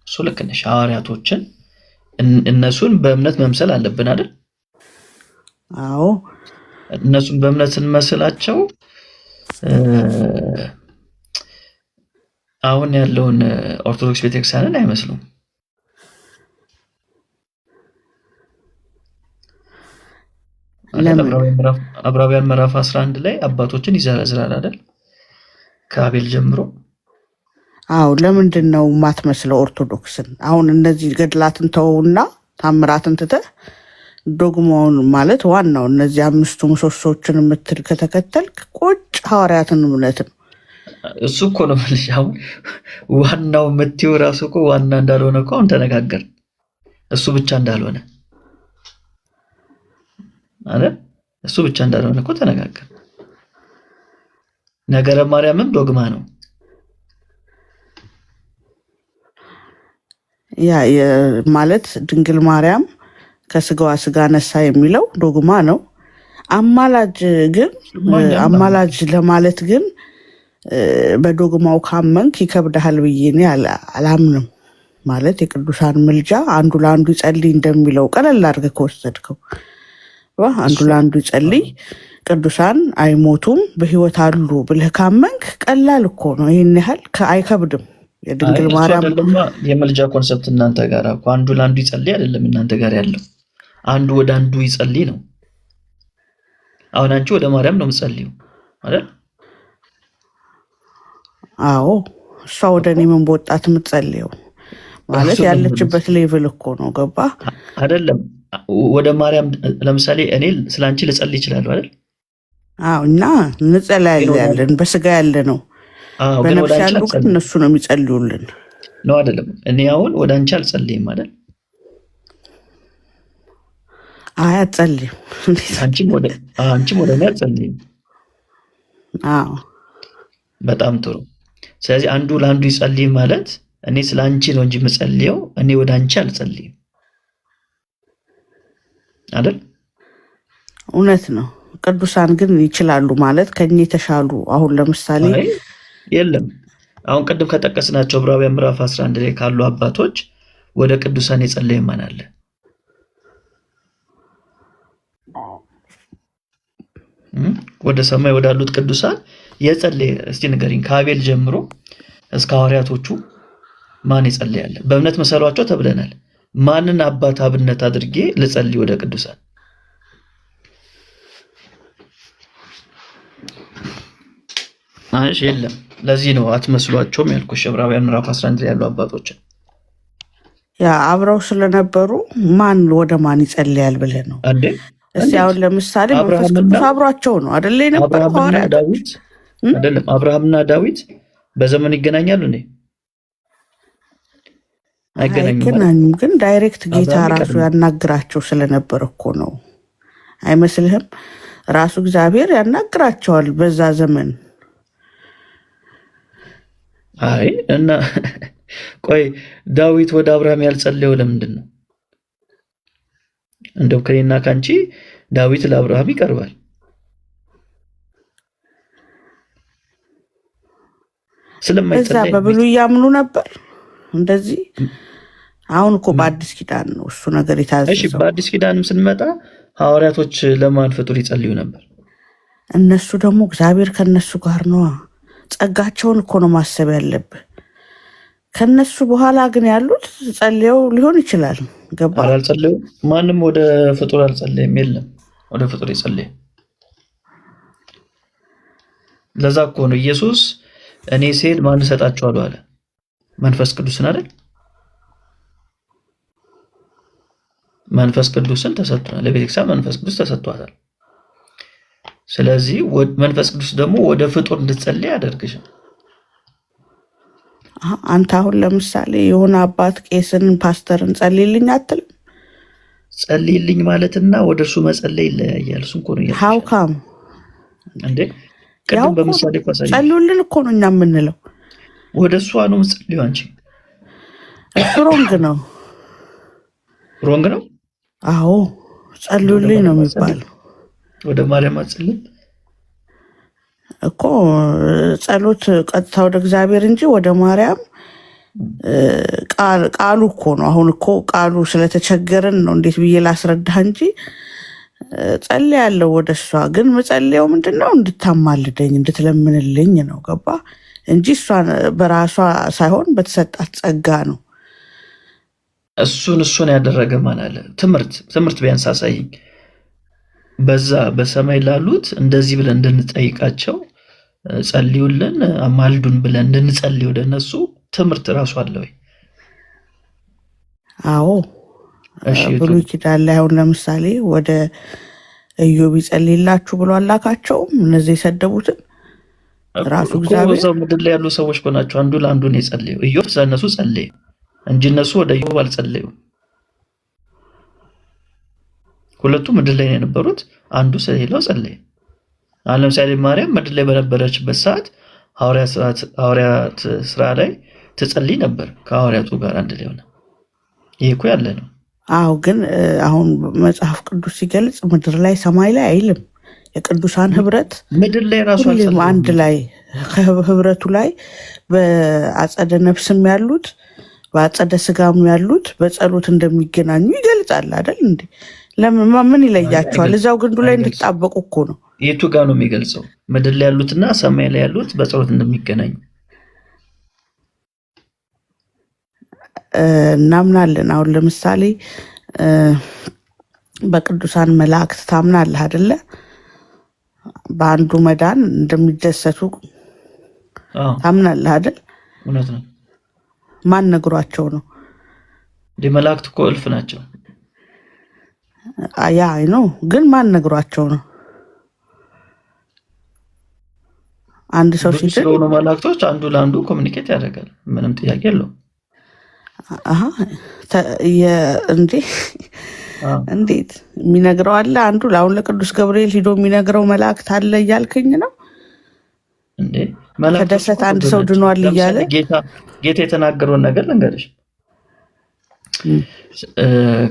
Speaker 2: እሱ ልክ ነሽ። ሐዋርያቶችን እነሱን በእምነት መምሰል አለብን አይደል?
Speaker 4: አዎ
Speaker 2: እነሱን በእምነት ስንመስላቸው አሁን ያለውን ኦርቶዶክስ ቤተክርስቲያንን አይመስሉም። ዕብራውያን ምዕራፍ 11 ላይ አባቶችን ይዘረዝራል አይደል? ከአቤል ጀምሮ።
Speaker 4: አዎ ለምንድን ነው የማትመስለው ኦርቶዶክስን? አሁን እነዚህ ገድላትን ተውና ታምራትን ትተህ ዶግማውን ማለት ዋናው እነዚህ 5ቱ ምሰሶችን የምትል ከተከተልክ ቁጭ ሐዋርያትን እምነት ነው።
Speaker 2: እሱ እኮ ነው ማለት አሁን ዋናው የምትይው ራሱ እኮ ዋና እንዳልሆነ እኮ አሁን ተነጋገርን። እሱ ብቻ እንዳልሆነ አይደል? እሱ ብቻ እንዳልሆነ እኮ ተነጋገርን። ነገረ ማርያምም ዶግማ ነው።
Speaker 4: ያ ማለት ድንግል ማርያም ከስጋዋ ስጋ ነሳ የሚለው ዶግማ ነው። አማላጅ ግን አማላጅ ለማለት ግን በዶግማው ካመንክ ይከብዳል ብዬ እኔ አላምንም። ማለት የቅዱሳን ምልጃ አንዱ ለአንዱ ይጸልይ እንደሚለው ቀለል አድርገህ ከወሰድከው አንዱ ለአንዱ ይጸልይ፣ ቅዱሳን አይሞቱም በህይወት አሉ ብለህ ካመንክ ቀላል እኮ ነው። ይህን ያህል አይከብድም። የድንግል ማርያም
Speaker 2: የምልጃ ኮንሰፕት እናንተ ጋር እኮ አንዱ ለአንዱ ይጸልይ አይደለም። እናንተ ጋር ያለው አንዱ ወደ አንዱ ይጸልይ ነው። አሁን አንቺ ወደ ማርያም ነው የምትጸልይው አይደል?
Speaker 4: አዎ እሷ ወደ እኔ ምን በወጣት የምትጸልየው ማለት ያለችበት ሌቭል እኮ ነው። ገባ
Speaker 2: አይደለም? ወደ ማርያም ለምሳሌ እኔ ስላንቺ ልጸልይ ይችላል አይደል?
Speaker 4: አዎ እና እንጸልያለን በስጋ ያለ ነው። በነፍስ ያሉ ግን እነሱ ነው የሚጸልዩልን
Speaker 2: ነው አይደለም? እኔ አሁን ወደ አንቺ አልጸልይም አይደል?
Speaker 4: አይ አትጸልይም።
Speaker 2: አንቺም ወደ እኔ አትጸልይም።
Speaker 4: አዎ
Speaker 2: በጣም ጥሩ። ስለዚህ አንዱ ለአንዱ ይጸልይ ማለት እኔ ስለ አንቺ ነው እንጂ የምጸልየው እኔ ወደ አንቺ አልጸልይም አይደል?
Speaker 4: እውነት ነው። ቅዱሳን ግን ይችላሉ ማለት ከኛ የተሻሉ። አሁን ለምሳሌ
Speaker 2: የለም አሁን ቅድም ከጠቀስናቸው ዕብራውያን ምዕራፍ 11 ላይ ካሉ አባቶች ወደ ቅዱሳን የጸለየ ማን አለ? ወደ ሰማይ ወዳሉት ቅዱሳን የጸለየ እስቲ ንገሪኝ። ከአቤል ጀምሮ እስከ ሐዋርያቶቹ ማን ይጸልያል? በእምነት መሰሏቸው ተብለናል። ማንን አባት አብነት አድርጌ ልጸልይ ወደ ቅዱሳን? የለም። ለዚህ ነው አትመስሏቸውም ያልኩሽ። ዕብራውያን ምዕራፍ 11 ላይ ያሉ አባቶችን
Speaker 4: ያ አብረው ስለነበሩ ማን ወደ ማን ይጸልያል ብለህ ነው እንዴ? እስቲ አሁን ለምሳሌ መንፈስ ቅዱስ አብሯቸው ነው አይደል? የነበረው ሐዋርያት
Speaker 2: ዳዊት አይደለም? አብርሃምና ዳዊት በዘመን ይገናኛሉ እንዴ?
Speaker 4: አይገናኙም። ግን ዳይሬክት ጌታ ራሱ ያናግራቸው ስለነበረ እኮ ነው። አይመስልህም? ራሱ እግዚአብሔር ያናግራቸዋል በዛ ዘመን።
Speaker 2: አይ እና ቆይ ዳዊት ወደ አብርሃም ያልጸለየው ለምንድን ነው? እንደው ከኔና ካንቺ ዳዊት ለአብርሃም ይቀርባል።
Speaker 4: ስለማይጸለይ በብሉይ ያምኑ ነበር እንደዚህ። አሁን እኮ በአዲስ ኪዳን ነው እሱ ነገር የታዘዘው።
Speaker 2: እሺ በአዲስ ኪዳንም ስንመጣ ሐዋርያቶች ለማን ፍጡር ይጸልዩ ነበር?
Speaker 4: እነሱ ደግሞ እግዚአብሔር ከነሱ ጋር ነው። ጸጋቸውን እኮ ነው ማሰብ ያለብህ። ከነሱ በኋላ ግን ያሉት ጸልየው ሊሆን ይችላል። ገባ?
Speaker 2: አልጸለዩ። ማንም ወደ ፍጡር አልጸለየም። የለም ወደ ፍጡር ይጸልይ። ለዛ እኮ ነው ኢየሱስ እኔ ስሄድ ማን እሰጣቸዋለሁ አለ? መንፈስ ቅዱስን አይደል? መንፈስ ቅዱስን ተሰጥቷል። ለቤተክርስቲያን መንፈስ ቅዱስ ተሰጥቷታል። ስለዚህ መንፈስ ቅዱስ ደግሞ ወደ ፍጡር እንድትጸልይ ያደርግሻል።
Speaker 4: አንተ አሁን ለምሳሌ የሆነ አባት ቄስን ፓስተርን ጸልይልኝ አትልም?
Speaker 2: ጸልይልኝ ማለትና ወደ እርሱ መጸለይ ይለያያል። እሱ እኮ ነው
Speaker 4: ሀውካም
Speaker 2: እንዴ? ቅድም በምሳሌ እኮ
Speaker 4: ጸልዩልን እኮ ነው እኛ የምንለው።
Speaker 2: ወደ እሷ ነው የምትጸልይው አንቺ።
Speaker 4: እሱ ሮንግ ነው።
Speaker 2: ሮንግ ነው።
Speaker 4: አዎ ጸልዩልኝ ነው የሚባለው።
Speaker 2: ወደ ማርያም አጸልይ
Speaker 4: እኮ ጸሎት ቀጥታ ወደ እግዚአብሔር እንጂ ወደ ማርያም ቃሉ እኮ ነው። አሁን እኮ ቃሉ ስለተቸገረን ነው እንዴት ብዬ ላስረዳህ እንጂ ጸልያለሁ ወደ እሷ። ግን መጸልየው ምንድነው እንድታማልደኝ እንድትለምንልኝ ነው። ገባ እንጂ እሷን በራሷ ሳይሆን በተሰጣት ጸጋ ነው።
Speaker 2: እሱን ያደረገ ማን አለ? ትምህርት ቢያንስ አሳይኝ። በዛ በሰማይ ላሉት እንደዚህ ብለን እንድንጠይቃቸው ጸልዩልን አማልዱን ብለን እንድንጸልይ ወደ እነሱ ትምህርት ራሱ አለ ወይ?
Speaker 4: አዎ ብሉይ ኪዳን ላይ አሁን ለምሳሌ ወደ ኢዮብ ይጸልይላችሁ ብሎ አላካቸውም። እነዚህ የሰደቡትን ራሱ እግዚአብሔር
Speaker 2: እዛው ምድር ላይ ያሉ ሰዎች ናቸው አንዱ ለአንዱ ነው የጸለየው። ኢዮብ ስለነሱ ጸለየ እንጂ እነሱ ወደ ኢዮብ አልጸለዩም። ሁለቱ ምድር ላይ የነበሩት አንዱ ስለሌላው ጸለየ። አሁን ለምሳሌ ማርያም ምድር ላይ በነበረችበት ሰዓት ሐዋርያት ስራ ላይ ትጸልይ ነበር ከሐዋርያቱ ጋር አንድ ላይ ሆነ። ይሄ እኮ ያለ ነው።
Speaker 4: አዎ ግን አሁን መጽሐፍ ቅዱስ ሲገልጽ ምድር ላይ ሰማይ ላይ አይልም። የቅዱሳን ህብረት
Speaker 2: ምድር ላይ ራሱ
Speaker 4: አንድ ላይ ህብረቱ ላይ በአጸደ ነፍስም ያሉት በአጸደ ስጋም ያሉት በጸሎት እንደሚገናኙ ይገልጻል አይደል እንዴ? ለምን ምን ይለያቸዋል? እዛው ግንዱ ላይ እንድትጣበቁ እኮ ነው።
Speaker 2: የቱ ጋር ነው የሚገልጸው? ምድር ላይ ያሉትና ሰማይ ላይ ያሉት በጸሎት እንደሚገናኙ
Speaker 4: እናምናለን። አሁን ለምሳሌ በቅዱሳን መላእክት ታምናለህ አይደለ? በአንዱ መዳን እንደሚደሰቱ ታምናለህ አይደል?
Speaker 2: እውነት ነው።
Speaker 4: ማን ነግሯቸው ነው?
Speaker 2: መላእክት እኮ እልፍ ናቸው።
Speaker 4: ያ አይ ነው፣ ግን ማን ነግሯቸው ነው? አንድ ሰው
Speaker 2: ሲሆኑ መላእክቶች አንዱ ለአንዱ ኮሚኒኬት ያደርጋል። ምንም ጥያቄ የለውም።
Speaker 4: እንዴት የሚነግረው አለ? አንዱ ለአሁን ለቅዱስ ገብርኤል ሂዶ የሚነግረው መላእክት አለ እያልከኝ ነው
Speaker 2: እንዴ?
Speaker 4: ከደሰት አንድ ሰው ድኗል እያለ
Speaker 2: ጌታ የተናገረውን ነገር ልንገርሽ።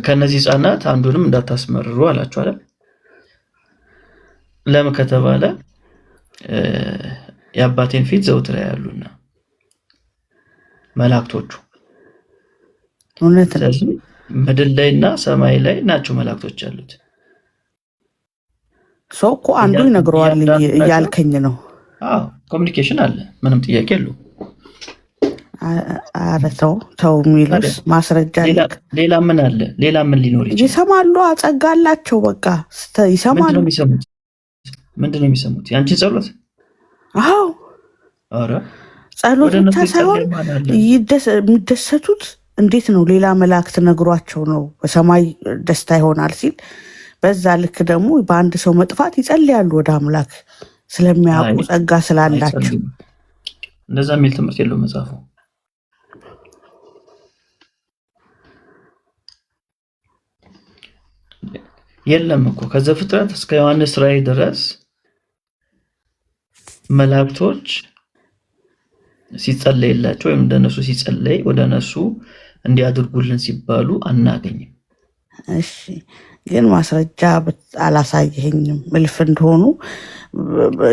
Speaker 2: ከነዚህ ህፃናት አንዱንም እንዳታስመርሩ አላችሁ አይደል? ለምን ከተባለ የአባቴን ፊት ዘውትር ያያሉና መላእክቶቹ።
Speaker 4: እውነት ነው።
Speaker 2: ምድር ላይና ሰማይ ላይ ናቸው መላእክቶች ያሉት።
Speaker 4: ሰው እኮ አንዱ ይነግረዋል እያልከኝ ነው?
Speaker 2: አዎ ኮሚኒኬሽን አለ፣ ምንም ጥያቄ የለውም።
Speaker 4: ኧረ ተው የሚሉስ ማስረጃ
Speaker 2: ሌላ ምን አለ? ሌላ ምን ሊኖር ይችላል?
Speaker 4: ይሰማሉ፣ ጸጋ አላቸው። በቃ ይሰማሉ።
Speaker 2: ምንድነው የሚሰሙት? ያንቺን ጸሎት?
Speaker 4: አዎ
Speaker 2: ኧረ
Speaker 4: ጸሎት ብቻ ሳይሆን የሚደሰቱት እንዴት ነው? ሌላ መላእክት ነግሯቸው ነው በሰማይ ደስታ ይሆናል ሲል፣ በዛ ልክ ደግሞ በአንድ ሰው መጥፋት ይጸልያሉ ወደ አምላክ ስለሚያውቁ ጸጋ ስላላቸው።
Speaker 2: እንደዛ የሚል ትምህርት የለውም መጽሐፉ። የለም እኮ ከዘፍጥረት እስከ ዮሐንስ ራእይ ድረስ መላእክቶች ሲጸለይላቸው ወይም እንደነሱ ሲጸለይ ወደ እነሱ እንዲያድርጉልን ሲባሉ አናገኝም።
Speaker 4: እሺ ግን ማስረጃ አላሳየኸኝም። እልፍ እንደሆኑ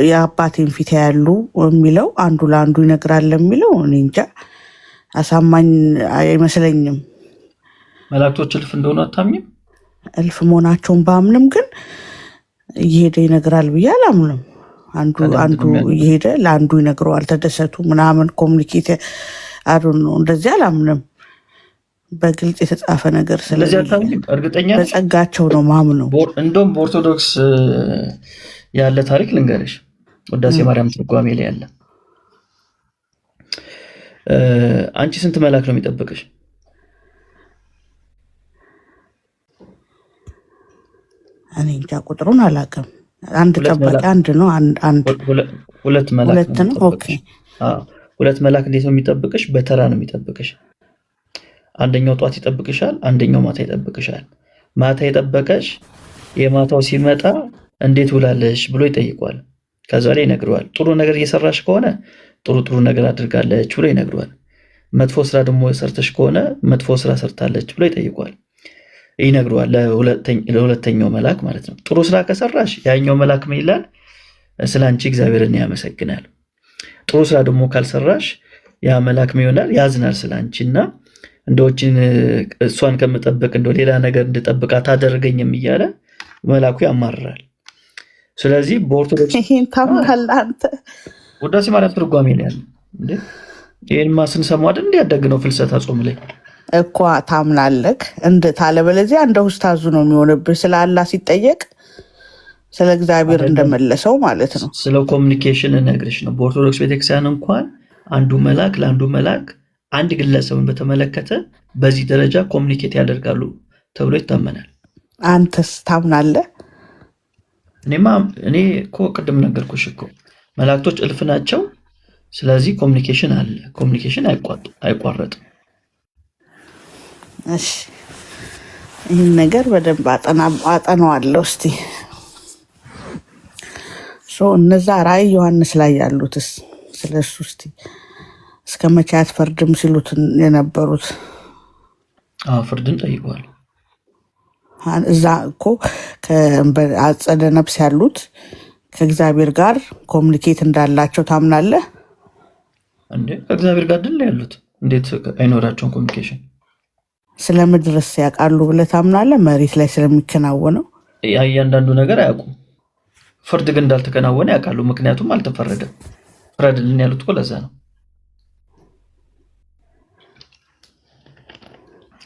Speaker 4: የአባቴን ፊት ያሉ የሚለው አንዱ ለአንዱ ይነግራል የሚለው እኔ እንጃ አሳማኝ አይመስለኝም።
Speaker 2: መላእክቶች እልፍ እንደሆኑ አታምኝም?
Speaker 4: እልፍ መሆናቸውን ባምንም ግን እየሄደ ይነግራል ብዬ አላምንም። አንዱ እየሄደ ለአንዱ ይነግረዋል ተደሰቱ ምናምን ኮሚኒኬት አዱን ነው እንደዚህ አላምንም። በግልጽ የተጻፈ ነገር ስለዚህ
Speaker 2: እርግጠኛ
Speaker 4: በጸጋቸው ነው ማምነው።
Speaker 2: እንደውም በኦርቶዶክስ ያለ ታሪክ ልንገርሽ፣ ውዳሴ ማርያም ትርጓሜ ላይ ያለ። አንቺ ስንት መልአክ ነው የሚጠብቅሽ?
Speaker 4: እኔ እንጃ ቁጥሩን አላውቅም። አንድ ጠባቂ አንድ ነው።
Speaker 2: ሁለት መልአክ
Speaker 4: ነው። ኦኬ
Speaker 2: ሁለት መልአክ እንዴት ነው የሚጠብቅሽ? በተራ ነው የሚጠብቅሽ። አንደኛው ጧት ይጠብቅሻል፣ አንደኛው ማታ ይጠብቅሻል። ማታ የጠበቀሽ የማታው ሲመጣ እንዴት ውላለሽ ብሎ ይጠይቋል። ከዛ ላይ ይነግረዋል። ጥሩ ነገር እየሰራሽ ከሆነ ጥሩ ነገር አድርጋለች ብሎ ይነግረዋል። መጥፎ ስራ ደግሞ ሰርተሽ ከሆነ መጥፎ ስራ ሰርታለች ብሎ ይጠይቋል፣ ይነግረዋል ለሁለተኛው መልአክ ማለት ነው። ጥሩ ስራ ከሰራሽ ያኛው መልአክ ምን ይላል? ስለ አንቺ እግዚአብሔርን ያመሰግናል። ጥሩ ስራ ደግሞ ካልሰራሽ ያ መልአክ ምን ይሆናል? ያዝናል ስለ አንቺና እንደዎችን እሷን ከምጠብቅ እንደው ሌላ ነገር እንድጠብቃት አደረገኝም እያለ መልአኩ ያማርራል። ስለዚህ በኦርቶዶክስ
Speaker 4: ይሄን ታምናለህ አንተ?
Speaker 2: ውዳሴ ማርያም ትርጓሜ ላይ ያለ እንዴ? ይሄንማ ስንሰማው አይደል እንዴ ያደግነው ፍልሰታ ጾም ላይ
Speaker 4: እኮ ታምናለህ እንደ ታለበለዚያ እንደ ኡስታዙ ነው የሚሆንብህ። ስለ አላህ ሲጠየቅ ስለ እግዚአብሔር እንደመለሰው ማለት ነው።
Speaker 2: ስለ ኮሚኒኬሽን እነግርሽ ነው። በኦርቶዶክስ ቤተክርስቲያን እንኳን አንዱ መልአክ ለአንዱ መልአክ አንድ ግለሰብን በተመለከተ በዚህ ደረጃ ኮሚኒኬት ያደርጋሉ ተብሎ ይታመናል።
Speaker 4: አንተስ ታምናለህ?
Speaker 2: እኔ እኮ ቅድም ነገርኩሽ እኮ መላእክቶች እልፍ ናቸው። ስለዚህ ኮሚኒኬሽን አለ። ኮሚኒኬሽን አይቋረጥም።
Speaker 4: እሺ ይህን ነገር በደንብ አጠናዋለሁ። እስቲ እነዛ ራእይ ዮሐንስ ላይ ያሉትስ ስለሱ እስቲ እስከ መቼ አትፈርድም ሲሉት የነበሩት
Speaker 2: ፍርድን ጠይቀዋል።
Speaker 4: እዛ እኮ ከአጸደ ነፍስ ያሉት ከእግዚአብሔር ጋር ኮሚኒኬት እንዳላቸው ታምናለህ
Speaker 2: እንዴ? ከእግዚአብሔር ጋር ድል ያሉት እንዴት አይኖራቸውም ኮሚኒኬሽን?
Speaker 4: ስለ ምድርስ ያውቃሉ ብለህ ታምናለህ? መሬት ላይ ስለሚከናወነው
Speaker 2: እያንዳንዱ ነገር አያውቁም። ፍርድ ግን እንዳልተከናወነ ያውቃሉ። ምክንያቱም አልተፈረደም። ፍረድልን ያሉት እኮ ለዛ ነው።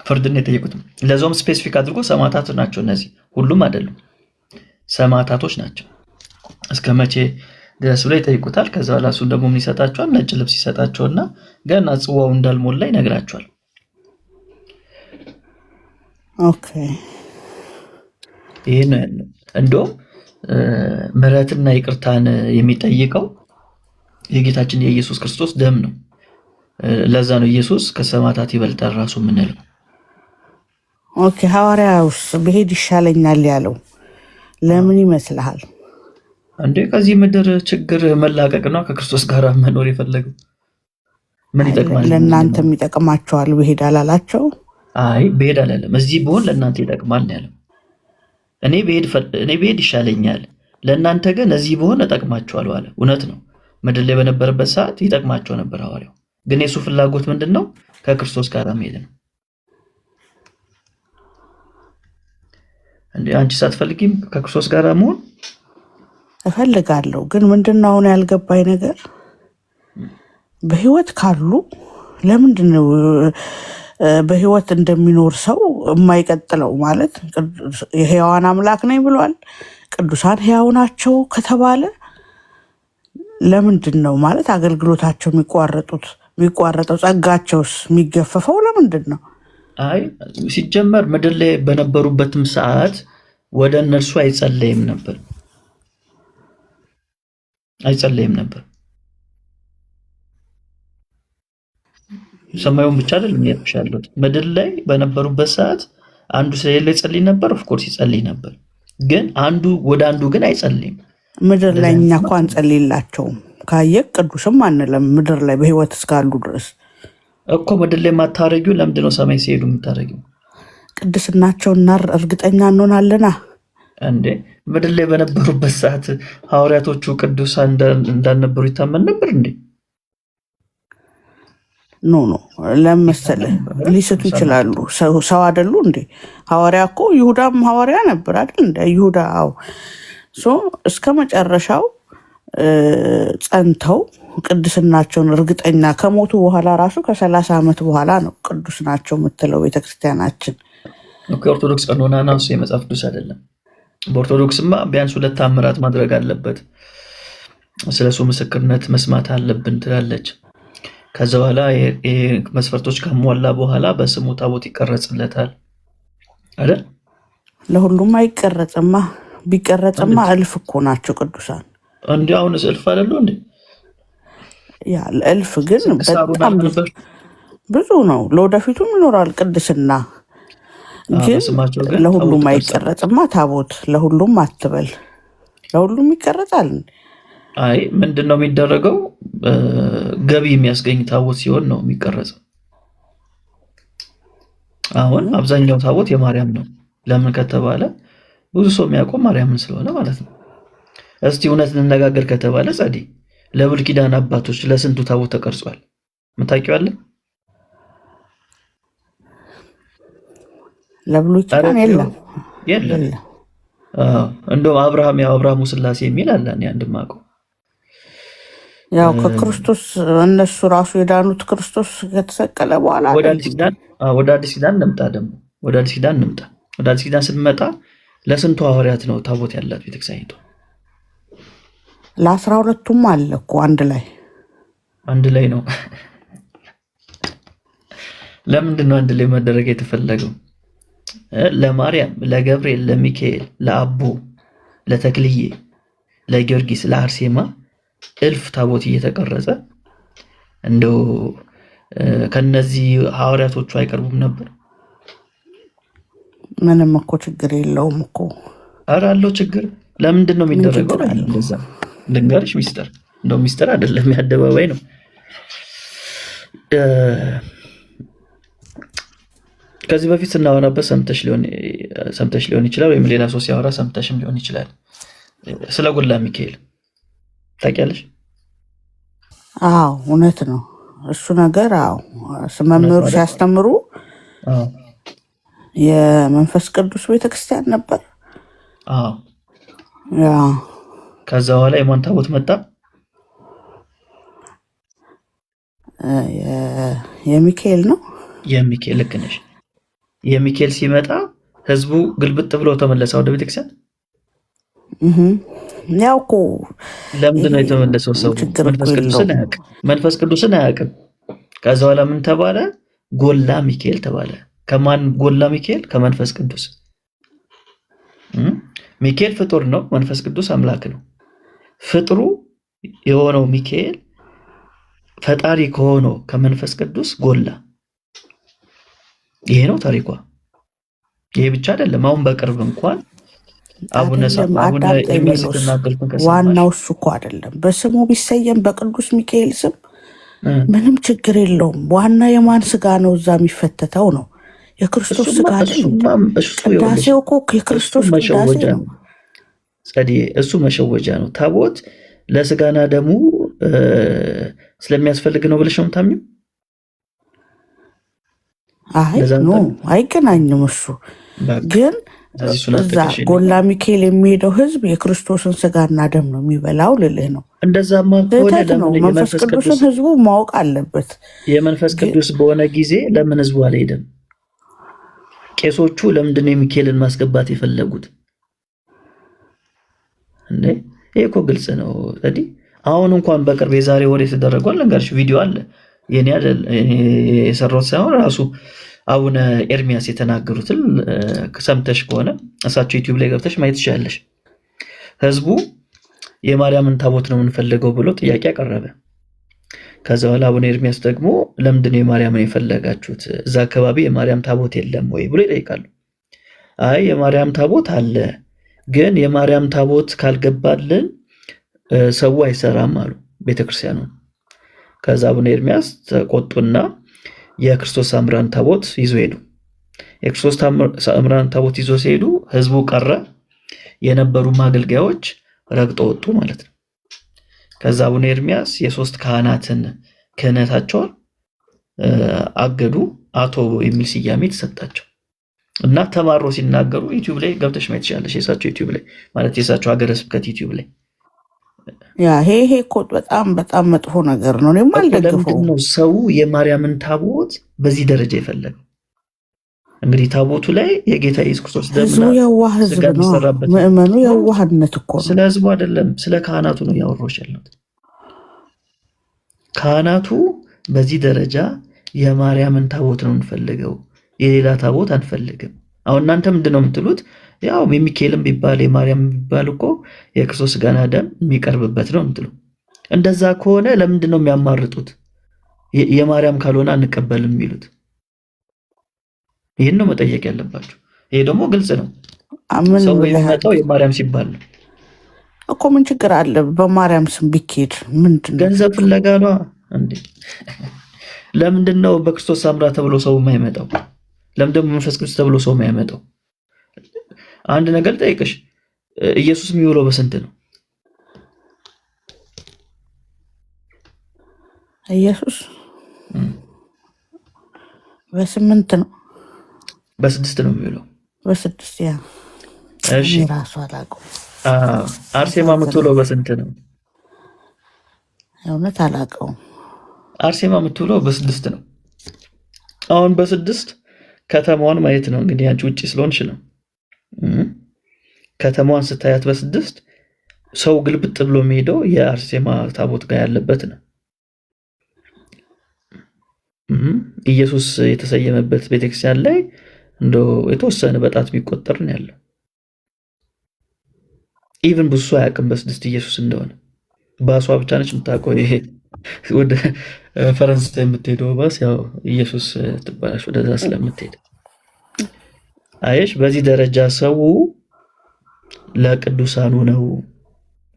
Speaker 2: ፍርድን የጠየቁትም ለዛውም ስፔሲፊክ አድርጎ ሰማዕታት ናቸው። እነዚህ ሁሉም አይደሉም፣ ሰማዕታቶች ናቸው። እስከ መቼ ድረስ ብለው ይጠይቁታል። ከዛ በኋላ እሱን ደግሞ ምን ይሰጣቸዋል? ነጭ ልብስ ይሰጣቸውና ገና ጽዋው እንዳልሞላ ይነግራቸዋል።
Speaker 4: ኦኬ
Speaker 2: ይሄ ነው ያለው። እንደውም ምሕረትና ይቅርታን የሚጠይቀው የጌታችን የኢየሱስ ክርስቶስ ደም ነው። ለዛ ነው ኢየሱስ ከሰማዕታት ይበልጣል ራሱ የምንለው።
Speaker 4: ኦኬ ሐዋርያውስ ብሄድ ይሻለኛል ያለው ለምን ይመስልሃል?
Speaker 2: እንዴ ከዚህ ምድር ችግር መላቀቅ ነው ከክርስቶስ ጋር መኖር የፈለገው። ምን ይጠቅማል?
Speaker 4: ለእናንተም ይጠቅማቸዋል ብሄድ አላላቸው?
Speaker 2: አይ ብሄድ አላለም። እዚህ ብሆን ለእናንተ ይጠቅማል ነው ያለው። እኔ ብሄድ ይሻለኛል፣ ለእናንተ ግን እዚህ ብሆን እጠቅማቸዋለሁ አለ። እውነት ነው። ምድር ላይ በነበረበት ሰዓት ይጠቅማቸው ነበር ሐዋርያው። ግን የሱ ፍላጎት ምንድነው? ከክርስቶስ ጋር መሄድ ነው። እንዴ አንቺ ሳትፈልጊም ከክርስቶስ ጋር መሆን?
Speaker 4: እፈልጋለሁ። ግን ምንድነው አሁን ያልገባኝ ነገር በህይወት ካሉ ለምንድነው በህይወት እንደሚኖር ሰው የማይቀጥለው? ማለት የሕያዋን አምላክ ነኝ ብሏል። ቅዱሳን ሕያው ናቸው ከተባለ ለምንድን ነው ማለት አገልግሎታቸው የሚቋረጠው? ጸጋቸውስ የሚገፈፈው ለምንድን ነው?
Speaker 2: አይ ሲጀመር ምድር ላይ በነበሩበትም ሰዓት ወደ እነርሱ አይጸለይም ነበር። ሰማዩን ብቻ አይደለም ያልኩት። ምድር ላይ በነበሩበት ሰዓት አንዱ ስለሌለ ይጸልይ ነበር። ኦፍኮርስ ይጸልይ ነበር፣ ግን አንዱ ወደ አንዱ ግን አይጸልይም።
Speaker 4: ምድር ላይ እኛ እኮ አንጸልይላቸውም። ካየህ ቅዱስም አንለም ምድር ላይ በህይወት እስካሉ ድረስ
Speaker 2: እኮ። ምድር ላይ የማታረጊው ለምንድን ነው ሰማይ ሲሄዱ የምታረጊው?
Speaker 4: ቅድስናቸውና እርግጠኛ እንሆናለና
Speaker 2: እንዴ። ምድር ላይ በነበሩበት ሰዓት ሐዋርያቶቹ ቅዱሳን እንዳልነበሩ ይታመን ነበር እንዴ?
Speaker 4: ኖ ለመሰለህ ሊስቱ ይችላሉ። ሰው አይደሉ እንዴ? ሐዋርያ እኮ ይሁዳም ሐዋርያ ነበር አይደል እንዴ? ይሁዳ እስከ መጨረሻው ጸንተው ቅድስናቸውን እርግጠኛ ከሞቱ በኋላ ራሱ ከ30 ዓመት በኋላ ነው ቅዱስ ናቸው የምትለው ቤተክርስቲያናችን።
Speaker 2: ኦርቶዶክስ ቀኖና ነው እሱ፣ የመጽሐፍ ቅዱስ አይደለም። በኦርቶዶክስማ ቢያንስ 2 ተአምራት ማድረግ አለበት፣ ስለሱ ምስክርነት መስማት አለብን ትላለች። ከዛ በኋላ መስፈርቶች ከሟላ በኋላ በስሙ ታቦት ይቀረጽለታል አይደል?
Speaker 4: ለሁሉም አይቀረጽማ። ቢቀረጽማ እልፍ እኮ ናቸው ቅዱሳን።
Speaker 2: እንዴ አሁን እልፍ አይደሉ እንዴ?
Speaker 4: ያ እልፍ ግን በጣም ብዙ ነው። ለወደፊቱም ይኖራል ቅድስና። ግን ለሁሉም አይቀረጽማ ታቦት። ለሁሉም አትበል፣ ለሁሉም ይቀረጻል።
Speaker 2: አይ ምንድነው የሚደረገው? ገቢ የሚያስገኝ ታቦት ሲሆን ነው የሚቀረጸው። አሁን አብዛኛው ታቦት የማርያም ነው። ለምን ከተባለ ብዙ ሰው የሚያውቀው ማርያምን ስለሆነ ማለት ነው። እስቲ እውነት እንነጋገር ከተባለ ጸዲ ለብሉይ ኪዳን አባቶች ለስንቱ ታቦት ተቀርጿል? የምታውቂዋለህ?
Speaker 4: ለብሉይ ኪዳን የለም።
Speaker 2: እንደውም አብርሃሙ ስላሴ የሚል አለ። እኔ አንድማቀው
Speaker 4: ያው ከክርስቶስ እነሱ ራሱ የዳኑት ክርስቶስ ከተሰቀለ በኋላ
Speaker 2: ወደ አዲስ ኪዳን እንምጣ። ደግሞ ወደ አዲስ ኪዳን ስንመጣ ለስንቱ ሐዋርያት ነው ታቦት ያላት ቤተክርስቲያኒቱ?
Speaker 4: ለ12ቱም አለ እኮ አንድ ላይ ነው።
Speaker 2: ለምንድን ነው አንድ ላይ መደረግ የተፈለገው? ለማርያም፣ ለገብርኤል፣ ለሚካኤል፣ ለአቦ፣ ለተክልዬ፣ ለጊዮርጊስ፣ ለአርሴማ እልፍ ታቦት እየተቀረጸ እንደው ከነዚህ ሐዋርያቶቹ አይቀርቡም ነበር?
Speaker 4: ምንም እኮ ችግር የለውም እኮ።
Speaker 2: ኧረ አለው ችግር። ለምንድን ነው የሚደረገው? እንደዛ ልንገርሽ፣ ሚስጥር እንደው ሚስጥር አይደለም፣ የአደባባይ ነው። ከዚህ በፊት ስናወራበት ሰምተሽ ሊሆን ይችላል፣ ወይም ሌላ ሰው ሲያወራ ሰምተሽም ሊሆን ይችላል። ስለ ጎላ ሚካኤል ታውቂያለሽ?
Speaker 4: አዎ እውነት ነው እሱ ነገር። አዎ መምህሩ ሲያስተምሩ የመንፈስ ቅዱስ ቤተክርስቲያን ነበር።
Speaker 2: ከዛ በኋላ የማን ታቦት መጣ?
Speaker 4: የሚካኤል ነው።
Speaker 2: የሚካኤል ልክ ነሽ። የሚካኤል ሲመጣ ህዝቡ ግልብጥ ብሎ ተመለሰ ወደ ቤተክርስቲያን።
Speaker 4: ያው እኮ
Speaker 2: ለምንድን ነው የተመለሰው? ሰው መንፈስ ቅዱስን አያውቅም። ከዛ በኋላ ምን ተባለ? ጎላ ሚካኤል ተባለ። ከማን ጎላ ሚካኤል? ከመንፈስ ቅዱስ። ሚካኤል ፍጡር ነው፣ መንፈስ ቅዱስ አምላክ ነው። ፍጥሩ የሆነው ሚካኤል ፈጣሪ ከሆነው ከመንፈስ ቅዱስ ጎላ። ይሄ ነው ታሪኳ። ይሄ ብቻ አይደለም። አሁን በቅርብ እንኳን
Speaker 4: ዋናው እሱ እኮ አይደለም። በስሙ ቢሰየም በቅዱስ ሚካኤል ስም ምንም ችግር የለውም። ዋና የማን ስጋ ነው እዛ የሚፈተተው ነው? የክርስቶስ ስጋ አይደለም። ቅዳሴው እኮ የክርስቶስ ቅዳሴ ነው።
Speaker 2: እሱ መሸወጃ ነው። ታቦት ለስጋና ደሙ ስለሚያስፈልግ ነው ብለሽ ነው የምታምኚው?
Speaker 4: አይ ኖ አይገናኝም። እሱ ግን እዛ ጎላ ሚካኤል የሚሄደው ህዝብ የክርስቶስን ስጋና ደም ነው የሚበላው ልልህ ነው።
Speaker 2: እንደዛማ
Speaker 4: ነው። መንፈስ ቅዱስን ህዝቡ ማወቅ አለበት።
Speaker 2: የመንፈስ ቅዱስ በሆነ ጊዜ ለምን ህዝቡ አልሄደም? ቄሶቹ ለምንድን ነው የሚካኤልን ማስገባት የፈለጉት? እንዴ ይሄ እኮ ግልጽ ነው። አሁን እንኳን በቅርብ የዛሬ ወር የተደረገው ልንገርሽ፣ ቪዲዮ አለ። የኔ አይደል የሰራሁት ሳይሆን ራሱ አቡነ ኤርሚያስ የተናገሩትን ሰምተሽ ከሆነ እሳቸው ዩቲዩብ ላይ ገብተሽ ማየት ትችላለሽ። ህዝቡ የማርያምን ታቦት ነው የምንፈልገው ብሎ ጥያቄ አቀረበ። ከዛ በኋላ አቡነ ኤርሚያስ ደግሞ ለምንድን ነው የማርያምን የፈለጋችሁት? እዛ አካባቢ የማርያም ታቦት የለም ወይ ብሎ ይጠይቃሉ። አይ የማርያም ታቦት አለ፣ ግን የማርያም ታቦት ካልገባልን ሰው አይሰራም አሉ ቤተክርስቲያኑ። ከዛ አቡነ ኤርሚያስ ተቆጡና የክርስቶስ አምራን ታቦት ይዞ ሄዱ። የክርስቶስ አምራን ታቦት ይዞ ሲሄዱ ህዝቡ ቀረ፣ የነበሩ አገልጋዮች ረግጦ ወጡ ማለት ነው። ከዛ አቡነ ኤርሚያስ የሶስት ካህናትን ክህነታቸውን አገዱ። አቶ የሚል ስያሜ ተሰጣቸው እና ተማሮ ሲናገሩ ዩቲዩብ ላይ ገብተሽ ማየት ትችላለሽ። የእሳቸው ዩቲዩብ ላይ ማለት የእሳቸው ሀገረ ስብከት ዩቲዩብ ላይ
Speaker 4: ይሄ እኮ በጣም በጣም መጥፎ ነገር ነው። እኔም አልደግፈውም።
Speaker 2: ሰው የማርያምን ታቦት በዚህ ደረጃ የፈለገው እንግዲህ ታቦቱ ላይ የጌታ ኢየሱስ ክርስቶስ ደምና
Speaker 4: የዋህ ህዝብ ነው። ምእመኑ የዋህነት እኮ ነው።
Speaker 2: ስለ ህዝቡ አይደለም፣ ስለ ካህናቱ ነው ያወራሁሽ ያለሁት። ካህናቱ በዚህ ደረጃ የማርያምን ታቦት ነው እንፈልገው፣ የሌላ ታቦት አንፈልግም። አሁን እናንተ ምንድነው የምትሉት? ያው የሚካኤልም ቢባል የማርያም ቢባል እኮ የክርስቶስ ስጋና ደም የሚቀርብበት ነው የምትሉ። እንደዛ ከሆነ ለምንድን ነው የሚያማርጡት? የማርያም ካልሆነ አንቀበልም የሚሉት? ይህን ነው መጠየቅ ያለባቸው። ይሄ ደግሞ ግልጽ ነው። ሰው የሚመጣው የማርያም ሲባል ነው
Speaker 4: እኮ። ምን ችግር አለ በማርያም ስም ቢኬድ? ምንድን
Speaker 2: ገንዘብ ፍለጋ ነው እንዴ? ለምንድን ነው በክርስቶስ አምራ ተብሎ ሰው የማይመጣው? ለምን ደግሞ መንፈስ ቅዱስ ተብሎ ሰው የሚያመጣው? አንድ ነገር ጠይቅሽ፣ ኢየሱስ የሚውለው በስንት ነው?
Speaker 4: ኢየሱስ በስምንት ነው።
Speaker 2: በስድስት ነው የሚውለው።
Speaker 4: በስድስት ያ
Speaker 2: እሺ
Speaker 4: ራሱ አላውቀውም።
Speaker 2: አርሴማ የምትውለው በስንት ነው?
Speaker 4: እውነት አላውቀውም።
Speaker 2: አርሴማ የምትውለው በስድስት ነው። አሁን በስድስት ከተማዋን ማየት ነው እንግዲህ፣ አንቺ ውጭ ስለሆንሽ ነው። ከተማዋን ስታያት በስድስት ሰው ግልብጥ ብሎ የሚሄደው የአርሴማ ታቦት ጋር ያለበት ነው። ኢየሱስ የተሰየመበት ቤተክርስቲያን ላይ እንደው የተወሰነ በጣት የሚቆጠር ነው ያለው። ኢቭን ብዙ ሰው አያውቅም በስድስት ኢየሱስ እንደሆነ። ባሷ ብቻ ነች የምታውቀው። ይሄ ወደ ፈረንሳይ የምትሄደው ባስ ያው ኢየሱስ ትባላሽ ወደዛ ስለምትሄድ አየሽ። በዚህ ደረጃ ሰው ለቅዱሳኑ ነው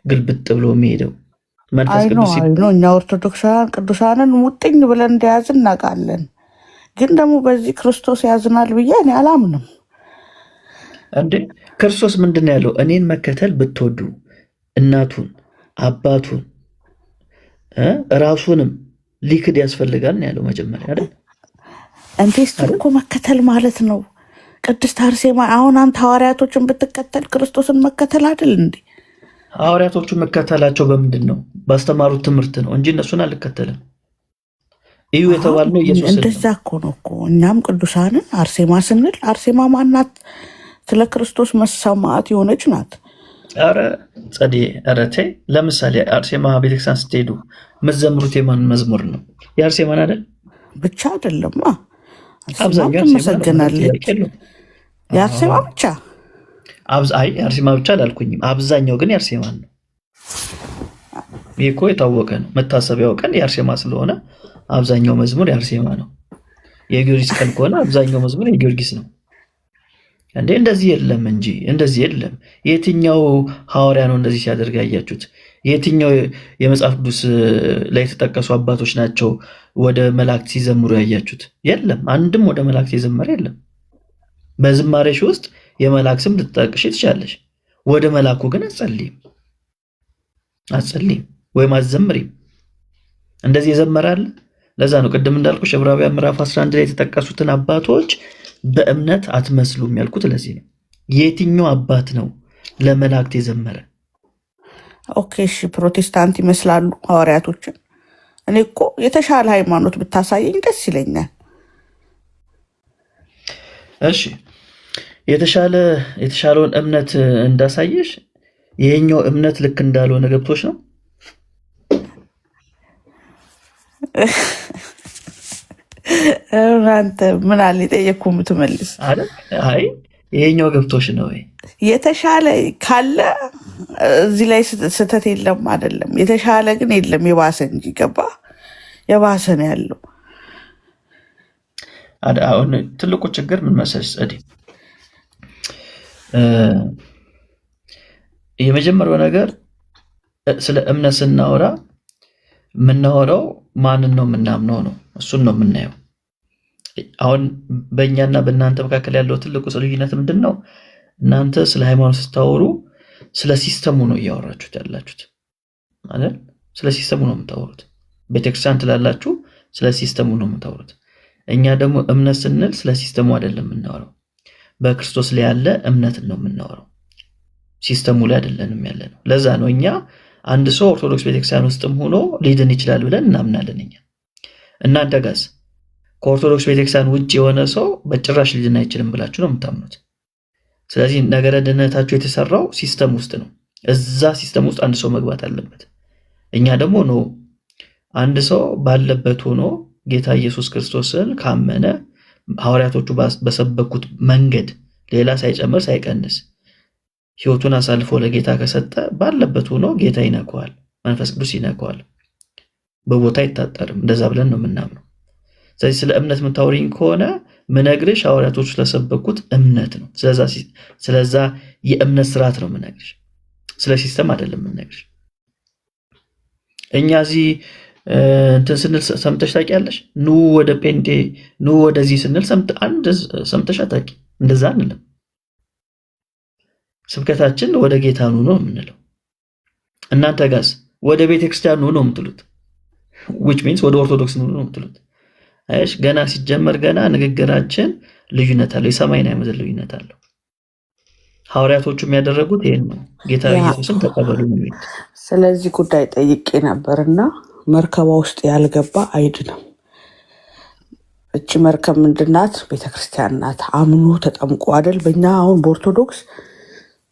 Speaker 2: ግልብጥ ብሎ የሚሄደው። መንፈስ ቅዱስ
Speaker 4: እኛ ኦርቶዶክሳውያን ቅዱሳንን ሙጥኝ ብለን እንደያዝን እናውቃለን። ግን ደግሞ በዚህ ክርስቶስ ያዝናል ብዬ እኔ አላምንም።
Speaker 2: እንዴ ክርስቶስ ምንድን ነው ያለው? እኔን መከተል ብትወዱ እናቱን አባቱን ራሱንም ሊክድ ያስፈልጋል ነው ያለው መጀመሪያ አይደል?
Speaker 4: እንዴስ እኮ መከተል ማለት ነው። ቅድስት አርሴማ አሁን አንተ ሐዋርያቶችን ብትከተል ክርስቶስን መከተል አይደል እንዴ?
Speaker 2: ሐዋርያቶቹ መከተላቸው በምንድን ነው? ባስተማሩት ትምህርት ነው እንጂ እነሱን አልከተልም። እዩ የተባልነው ኢየሱስ
Speaker 4: እንደዛ እኮ ነው እኮ። እኛም ቅዱሳንን አርሴማ ስንል አርሴማ ማናት? ስለ ክርስቶስ መሰማዕት የሆነች ናት።
Speaker 2: ኧረ ጸዴ፣ ኧረ ተይ። ለምሳሌ አርሴማ ቤተክርስቲያን ስትሄዱ የምትዘምሩት የማን መዝሙር ነው? የአርሴማን አይደል?
Speaker 4: ብቻ አይደለም።
Speaker 2: አብዛኛው
Speaker 4: ትመሰገናለች። የአርሴማ ብቻ
Speaker 2: አይ የአርሴማ ብቻ አላልኩኝም። አብዛኛው ግን የአርሴማን ነው። ይህ እኮ የታወቀ ነው። መታሰቢያው ቀን የአርሴማ ስለሆነ አብዛኛው መዝሙር የአርሴማ ነው። የጊዮርጊስ ቀን ከሆነ አብዛኛው መዝሙር የጊዮርጊስ ነው። እንዴ እንደዚህ የለም እንጂ እንደዚህ የለም። የትኛው ሐዋርያ ነው እንደዚህ ሲያደርግ ያያችሁት? የትኛው የመጽሐፍ ቅዱስ ላይ የተጠቀሱ አባቶች ናቸው ወደ መላእክት ሲዘምሩ ያያችሁት? የለም። አንድም ወደ መላእክት የዘመረ የለም። በዝማሬሽ ውስጥ የመልአክ ስም ልትጠቅሽ ትችላለሽ። ወደ መላኩ ግን አትጸልይም ወይም አትዘምሪም። እንደዚህ የዘመራል። ለዛ ነው ቅድም እንዳልኩሽ ዕብራውያን ምዕራፍ 11 ላይ የተጠቀሱትን አባቶች በእምነት አትመስሉም ያልኩት ለዚህ ነው። የትኛው አባት ነው ለመላእክት የዘመረ?
Speaker 4: ኦኬ እሺ፣ ፕሮቴስታንት ይመስላሉ ሐዋርያቶችን። እኔ እኮ የተሻለ ሃይማኖት ብታሳየኝ ደስ ይለኛል።
Speaker 2: እሺ የተሻለውን እምነት እንዳሳየሽ ይሄኛው እምነት ልክ እንዳልሆነ ገብቶሽ ነው?
Speaker 4: አንተ ምን አለ የጠየቅኩ የምትመልስ
Speaker 2: አይደል? አይ ይሄኛው ገብቶሽ ነው ወይ?
Speaker 4: የተሻለ ካለ እዚህ ላይ ስህተት የለም አይደለም። የተሻለ ግን የለም፣ የባሰ እንጂ። ገባ? የባሰ ነው ያለው።
Speaker 2: አሁን ትልቁ ችግር ምን መሰለሽ ጸዴ፣ የመጀመሪያው ነገር ስለ እምነት ስናወራ የምናወራው ማንን ነው የምናምነው ነው። እሱን ነው የምናየው። አሁን በእኛና በእናንተ መካከል ያለው ትልቁ ልዩነት ምንድን ነው? እናንተ ስለ ሃይማኖት ስታወሩ ስለ ሲስተሙ ነው እያወራችሁት ያላችሁት ማለት ስለ ሲስተሙ ነው የምታወሩት። ቤተክርስቲያን ትላላችሁ፣ ስለ ሲስተሙ ነው የምታወሩት። እኛ ደግሞ እምነት ስንል ስለ ሲስተሙ አይደለም የምናወራው፣ በክርስቶስ ላይ ያለ እምነትን ነው የምናወራው። ሲስተሙ ላይ አይደለንም ያለ ነው። ለዛ ነው እኛ አንድ ሰው ኦርቶዶክስ ቤተክርስቲያን ውስጥም ሆኖ ሊድን ይችላል ብለን እናምናለን። እኛ እናንተ ጋዝ ከኦርቶዶክስ ቤተክርስቲያን ውጭ የሆነ ሰው በጭራሽ ሊድን አይችልም ብላችሁ ነው የምታምኑት። ስለዚህ ነገረ ድነታችሁ የተሰራው ሲስተም ውስጥ ነው። እዛ ሲስተም ውስጥ አንድ ሰው መግባት አለበት። እኛ ደግሞ ነው አንድ ሰው ባለበት ሆኖ ጌታ ኢየሱስ ክርስቶስን ካመነ ሐዋርያቶቹ በሰበኩት መንገድ ሌላ ሳይጨምር ሳይቀንስ ሕይወቱን አሳልፎ ለጌታ ከሰጠ ባለበት ሆኖ ጌታ ይነካዋል፣ መንፈስ ቅዱስ ይነካዋል፣ በቦታ አይታጠርም። እንደዛ ብለን ነው የምናምነው። ስለዚህ ስለ እምነት የምታወሪኝ ከሆነ ምነግርሽ ሐዋርያቶቹ ስለሰበኩት እምነት ነው። ስለዛ የእምነት ስርዓት ነው ምነግርሽ፣ ስለ ሲስተም አይደለም ምነግርሽ። እኛ እዚህ እንትን ስንል ሰምተሽ ታውቂያለሽ? ኑ ወደ ጴንጤ ኑ ወደዚህ ስንል ሰምተሽ አታውቂ? እንደዛ አንልም። ስብከታችን ወደ ጌታ ኑ ነው የምንለው። እናንተ ጋስ ወደ ቤተክርስቲያን ኑ ነው የምትሉት። which means ወደ ኦርቶዶክስ ኑ ነው የምትሉት። አይሽ ገና ሲጀመር ገና ንግግራችን ልዩነት አለው። የሰማይና የምድር ልዩነት አለው። ሐዋርያቶቹም ያደረጉት ይሄን ነው። ጌታ ኢየሱስን ተቀበሉ ነው የሚሉት።
Speaker 4: ስለዚህ ጉዳይ ጠይቄ ነበርና መርከባ ውስጥ ያልገባ አይድንም። እቺ መርከብ ምንድናት? ቤተክርስቲያን ናት። አምኖ ተጠምቆ አይደል? በእኛ አሁን በኦርቶዶክስ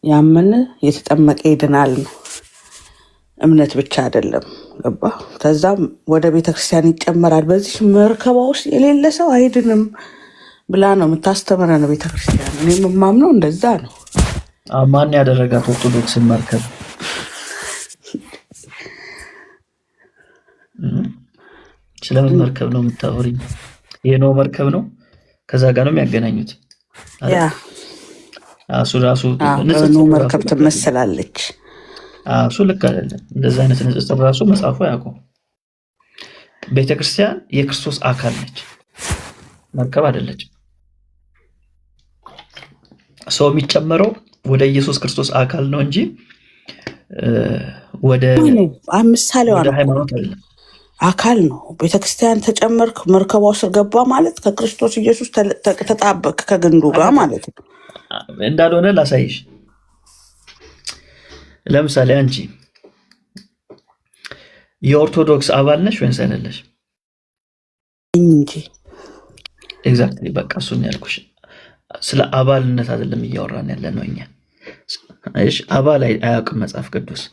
Speaker 4: ያመነ የተጠመቀ ይድናል ነው። እምነት ብቻ አይደለም። ገባ? ከዛም ወደ ቤተክርስቲያን ይጨመራል። በዚህ መርከባ ውስጥ የሌለ ሰው አይድንም ብላ ነው የምታስተምረን ቤተክርስቲያን። እኔ የምማምነው እንደዛ ነው።
Speaker 2: ማን ያደረጋት ኦርቶዶክስን መርከብ? ስለምን መርከብ ነው የምታወሪኝ? የኖህ መርከብ ነው። ከዛ ጋር ነው የሚያገናኙት። እሱ ራሱ
Speaker 4: ኖህ መርከብ ትመስላለች።
Speaker 2: እሱ ልክ አይደለም። እንደዚህ አይነት ንጽጽር ራሱ መጽሐፉ አያውቀውም። ቤተክርስቲያን የክርስቶስ አካል ነች፣ መርከብ አይደለችም። ሰው የሚጨመረው ወደ ኢየሱስ ክርስቶስ አካል ነው እንጂ ወደ
Speaker 4: ምሳሌዋ
Speaker 2: ሃይማኖት አይደለም።
Speaker 4: አካል ነው። ቤተክርስቲያን ተጨመርክ መርከቧ ስር ገባ ማለት ከክርስቶስ ኢየሱስ ተጣበቅ ከግንዱ ጋር ማለት ነው።
Speaker 2: እንዳልሆነ ላሳይሽ። ለምሳሌ አንቺ የኦርቶዶክስ አባል ነሽ ወይስ አይደለሽ?
Speaker 4: እንጂ
Speaker 2: ኤግዛክትሊ በቃ እሱን ያልኩሽ። ስለ አባልነት አይደለም እያወራን ያለ ነው እኛ። እሺ አባል አያውቅም መጽሐፍ ቅዱስ።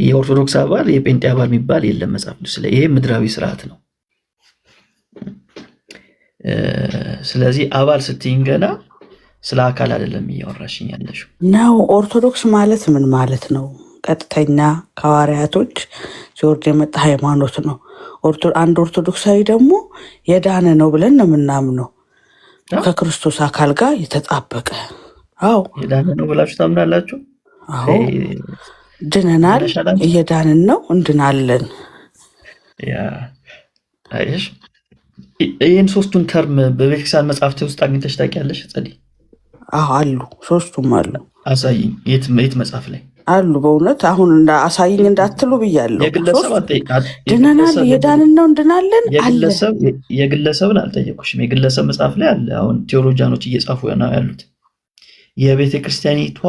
Speaker 2: የኦርቶዶክስ አባል የጴንጤ አባል የሚባል የለም መጽሐፍ ቅዱስ ላይ። ይሄ ምድራዊ ስርዓት ነው። ስለዚህ አባል ስትይኝ ገና ስለ አካል አይደለም እያወራሽኝ ያለሽው
Speaker 4: ነው። ኦርቶዶክስ ማለት ምን ማለት ነው? ቀጥተኛ ከሐዋርያቶች ሲወርድ የመጣ ሃይማኖት ነው። አንድ ኦርቶዶክሳዊ ደግሞ የዳነ ነው ብለን ነው የምናምነው። ከክርስቶስ አካል ጋር የተጣበቀ። አዎ
Speaker 2: የዳነ ነው ብላችሁ ታምናላችሁ?
Speaker 4: አዎ ድነናል፣ እየዳንን ነው፣ እንድናለን።
Speaker 2: አይሽ ይህን ሶስቱን ተርም በቤተክርስቲያን መጽሐፍት ውስጥ አግኝተሽ ታውቂያለሽ? ጸዲ
Speaker 4: አሉ፣ ሶስቱም አሉ።
Speaker 2: አሳይኝ። የት መጽሐፍ ላይ
Speaker 4: አሉ? በእውነት አሁን አሳይኝ እንዳትሉ ብያለሁ። ድነናል፣ እየዳንን ነው፣ እንድናለን።
Speaker 2: የግለሰብን አልጠየኩሽም። የግለሰብ መጽሐፍ ላይ አለ። አሁን ቴዎሎጂያኖች እየጻፉ ነው ያሉት። የቤተ ክርስቲያኒቷ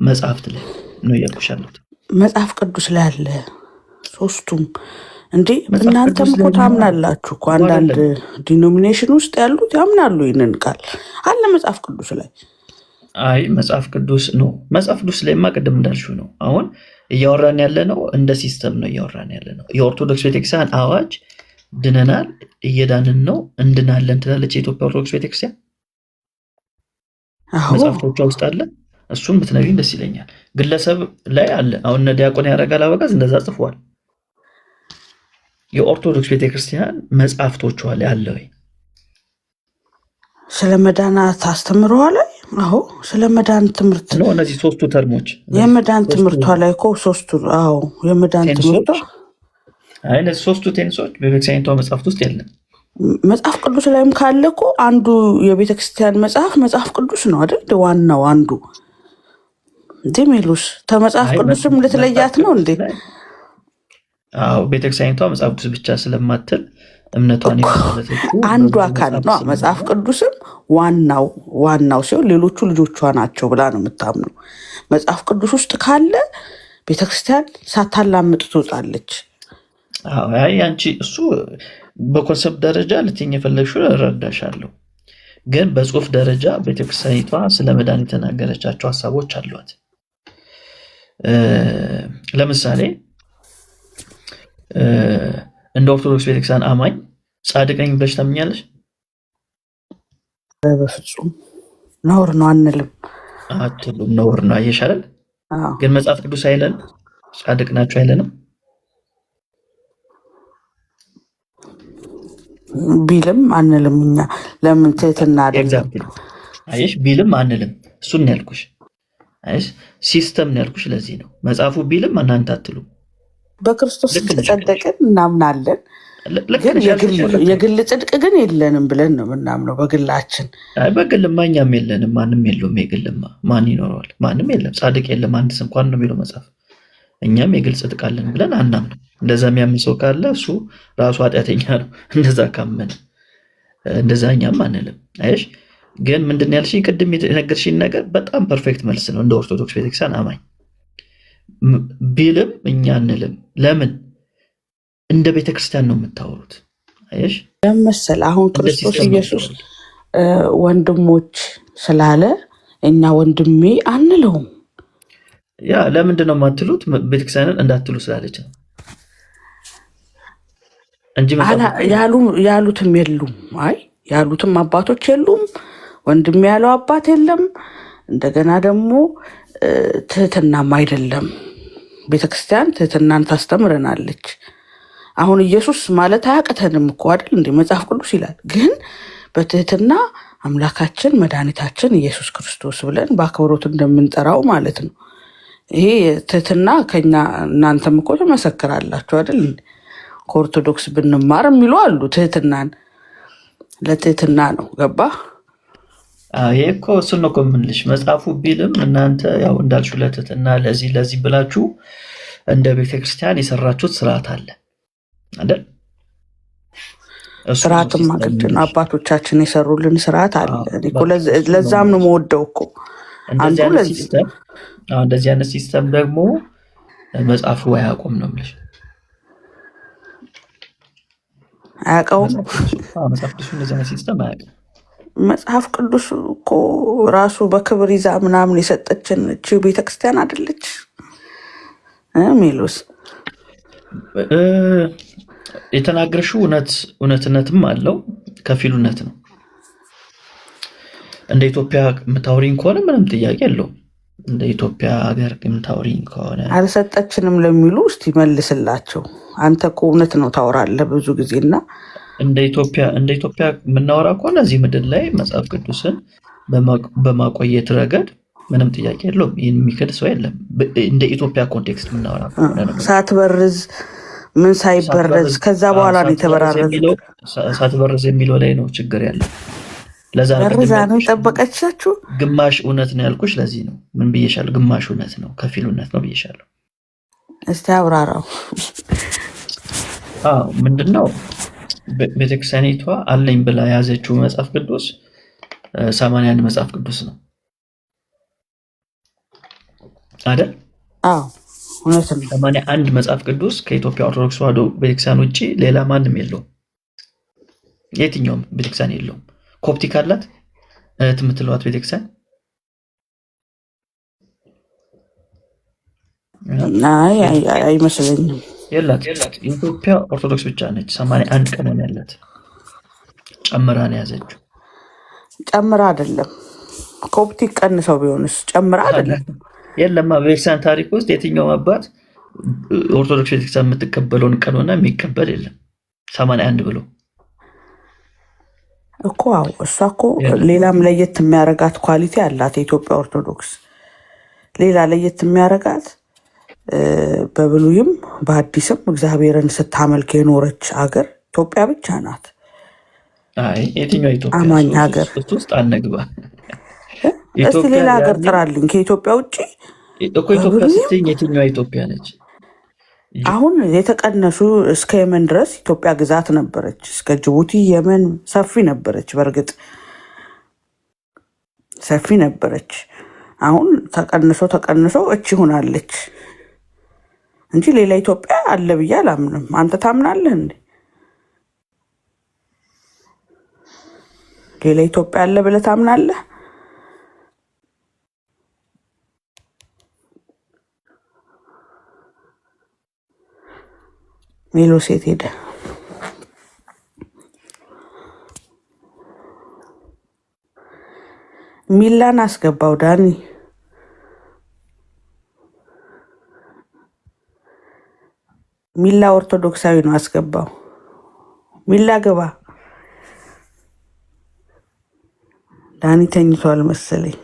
Speaker 2: መጽሐፍት ላይ ነው እያልኩሽ ያሉት።
Speaker 4: መጽሐፍ ቅዱስ ላይ አለ ሶስቱም። እንዴ እናንተም እኮ ታምናላችሁ እኮ። አንዳንድ ዲኖሚኔሽን ውስጥ ያሉት ያምናሉ። ይህንን ቃል አለ መጽሐፍ ቅዱስ ላይ።
Speaker 2: አይ መጽሐፍ ቅዱስ ነው። መጽሐፍ ቅዱስ ላይማ ቅድም እንዳልሽው ነው። አሁን እያወራን ያለ ነው እንደ ሲስተም ነው እያወራን ያለ ነው። የኦርቶዶክስ ቤተክርስቲያን አዋጅ ድነናል፣ እየዳንን ነው፣ እንድናለን ትላለች የኢትዮጵያ ኦርቶዶክስ ቤተክርስቲያን። መጽሐፍቶቿ ውስጥ አለ። እሱም ብትነግሪኝ ደስ ይለኛል። ግለሰብ ላይ አለ። አሁን እነ ዲያቆን ያረጋል አበጋዝ እንደዛ ጽፏል። የኦርቶዶክስ ቤተክርስቲያን መጽሐፍቶቿ ላይ አለ ወይ?
Speaker 4: ስለ መዳናት አስተምረዋል። አዎ ስለ መዳን ትምህርት
Speaker 2: ነው። እነዚህ ሶስቱ ተርሞች
Speaker 4: የመዳን ትምህርቷ ላይ እኮ ሶስቱ። አዎ የመዳን ትምህርቷ።
Speaker 2: አይ እነዚህ ሶስቱ ቴንሶች በቤተክርስቲያኒቷ መጽሐፍት ውስጥ የለም።
Speaker 4: መጽሐፍ ቅዱስ ላይም ካለ እኮ አንዱ የቤተክርስቲያን መጽሐፍ ቅዱስ ነው አይደል? ዋናው አንዱ ዲሜሉስ ከመጽሐፍ ቅዱስም ልትለያት ነው እንዴ?
Speaker 2: አዎ ቤተክርስቲያኒቷ መጽሐፍ ቅዱስ ብቻ ስለማትል እምነቷን
Speaker 4: አንዱ አካል ነው። መጽሐፍ ቅዱስም ዋናው ሲሆን ሌሎቹ ልጆቿ ናቸው ብላ ነው የምታምነው። መጽሐፍ ቅዱስ ውስጥ ካለ ቤተክርስቲያን ሳታላምጥ ትወጣለች።
Speaker 2: አይ አንቺ እሱ በኮንሰፕት ደረጃ ልትይኝ የፈለግሽው እረዳሻለሁ፣ ግን በጽሁፍ ደረጃ ቤተክርስቲያኒቷ ስለ መዳን የተናገረቻቸው ሀሳቦች አሏት። ለምሳሌ እንደ ኦርቶዶክስ ቤተክርስቲያን አማኝ ጻድቅ ነኝ ብለሽ ታምኛለሽ?
Speaker 4: በፍጹም ነውር ነው አንልም።
Speaker 2: አትሉም? ነውር ነው አየሻል። ግን መጽሐፍ ቅዱስ አይለን ጻድቅ ናቸው አይለንም
Speaker 4: ቢልም አንልም። እኛ ለምን ትህትና አይደለም?
Speaker 2: አየሽ ቢልም አንልም። እሱን ያልኩሽ። አየሽ ሲስተም ነው ያልኩሽ። ለዚህ ነው መጽሐፉ ቢልም እናንተ አትሉም።
Speaker 4: በክርስቶስ ተጸደቅን እናምናለን። ግን የግል ጽድቅ ግን የለንም ብለን ነው ምናምነው በግላችን።
Speaker 2: በግልማ እኛም የለንም፣ ማንም የለውም። የግልማ ማን ይኖረዋል? ማንም የለም፣ ጻድቅ የለም አንድስ እንኳን ነው የሚለው መጽሐፍ። እኛም የግል ጽድቅ አለን ብለን አናምንም። እንደዛ የሚያምን ሰው ካለ እሱ ራሱ ኃጢአተኛ ነው። እንደዛ ካመን እንደዛ እኛም አንልም። አይሽ ግን ምንድን ያልሽኝ ቅድም የነገርሽኝ ነገር በጣም ፐርፌክት መልስ ነው። እንደ ኦርቶዶክስ ቤተክርስቲያን አማኝ ቢልም እኛ አንልም። ለምን? እንደ ቤተክርስቲያን ነው የምታወሩት። አይሽ
Speaker 4: ለምሳሌ አሁን ክርስቶስ ኢየሱስ ወንድሞች ስላለ እኛ ወንድሜ አንለውም።
Speaker 2: ያ ለምንድን ነው የማትሉት? ቤተክርስቲያንን እንዳትሉ ስላለች ነው እንጂ
Speaker 4: ያሉትም የሉም። አይ ያሉትም አባቶች የሉም። ወንድሜ ያለው አባት የለም። እንደገና ደግሞ ትህትናም አይደለም። ቤተክርስቲያን ትህትናን ታስተምረናለች። አሁን ኢየሱስ ማለት አያቅተንም እኮ አይደል እንዴ? መጽሐፍ ቅዱስ ይላል። ግን በትህትና አምላካችን መድኃኒታችን ኢየሱስ ክርስቶስ ብለን በአክብሮት እንደምንጠራው ማለት ነው። ይሄ ትህትና ከኛ እናንተም እኮ ትመሰክራላችሁ አይደል? ከኦርቶዶክስ ብንማር የሚሉ አሉ። ትህትናን ለትህትና ነው። ገባ?
Speaker 2: ይሄ እኮ እሱን ነው እኮ የምንልሽ። መጽሐፉ ቢልም እናንተ ያው እንዳልሽው ለትህትና ለዚህ ብላችሁ እንደ ቤተክርስቲያን የሰራችሁት ስርዓት አለ አይደል?
Speaker 4: ስርዓትም አግድን አባቶቻችን የሰሩልን ስርዓት አለ። ለዛም ነው የምወደው እኮ
Speaker 2: እንደዚህ አይነት ሲስተም ደግሞ መጽሐፉ አያውቁም ነው የምልሽ።
Speaker 4: አያውቀውም።
Speaker 2: መጽሐፍ ቅዱስ እንደዚህ አይነት ሲስተም አያውቅም።
Speaker 4: መጽሐፍ ቅዱስ እኮ ራሱ በክብር ይዛ ምናምን የሰጠችን እቺው ቤተክርስቲያን አይደለች? ሜሎስ
Speaker 2: የተናገርሽው እውነትነትም አለው፣ ከፊል እውነት ነው። እንደ ኢትዮጵያ የምታወሪኝ ከሆነ ምንም ጥያቄ የለውም። እንደ ኢትዮጵያ ሀገር የምታወሪኝ ከሆነ
Speaker 4: አልሰጠችንም ለሚሉ እስቲ መልስላቸው። አንተ እኮ እውነት ነው ታወራለህ ብዙ ጊዜና
Speaker 2: እንደ ኢትዮጵያ የምናወራ ከሆነ እዚህ ምድር ላይ መጽሐፍ ቅዱስን በማቆየት ረገድ ምንም ጥያቄ የለውም። ይህን የሚክድ ሰው የለም። እንደ ኢትዮጵያ ኮንቴክስት የምናወራ ከሆነ
Speaker 4: ሳትበርዝ ምን ሳይበረዝ ከዛ በኋላ ነው የተበራረዘ።
Speaker 2: ሳትበርዝ የሚለው ላይ ነው ችግር ያለው። ለዛ
Speaker 4: ነው ጠበቀቻችሁ።
Speaker 2: ግማሽ እውነት ነው ያልኩሽ ለዚህ ነው። ምን ብዬሻለሁ? ግማሽ እውነት ነው ከፊል እውነት ነው ብዬሻለሁ።
Speaker 4: እስቲ አብራራው።
Speaker 2: ምንድነው ቤተክርስቲያኒቷ አለኝ ብላ ያዘችው መጽሐፍ ቅዱስ 81 መጽሐፍ ቅዱስ ነው አይደል?
Speaker 4: እውነት ነው።
Speaker 2: 81 መጽሐፍ ቅዱስ ከኢትዮጵያ ኦርቶዶክስ ተዋሕዶ ቤተክርስቲያን ውጭ ሌላ ማንም የለውም። የትኛውም ቤተክርስቲያን የለውም። ኮፕቲክ አላት የምትለዋት ቤተክርስቲያን
Speaker 4: አይመስለኝም።
Speaker 2: የላት። የኢትዮጵያ ኦርቶዶክስ ብቻ ነች 81 ቀኖን ያላት። ጨምራ ነው ያዘችው።
Speaker 4: ጨምራ አይደለም። ኮፕቲክ ቀንሰው ቢሆንስ ጨምራ አይደለም።
Speaker 2: የለማ በቤተክርስቲያን ታሪክ ውስጥ የትኛውም አባት ኦርቶዶክስ ቤተክርስቲያን የምትቀበለውን ቀኖና የሚቀበል የለም 81 ብሎ
Speaker 4: እኮ። እሷ እኮ ሌላም ለየት የሚያረጋት ኳሊቲ አላት። የኢትዮጵያ ኦርቶዶክስ ሌላ ለየት የሚያረጋት በብሉይም በአዲስም እግዚአብሔርን ስታመልክ የኖረች ሀገር ኢትዮጵያ ብቻ ናት።
Speaker 2: የትኛው ኢትዮጵያ
Speaker 4: አማኝ ሀገር
Speaker 2: ውስጥ አነግባ።
Speaker 4: እስቲ ሌላ ሀገር ጥራልኝ ከኢትዮጵያ ውጭ
Speaker 2: እኮ። ኢትዮጵያ ስትኝ የትኛው ኢትዮጵያ ነች?
Speaker 4: አሁን የተቀነሱ እስከ የመን ድረስ ኢትዮጵያ ግዛት ነበረች። እስከ ጅቡቲ የመን ሰፊ ነበረች። በእርግጥ ሰፊ ነበረች። አሁን ተቀንሶ እቺ ሆናለች እንጂ ሌላ ኢትዮጵያ አለ ብዬ አላምንም። አንተ ታምናለህ እንዴ? ሌላ ኢትዮጵያ አለ ብለህ ታምናለህ? ሜሎስ የት ሄደ? ሚላን አስገባው ዳኒ። ሚላ ኦርቶዶክሳዊ ነው፣ አስገባው። ሚላ ግባ። ዳኒ ተኝቷል መሰለኝ።